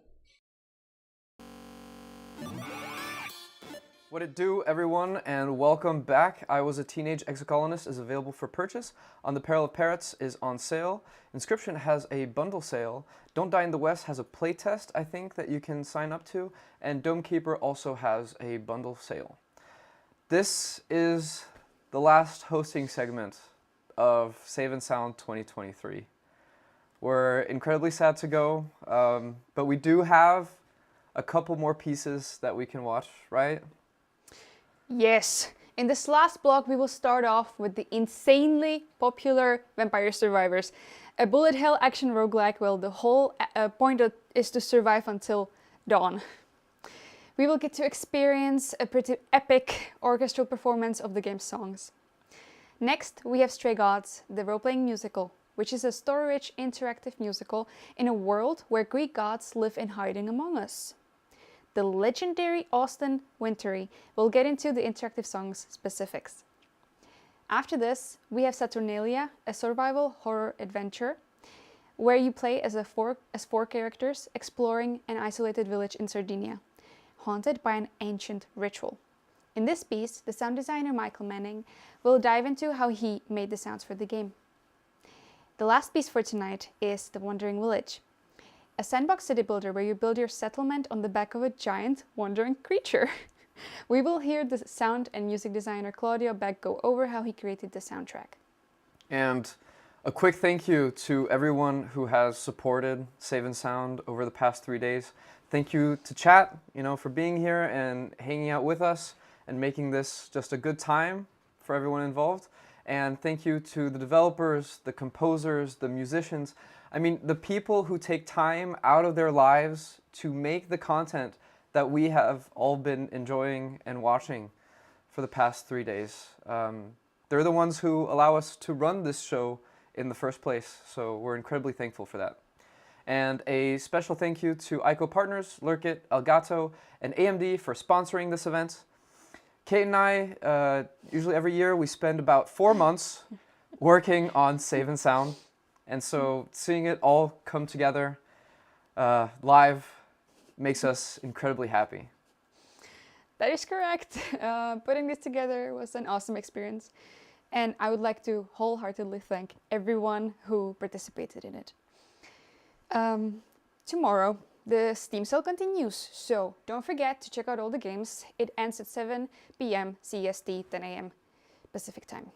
What it do, everyone, and welcome back. I Was a Teenage Exocolonist is available for purchase. On the Peril of Parrots is on sale. Inscription has a bundle sale. Don't Die in the West has a playtest, I think, that you can sign up to. And Dome Keeper also has a bundle sale. This is the last hosting segment of Save and Sound 2023. We're incredibly sad to go, but we do have a couple more pieces that we can watch, right? Yes. In this last block, we will start off with the insanely popular Vampire Survivors, a bullet hell action roguelike where the whole point is to survive until dawn. We will get to experience a pretty epic orchestral performance of the game's songs. Next, we have Stray Gods, the role-playing musical, which is a story-rich interactive musical in a world where Greek gods live in hiding among us. The legendary Austin Wintory will get into the interactive songs specifics. After this, we have Saturnalia, a survival horror adventure, where you play as four characters exploring an isolated village in Sardinia, haunted by an ancient ritual. In this piece, the sound designer Michael Manning will dive into how he made the sounds for the game. The last piece for tonight is The Wandering Village, a sandbox city builder where you build your settlement on the back of a giant wandering creature. We will hear the sound and music designer Claudio Beck go over how he created the soundtrack. And a quick thank you to everyone who has supported Save and Sound over the past 3 days. Thank you to chat, for being here and hanging out with us and making this just a good time for everyone involved. And thank you to the developers, the composers, the musicians. I mean, the people who take time out of their lives to make the content that we have all been enjoying and watching for the past 3 days. They're the ones who allow us to run this show in the first place, so we're incredibly thankful for that. And a special thank you to ICO partners, Lurkit, Elgato, and AMD for sponsoring this event. Kate and I, usually every year, we spend about 4 months working on Save and Sound. And so seeing it all come together live makes us incredibly happy. That is correct. Putting this together was an awesome experience. And I would like to wholeheartedly thank everyone who participated in it. Tomorrow, the Steam sale continues, so don't forget to check out all the games. It ends at 7 p.m. CST, 10 a.m. Pacific time.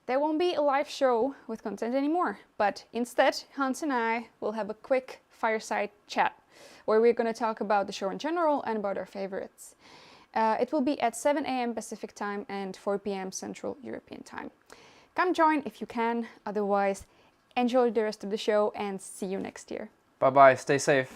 There won't be a live show with content anymore, but instead, Hans and I will have a quick fireside chat where we're going to talk about the show in general and about our favorites. It will be at 7 a.m. Pacific time and 4 p.m. Central European time. Come join if you can, otherwise enjoy the rest of the show and see you next year. Bye-bye, stay safe.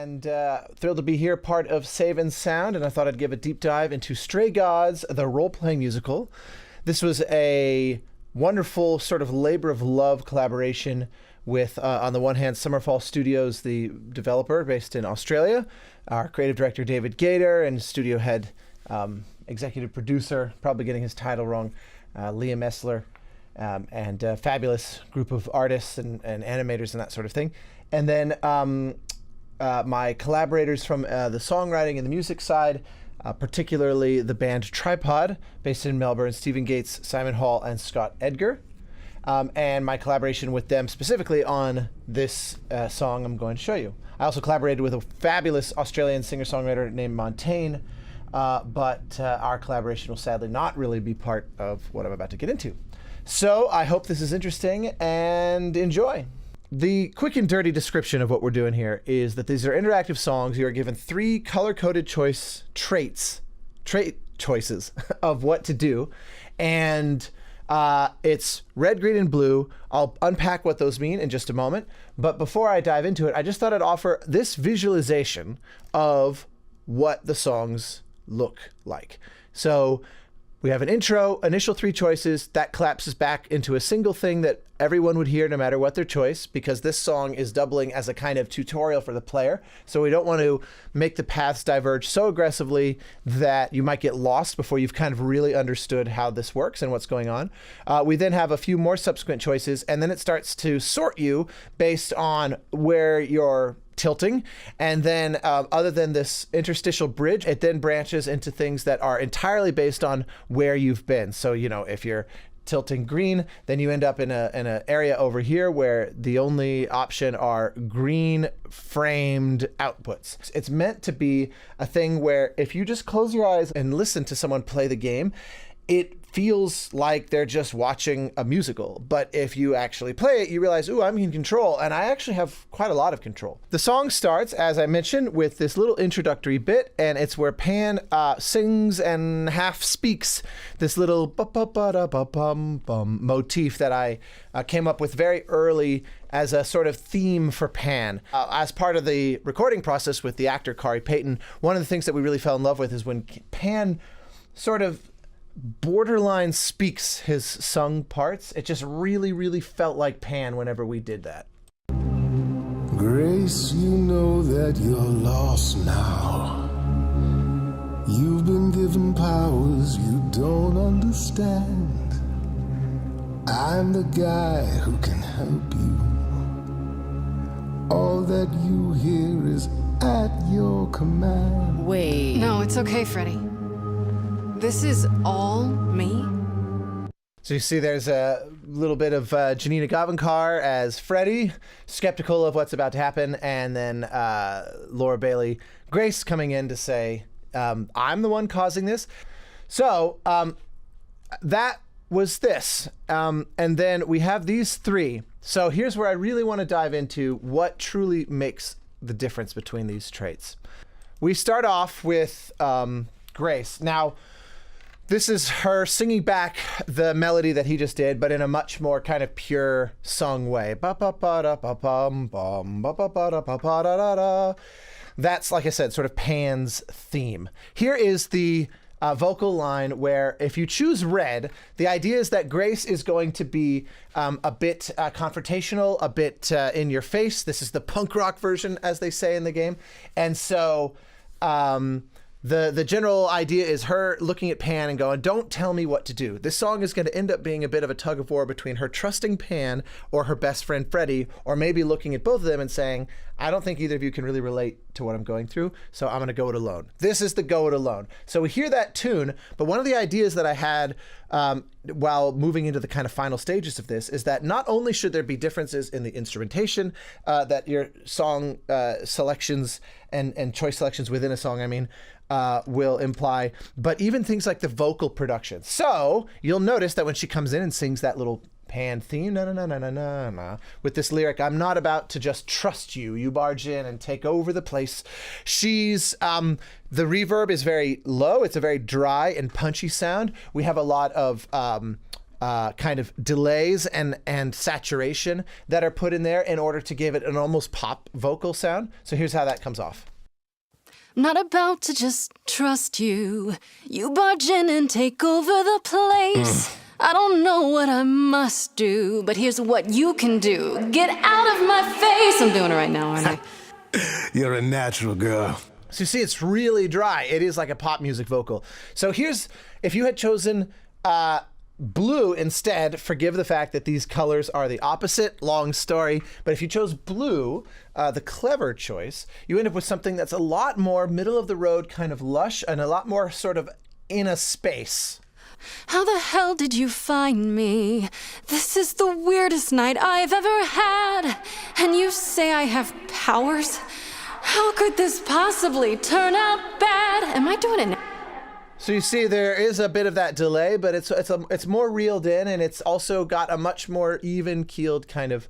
and thrilled to be here, part of Save and Sound, and I thought I'd give a deep dive into Stray Gods, the role-playing musical. This was a wonderful sort of labor of love collaboration with, on the one hand, Summerfall Studios, the developer based in Australia, our creative director David Gator, and studio head, executive producer, probably getting his title wrong, Liam Essler, and a fabulous group of artists and animators and that sort of thing. And then my collaborators from the songwriting and the music side, particularly the band Tripod, based in Melbourne, Stephen Gates, Simon Hall, and Scott Edgar. And my collaboration with them specifically on this song I'm going to show you. I also collaborated with a fabulous Australian singer-songwriter named Montaigne, but our collaboration will sadly not really be part of what I'm about to get into. So I hope this is interesting and enjoy. The quick and dirty description of what we're doing here is that these are interactive songs. You are given 3 color-coded trait choices of what to do, and it's red, green, and blue. I'll unpack what those mean in just a moment, but before I dive into it, I just thought I'd offer this visualization of what the songs look like. So we have an intro, initial 3 choices, that collapses back into a single thing that everyone would hear no matter what their choice, because this song is doubling as a kind of tutorial for the player. So we don't want to make the paths diverge so aggressively that you might get lost before you've kind of really understood how this works and what's going on. We then have a few more subsequent choices, and then it starts to sort you based on where you're tilting, and then other than this interstitial bridge, it then branches into things that are entirely based on where you've been. So, you know, if you're tilting green, then you end up in an area over here where the only option are green framed outputs. It's meant to be a thing where if you just close your eyes and listen to someone play the game, it feels like they're just watching a musical. But if you actually play it, you realize, ooh, I'm in control, and I actually have quite a lot of control. The song starts, as I mentioned, with this little introductory bit, and it's where Pan sings and half speaks this little ba-ba-ba-da-ba-bum-bum motif that I came up with very early as a sort of theme for Pan. As part of the recording process with the actor Kari Payton, one of the things that we really fell in love with is when Pan sort of borderline speaks his sung parts. It just really felt like Pan whenever we did that. Grace, you know that you're lost now. You've been given powers you don't understand. I'm the guy who can help you. All that you hear is at your command. Wait. No, it's okay, Freddy. This is all me? So you see there's a little bit of Janina Gavankar as Freddy, skeptical of what's about to happen, and then Laura Bailey Grace coming in to say, I'm the one causing this. So that was this. And then we have these 3. So here's where I really want to dive into what truly makes the difference between these traits. We start off with Grace. Now, this is her singing back the melody that he just did, but in a much more kind of pure sung way. That's, like I said, sort of Pan's theme. Here is the vocal line where if you choose red, the idea is that Grace is going to be a bit confrontational, a bit in your face. This is the punk rock version, as they say in the game. And so the general idea is her looking at Pan and going, don't tell me what to do. This song is going to end up being a bit of a tug of war between her trusting Pan or her best friend Freddy, or maybe looking at both of them and saying, I don't think either of you can really relate to what I'm going through, so I'm going to go it alone. This is the go it alone. So we hear that tune, but one of the ideas that I had while moving into the kind of final stages of this is that not only should there be differences in the instrumentation that your song selections and choice selections within a song, will imply, but even things like the vocal production. So you'll notice that when she comes in and sings that little Pan theme, na na na na na na, with this lyric, I'm not about to just trust you. You barge in and take over the place. She's the reverb is very low. It's a very dry and punchy sound. We have a lot of kind of delays and saturation that are put in there in order to give it an almost pop vocal sound. So here's how that comes off. I'm not about to just trust you. You barge in and take over the place. I don't know what I must do, but here's what you can do. Get out of my face. I'm doing it right now, aren't I? You're a natural girl. So you see, it's really dry. It is like a pop music vocal. So here's, if you had chosen blue instead, forgive the fact that these colors are the opposite, long story, but if you chose blue, the clever choice, you end up with something that's a lot more middle of the road, kind of lush, and a lot more sort of in a space. How the hell did you find me? This is the weirdest night I've ever had. And you say I have powers? How could this possibly turn out bad? Am I doing it now? So you see, there is a bit of that delay, but it's more reeled in, and it's also got a much more even-keeled kind of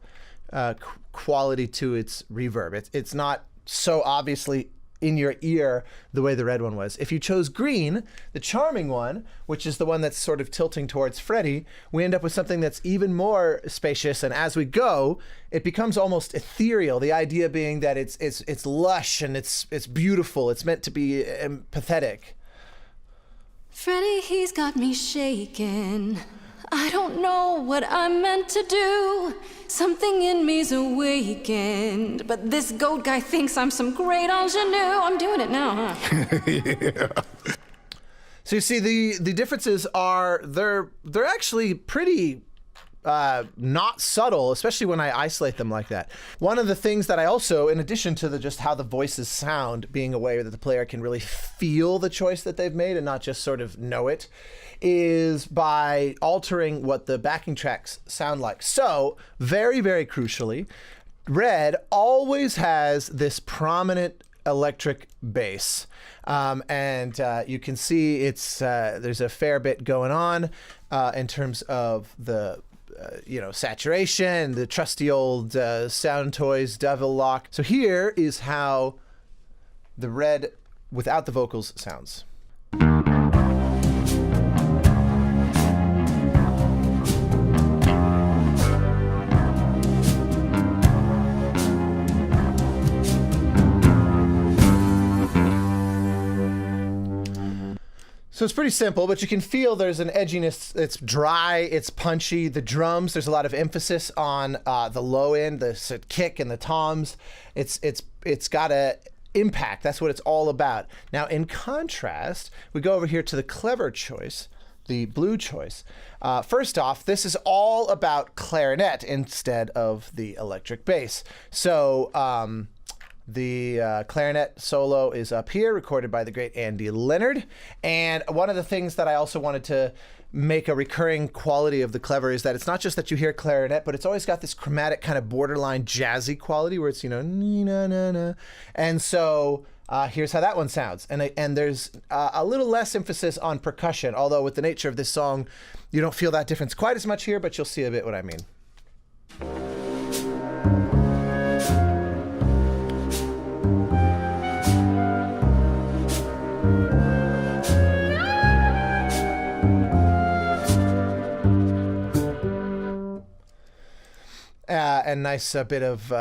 quality to its reverb. It's not so obviously in your ear the way the red one was. If you chose green, the charming one, which is the one that's sort of tilting towards Freddie, we end up with something that's even more spacious, and as we go, it becomes almost ethereal. The idea being that it's lush and it's beautiful. It's meant to be pathetic. Freddie, he's got me shaking. I don't know what I'm meant to do. Something in me's awakened. But this goat guy thinks I'm some great ingenue. I'm doing it now, huh? Yeah. So you see, the differences are, they're actually pretty not subtle, especially when I isolate them like that. One of the things that I also, in addition to just how the voices sound, being a way that the player can really feel the choice that they've made and not just sort of know it, is by altering what the backing tracks sound like. So, very, very crucially, Red always has this prominent electric bass. And you can see there's a fair bit going on in terms of the saturation, the trusty old Sound Toys Devil Lock. So here is how the Red without the vocals sounds. So it's pretty simple, but you can feel there's an edginess. It's dry, it's punchy. The drums, there's a lot of emphasis on the low end, the kick and the toms. It's got a impact. That's what it's all about. Now, in contrast, we go over here to the clever choice, the blue choice. First off, this is all about clarinet instead of the electric bass. So the clarinet solo is up here, recorded by the great Andy Leonard. And one of the things that I also wanted to make a recurring quality of the clever is that it's not just that you hear clarinet, but it's always got this chromatic kind of borderline jazzy quality where it's, na na na. And so here's how that one sounds. And there's a little less emphasis on percussion, although with the nature of this song, you don't feel that difference quite as much here, but you'll see a bit what I mean. And nice bit of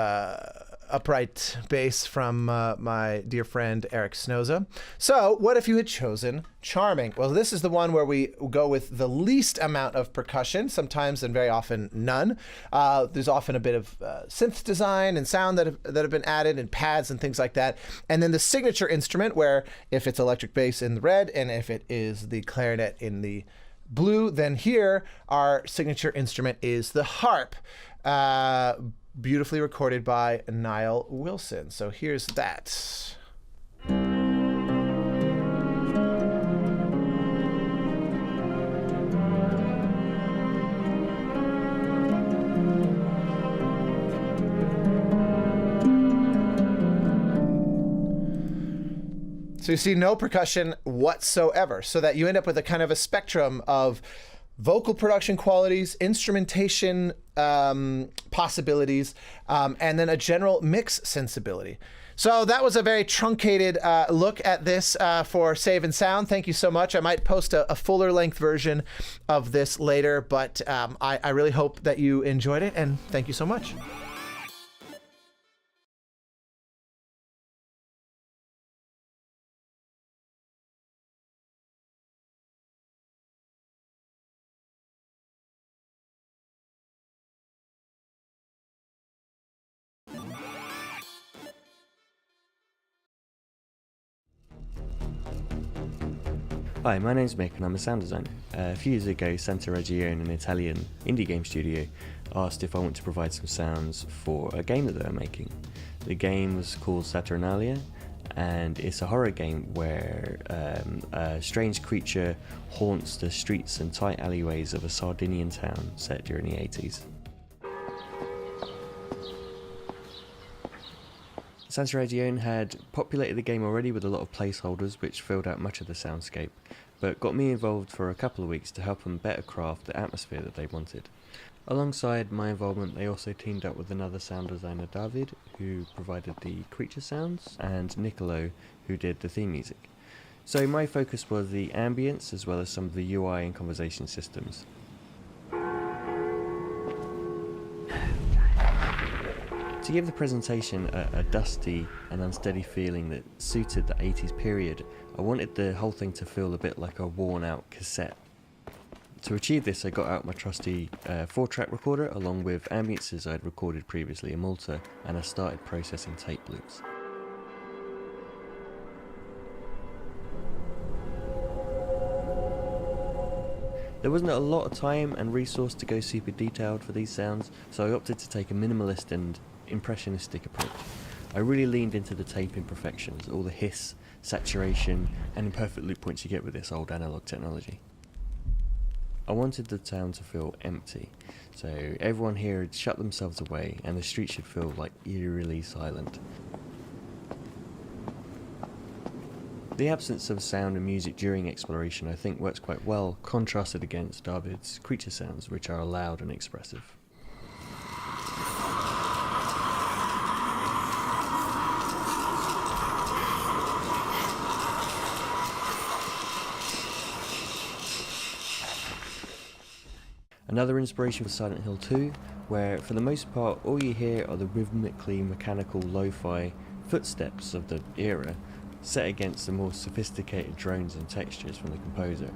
upright bass from my dear friend Eric Snoza. So what if you had chosen Charming? Well, this is the one where we go with the least amount of percussion, sometimes and very often none. There's often a bit of synth design and sound that have been added, and pads and things like that. And then the signature instrument, where if it's electric bass in the red and if it is the clarinet in the blue, then here our signature instrument is the harp. Beautifully recorded by Niall Wilson. So here's that. So you see no percussion whatsoever, so that you end up with a kind of a spectrum of vocal production qualities, instrumentation possibilities, and then a general mix sensibility. So that was a very truncated look at this for Save and Sound. Thank you so much. I might post a fuller length version of this later, but I really hope that you enjoyed it, and thank you so much. Hi, my name's Mick and I'm a sound designer. A few years ago, Santa Regione, an Italian indie game studio, asked if I want to provide some sounds for a game that they were making. The game was called Saturnalia, and it's a horror game where a strange creature haunts the streets and tight alleyways of a Sardinian town set during the 80s. Santa Regione had populated the game already with a lot of placeholders which filled out much of the soundscape, but got me involved for a couple of weeks to help them better craft the atmosphere that they wanted. Alongside my involvement, they also teamed up with another sound designer, David, who provided the creature sounds, and Niccolo, who did the theme music. So my focus was the ambience as well as some of the UI and conversation systems. To give the presentation a dusty and unsteady feeling that suited the 80s period, I wanted the whole thing to feel a bit like a worn out cassette. To achieve this, I got out my trusty 4-track recorder along with ambiences I'd recorded previously in Malta, and I started processing tape loops. There wasn't a lot of time and resource to go super detailed for these sounds, so I opted to take a minimalist and impressionistic approach. I really leaned into the tape imperfections, all the hiss, saturation, and imperfect loop points you get with this old analog technology. I wanted the town to feel empty, so everyone here had shut themselves away and the street should feel like eerily silent. The absence of sound and music during exploration I think works quite well, contrasted against David's creature sounds, which are loud and expressive. Another inspiration was Silent Hill 2, where for the most part all you hear are the rhythmically mechanical lo-fi footsteps of the era, set against the more sophisticated drones and textures from the composer.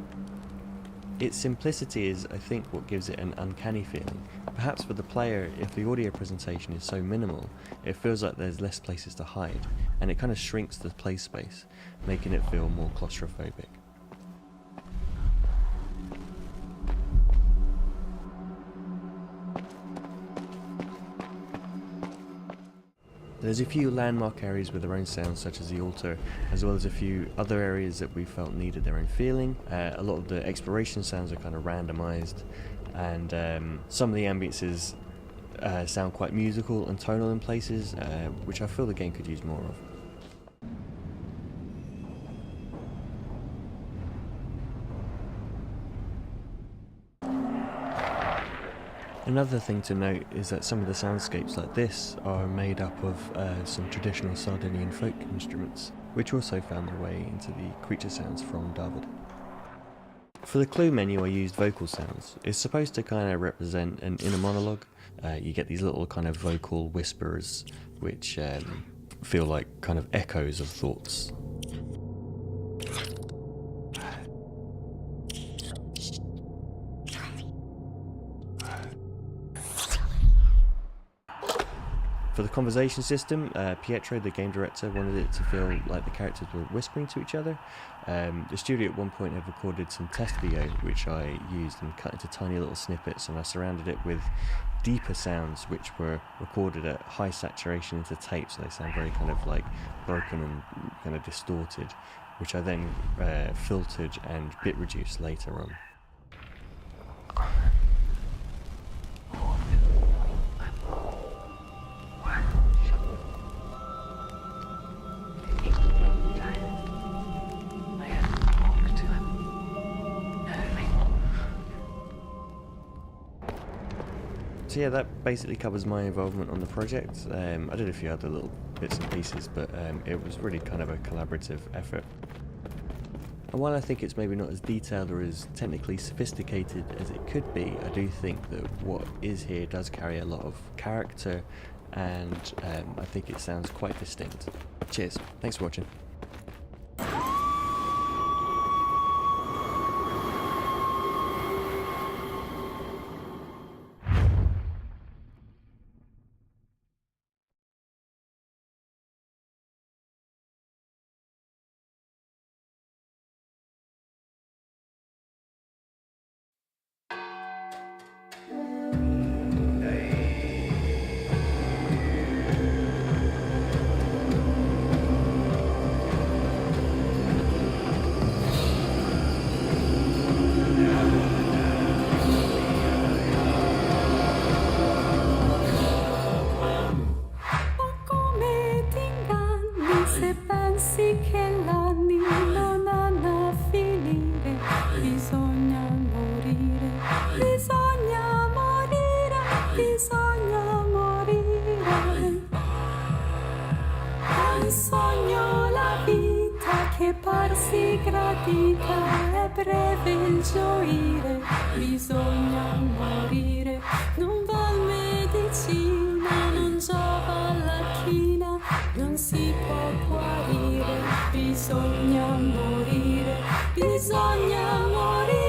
Its simplicity is, I think, what gives it an uncanny feeling. Perhaps for the player, if the audio presentation is so minimal, it feels like there's less places to hide, and it kind of shrinks the play space, making it feel more claustrophobic. There's a few landmark areas with their own sounds, such as the altar, as well as a few other areas that we felt needed their own feeling. A lot of the exploration sounds are kind of randomized, and some of the ambiences sound quite musical and tonal in places, which I feel the game could use more of. Another thing to note is that some of the soundscapes like this are made up of some traditional Sardinian folk instruments, which also found their way into the creature sounds from David. For the clue menu I used vocal sounds. It's supposed to kind of represent an inner monologue. You get these little kind of vocal whisperers which feel like kind of echoes of thoughts. For the conversation system, Pietro, the game director, wanted it to feel like the characters were whispering to each other. The studio at one point had recorded some test video, which I used and cut into tiny little snippets, and I surrounded it with deeper sounds, which were recorded at high saturation into tape, so they sound very kind of like broken and kind of distorted, which I then filtered and bit reduced later on. So yeah, that basically covers my involvement on the project. I did a few other little bits and pieces, but it was really kind of a collaborative effort. And while I think it's maybe not as detailed or as technically sophisticated as it could be, I do think that what is here does carry a lot of character, and I think it sounds quite distinct. Cheers. Thanks for watching. Bisogna morire,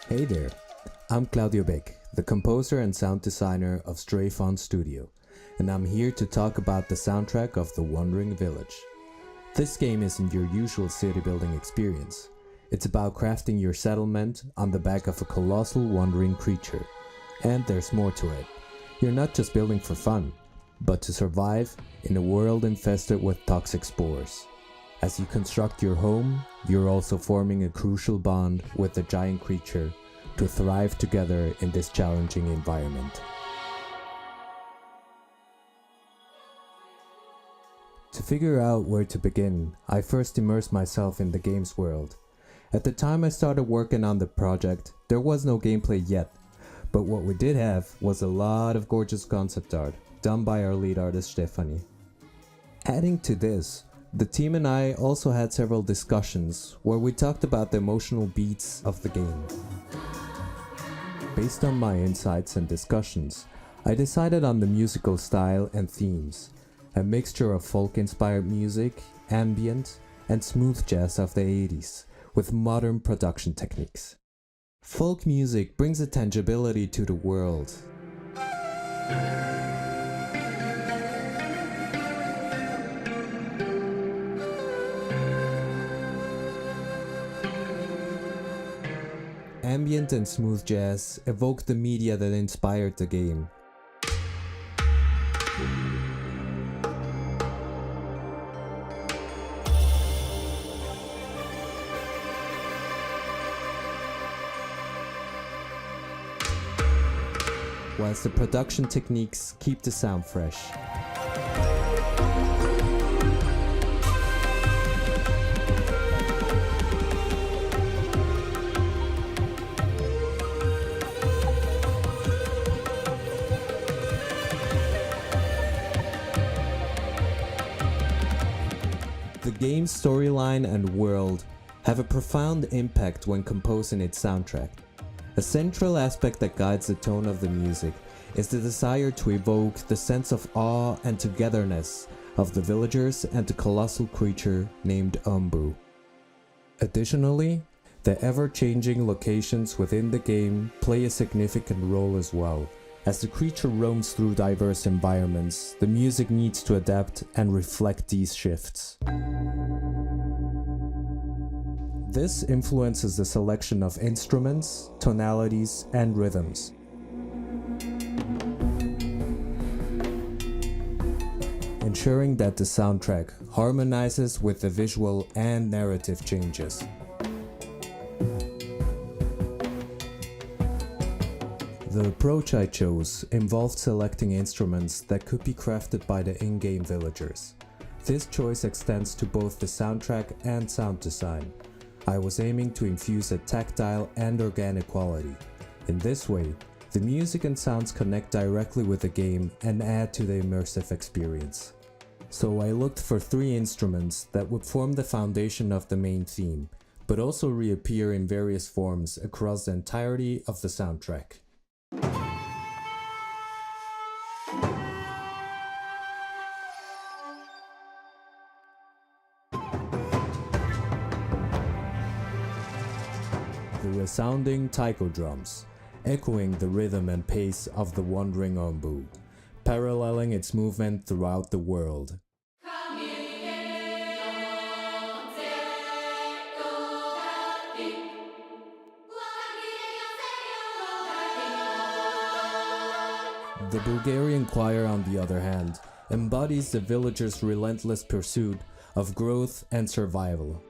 Hey there, I'm Claudio Beck, the composer and sound designer of Stray Fawn Studio, and I'm here to talk about the soundtrack of The Wandering Village. This game isn't your usual city building experience. It's about crafting your settlement on the back of a colossal wandering creature. And there's more to it. You're not just building for fun, but to survive in a world infested with toxic spores. As you construct your home, you're also forming a crucial bond with the giant creature to thrive together in this challenging environment. To figure out where to begin, I first immersed myself in the game's world. At the time I started working on the project, there was no gameplay yet, but what we did have was a lot of gorgeous concept art, done by our lead artist Stephanie. Adding to this, the team and I also had several discussions where we talked about the emotional beats of the game. Based on my insights and discussions, I decided on the musical style and themes, a mixture of folk-inspired music, ambient, and smooth jazz of the 80s, with modern production techniques. Folk music brings a tangibility to the world. Ambient and smooth jazz evoke the media that inspired the game. Whilst the production techniques keep the sound fresh. The game's storyline and world have a profound impact when composing its soundtrack. A central aspect that guides the tone of the music is the desire to evoke the sense of awe and togetherness of the villagers and the colossal creature named Umbu. Additionally, the ever-changing locations within the game play a significant role as well. As the creature roams through diverse environments, the music needs to adapt and reflect these shifts. This influences the selection of instruments, tonalities, and rhythms. Ensuring that the soundtrack harmonizes with the visual and narrative changes. The approach I chose involved selecting instruments that could be crafted by the in-game villagers. This choice extends to both the soundtrack and sound design. I was aiming to infuse a tactile and organic quality. In this way, the music and sounds connect directly with the game and add to the immersive experience. So I looked for 3 instruments that would form the foundation of the main theme, but also reappear in various forms across the entirety of the soundtrack. The resounding taiko drums, echoing the rhythm and pace of the wandering Umbu, paralleling its movement throughout the world. The Bulgarian choir, on the other hand, embodies the villagers' relentless pursuit of growth and survival.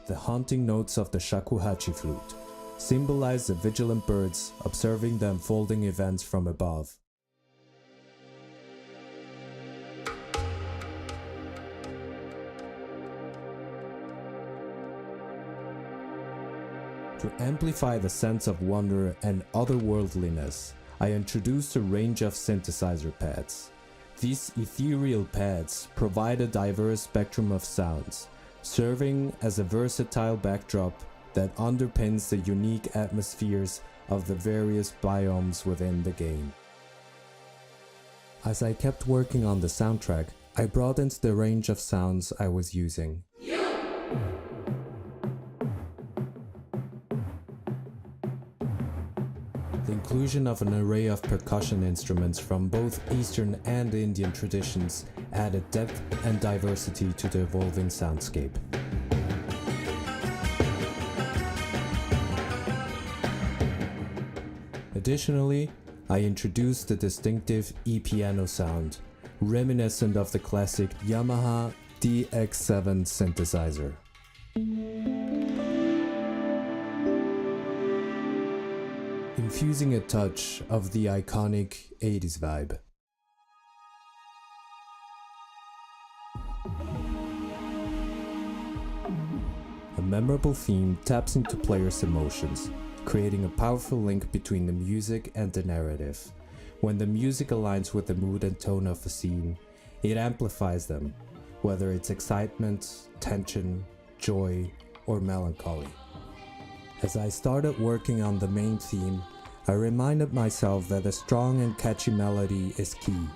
The haunting notes of the shakuhachi flute symbolize the vigilant birds observing the unfolding events from above. To amplify the sense of wonder and otherworldliness, I introduced a range of synthesizer pads. These ethereal pads provide a diverse spectrum of sounds, serving as a versatile backdrop that underpins the unique atmospheres of the various biomes within the game. As I kept working on the soundtrack, I broadened the range of sounds I was using. The inclusion of an array of percussion instruments from both Eastern and Indian traditions added depth and diversity to the evolving soundscape. Additionally, I introduced the distinctive E-piano sound, reminiscent of the classic Yamaha DX7 synthesizer. Infusing a touch of the iconic 80s vibe. A memorable theme taps into players' emotions, creating a powerful link between the music and the narrative. When the music aligns with the mood and tone of the scene, it amplifies them, whether it's excitement, tension, joy, or melancholy. As I started working on the main theme, I reminded myself that a strong and catchy melody is key.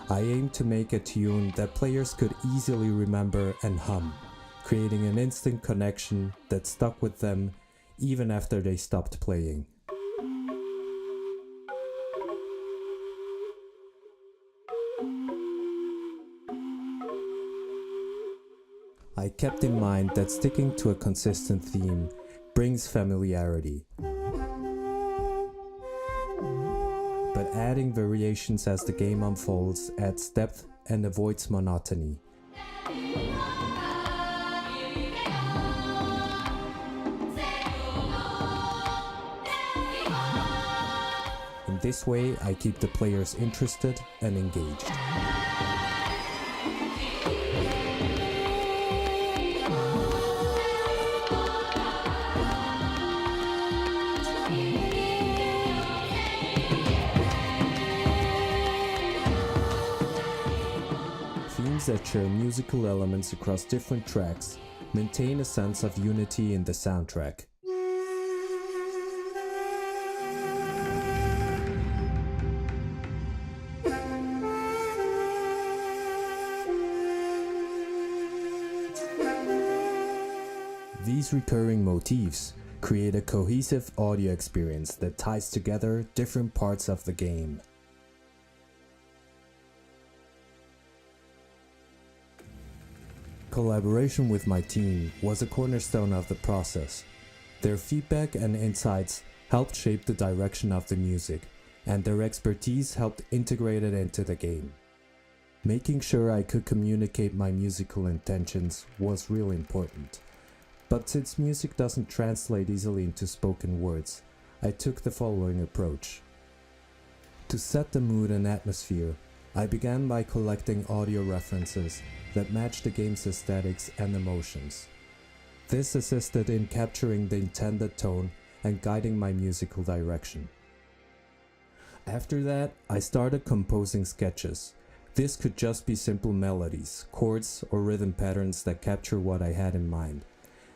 I aimed to make a tune that players could easily remember and hum, creating an instant connection that stuck with them even after they stopped playing. I kept in mind that sticking to a consistent theme brings familiarity, but adding variations as the game unfolds adds depth and avoids monotony. In this way, I keep the players interested and engaged. Themes that share musical elements across different tracks maintain a sense of unity in the soundtrack. These recurring motifs create a cohesive audio experience that ties together different parts of the game. Collaboration with my team was a cornerstone of the process. Their feedback and insights helped shape the direction of the music, and their expertise helped integrate it into the game. Making sure I could communicate my musical intentions was really important. But since music doesn't translate easily into spoken words, I took the following approach. To set the mood and atmosphere, I began by collecting audio references that match the game's aesthetics and emotions. This assisted in capturing the intended tone and guiding my musical direction. After that, I started composing sketches. This could just be simple melodies, chords, or rhythm patterns that capture what I had in mind.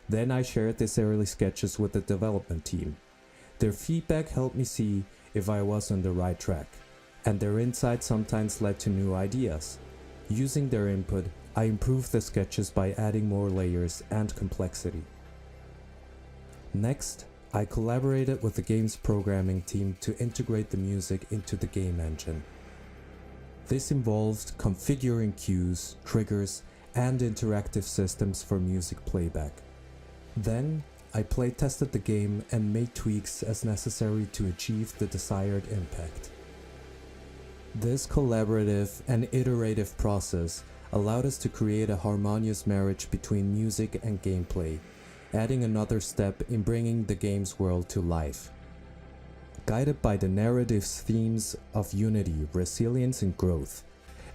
Then I shared these early sketches with the development team. Their feedback helped me see if I was on the right track, and their insights sometimes led to new ideas. Using their input, I improved the sketches by adding more layers and complexity. Next, I collaborated with the game's programming team to integrate the music into the game engine. This involved configuring cues, triggers, and interactive systems for music playback. Then, I playtested the game and made tweaks as necessary to achieve the desired impact. This collaborative and iterative process allowed us to create a harmonious marriage between music and gameplay, adding another step in bringing the game's world to life. Guided by the narrative's themes of unity, resilience, and growth,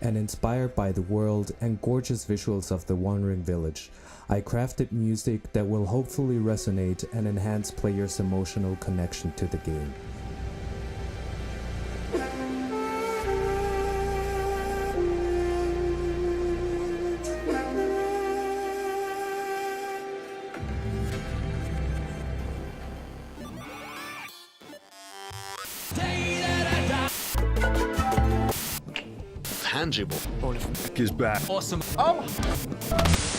and inspired by the world and gorgeous visuals of the Wandering Village, I crafted music that will hopefully resonate and enhance players' emotional connection to the game. Tangible. Is back. Awesome. Oh!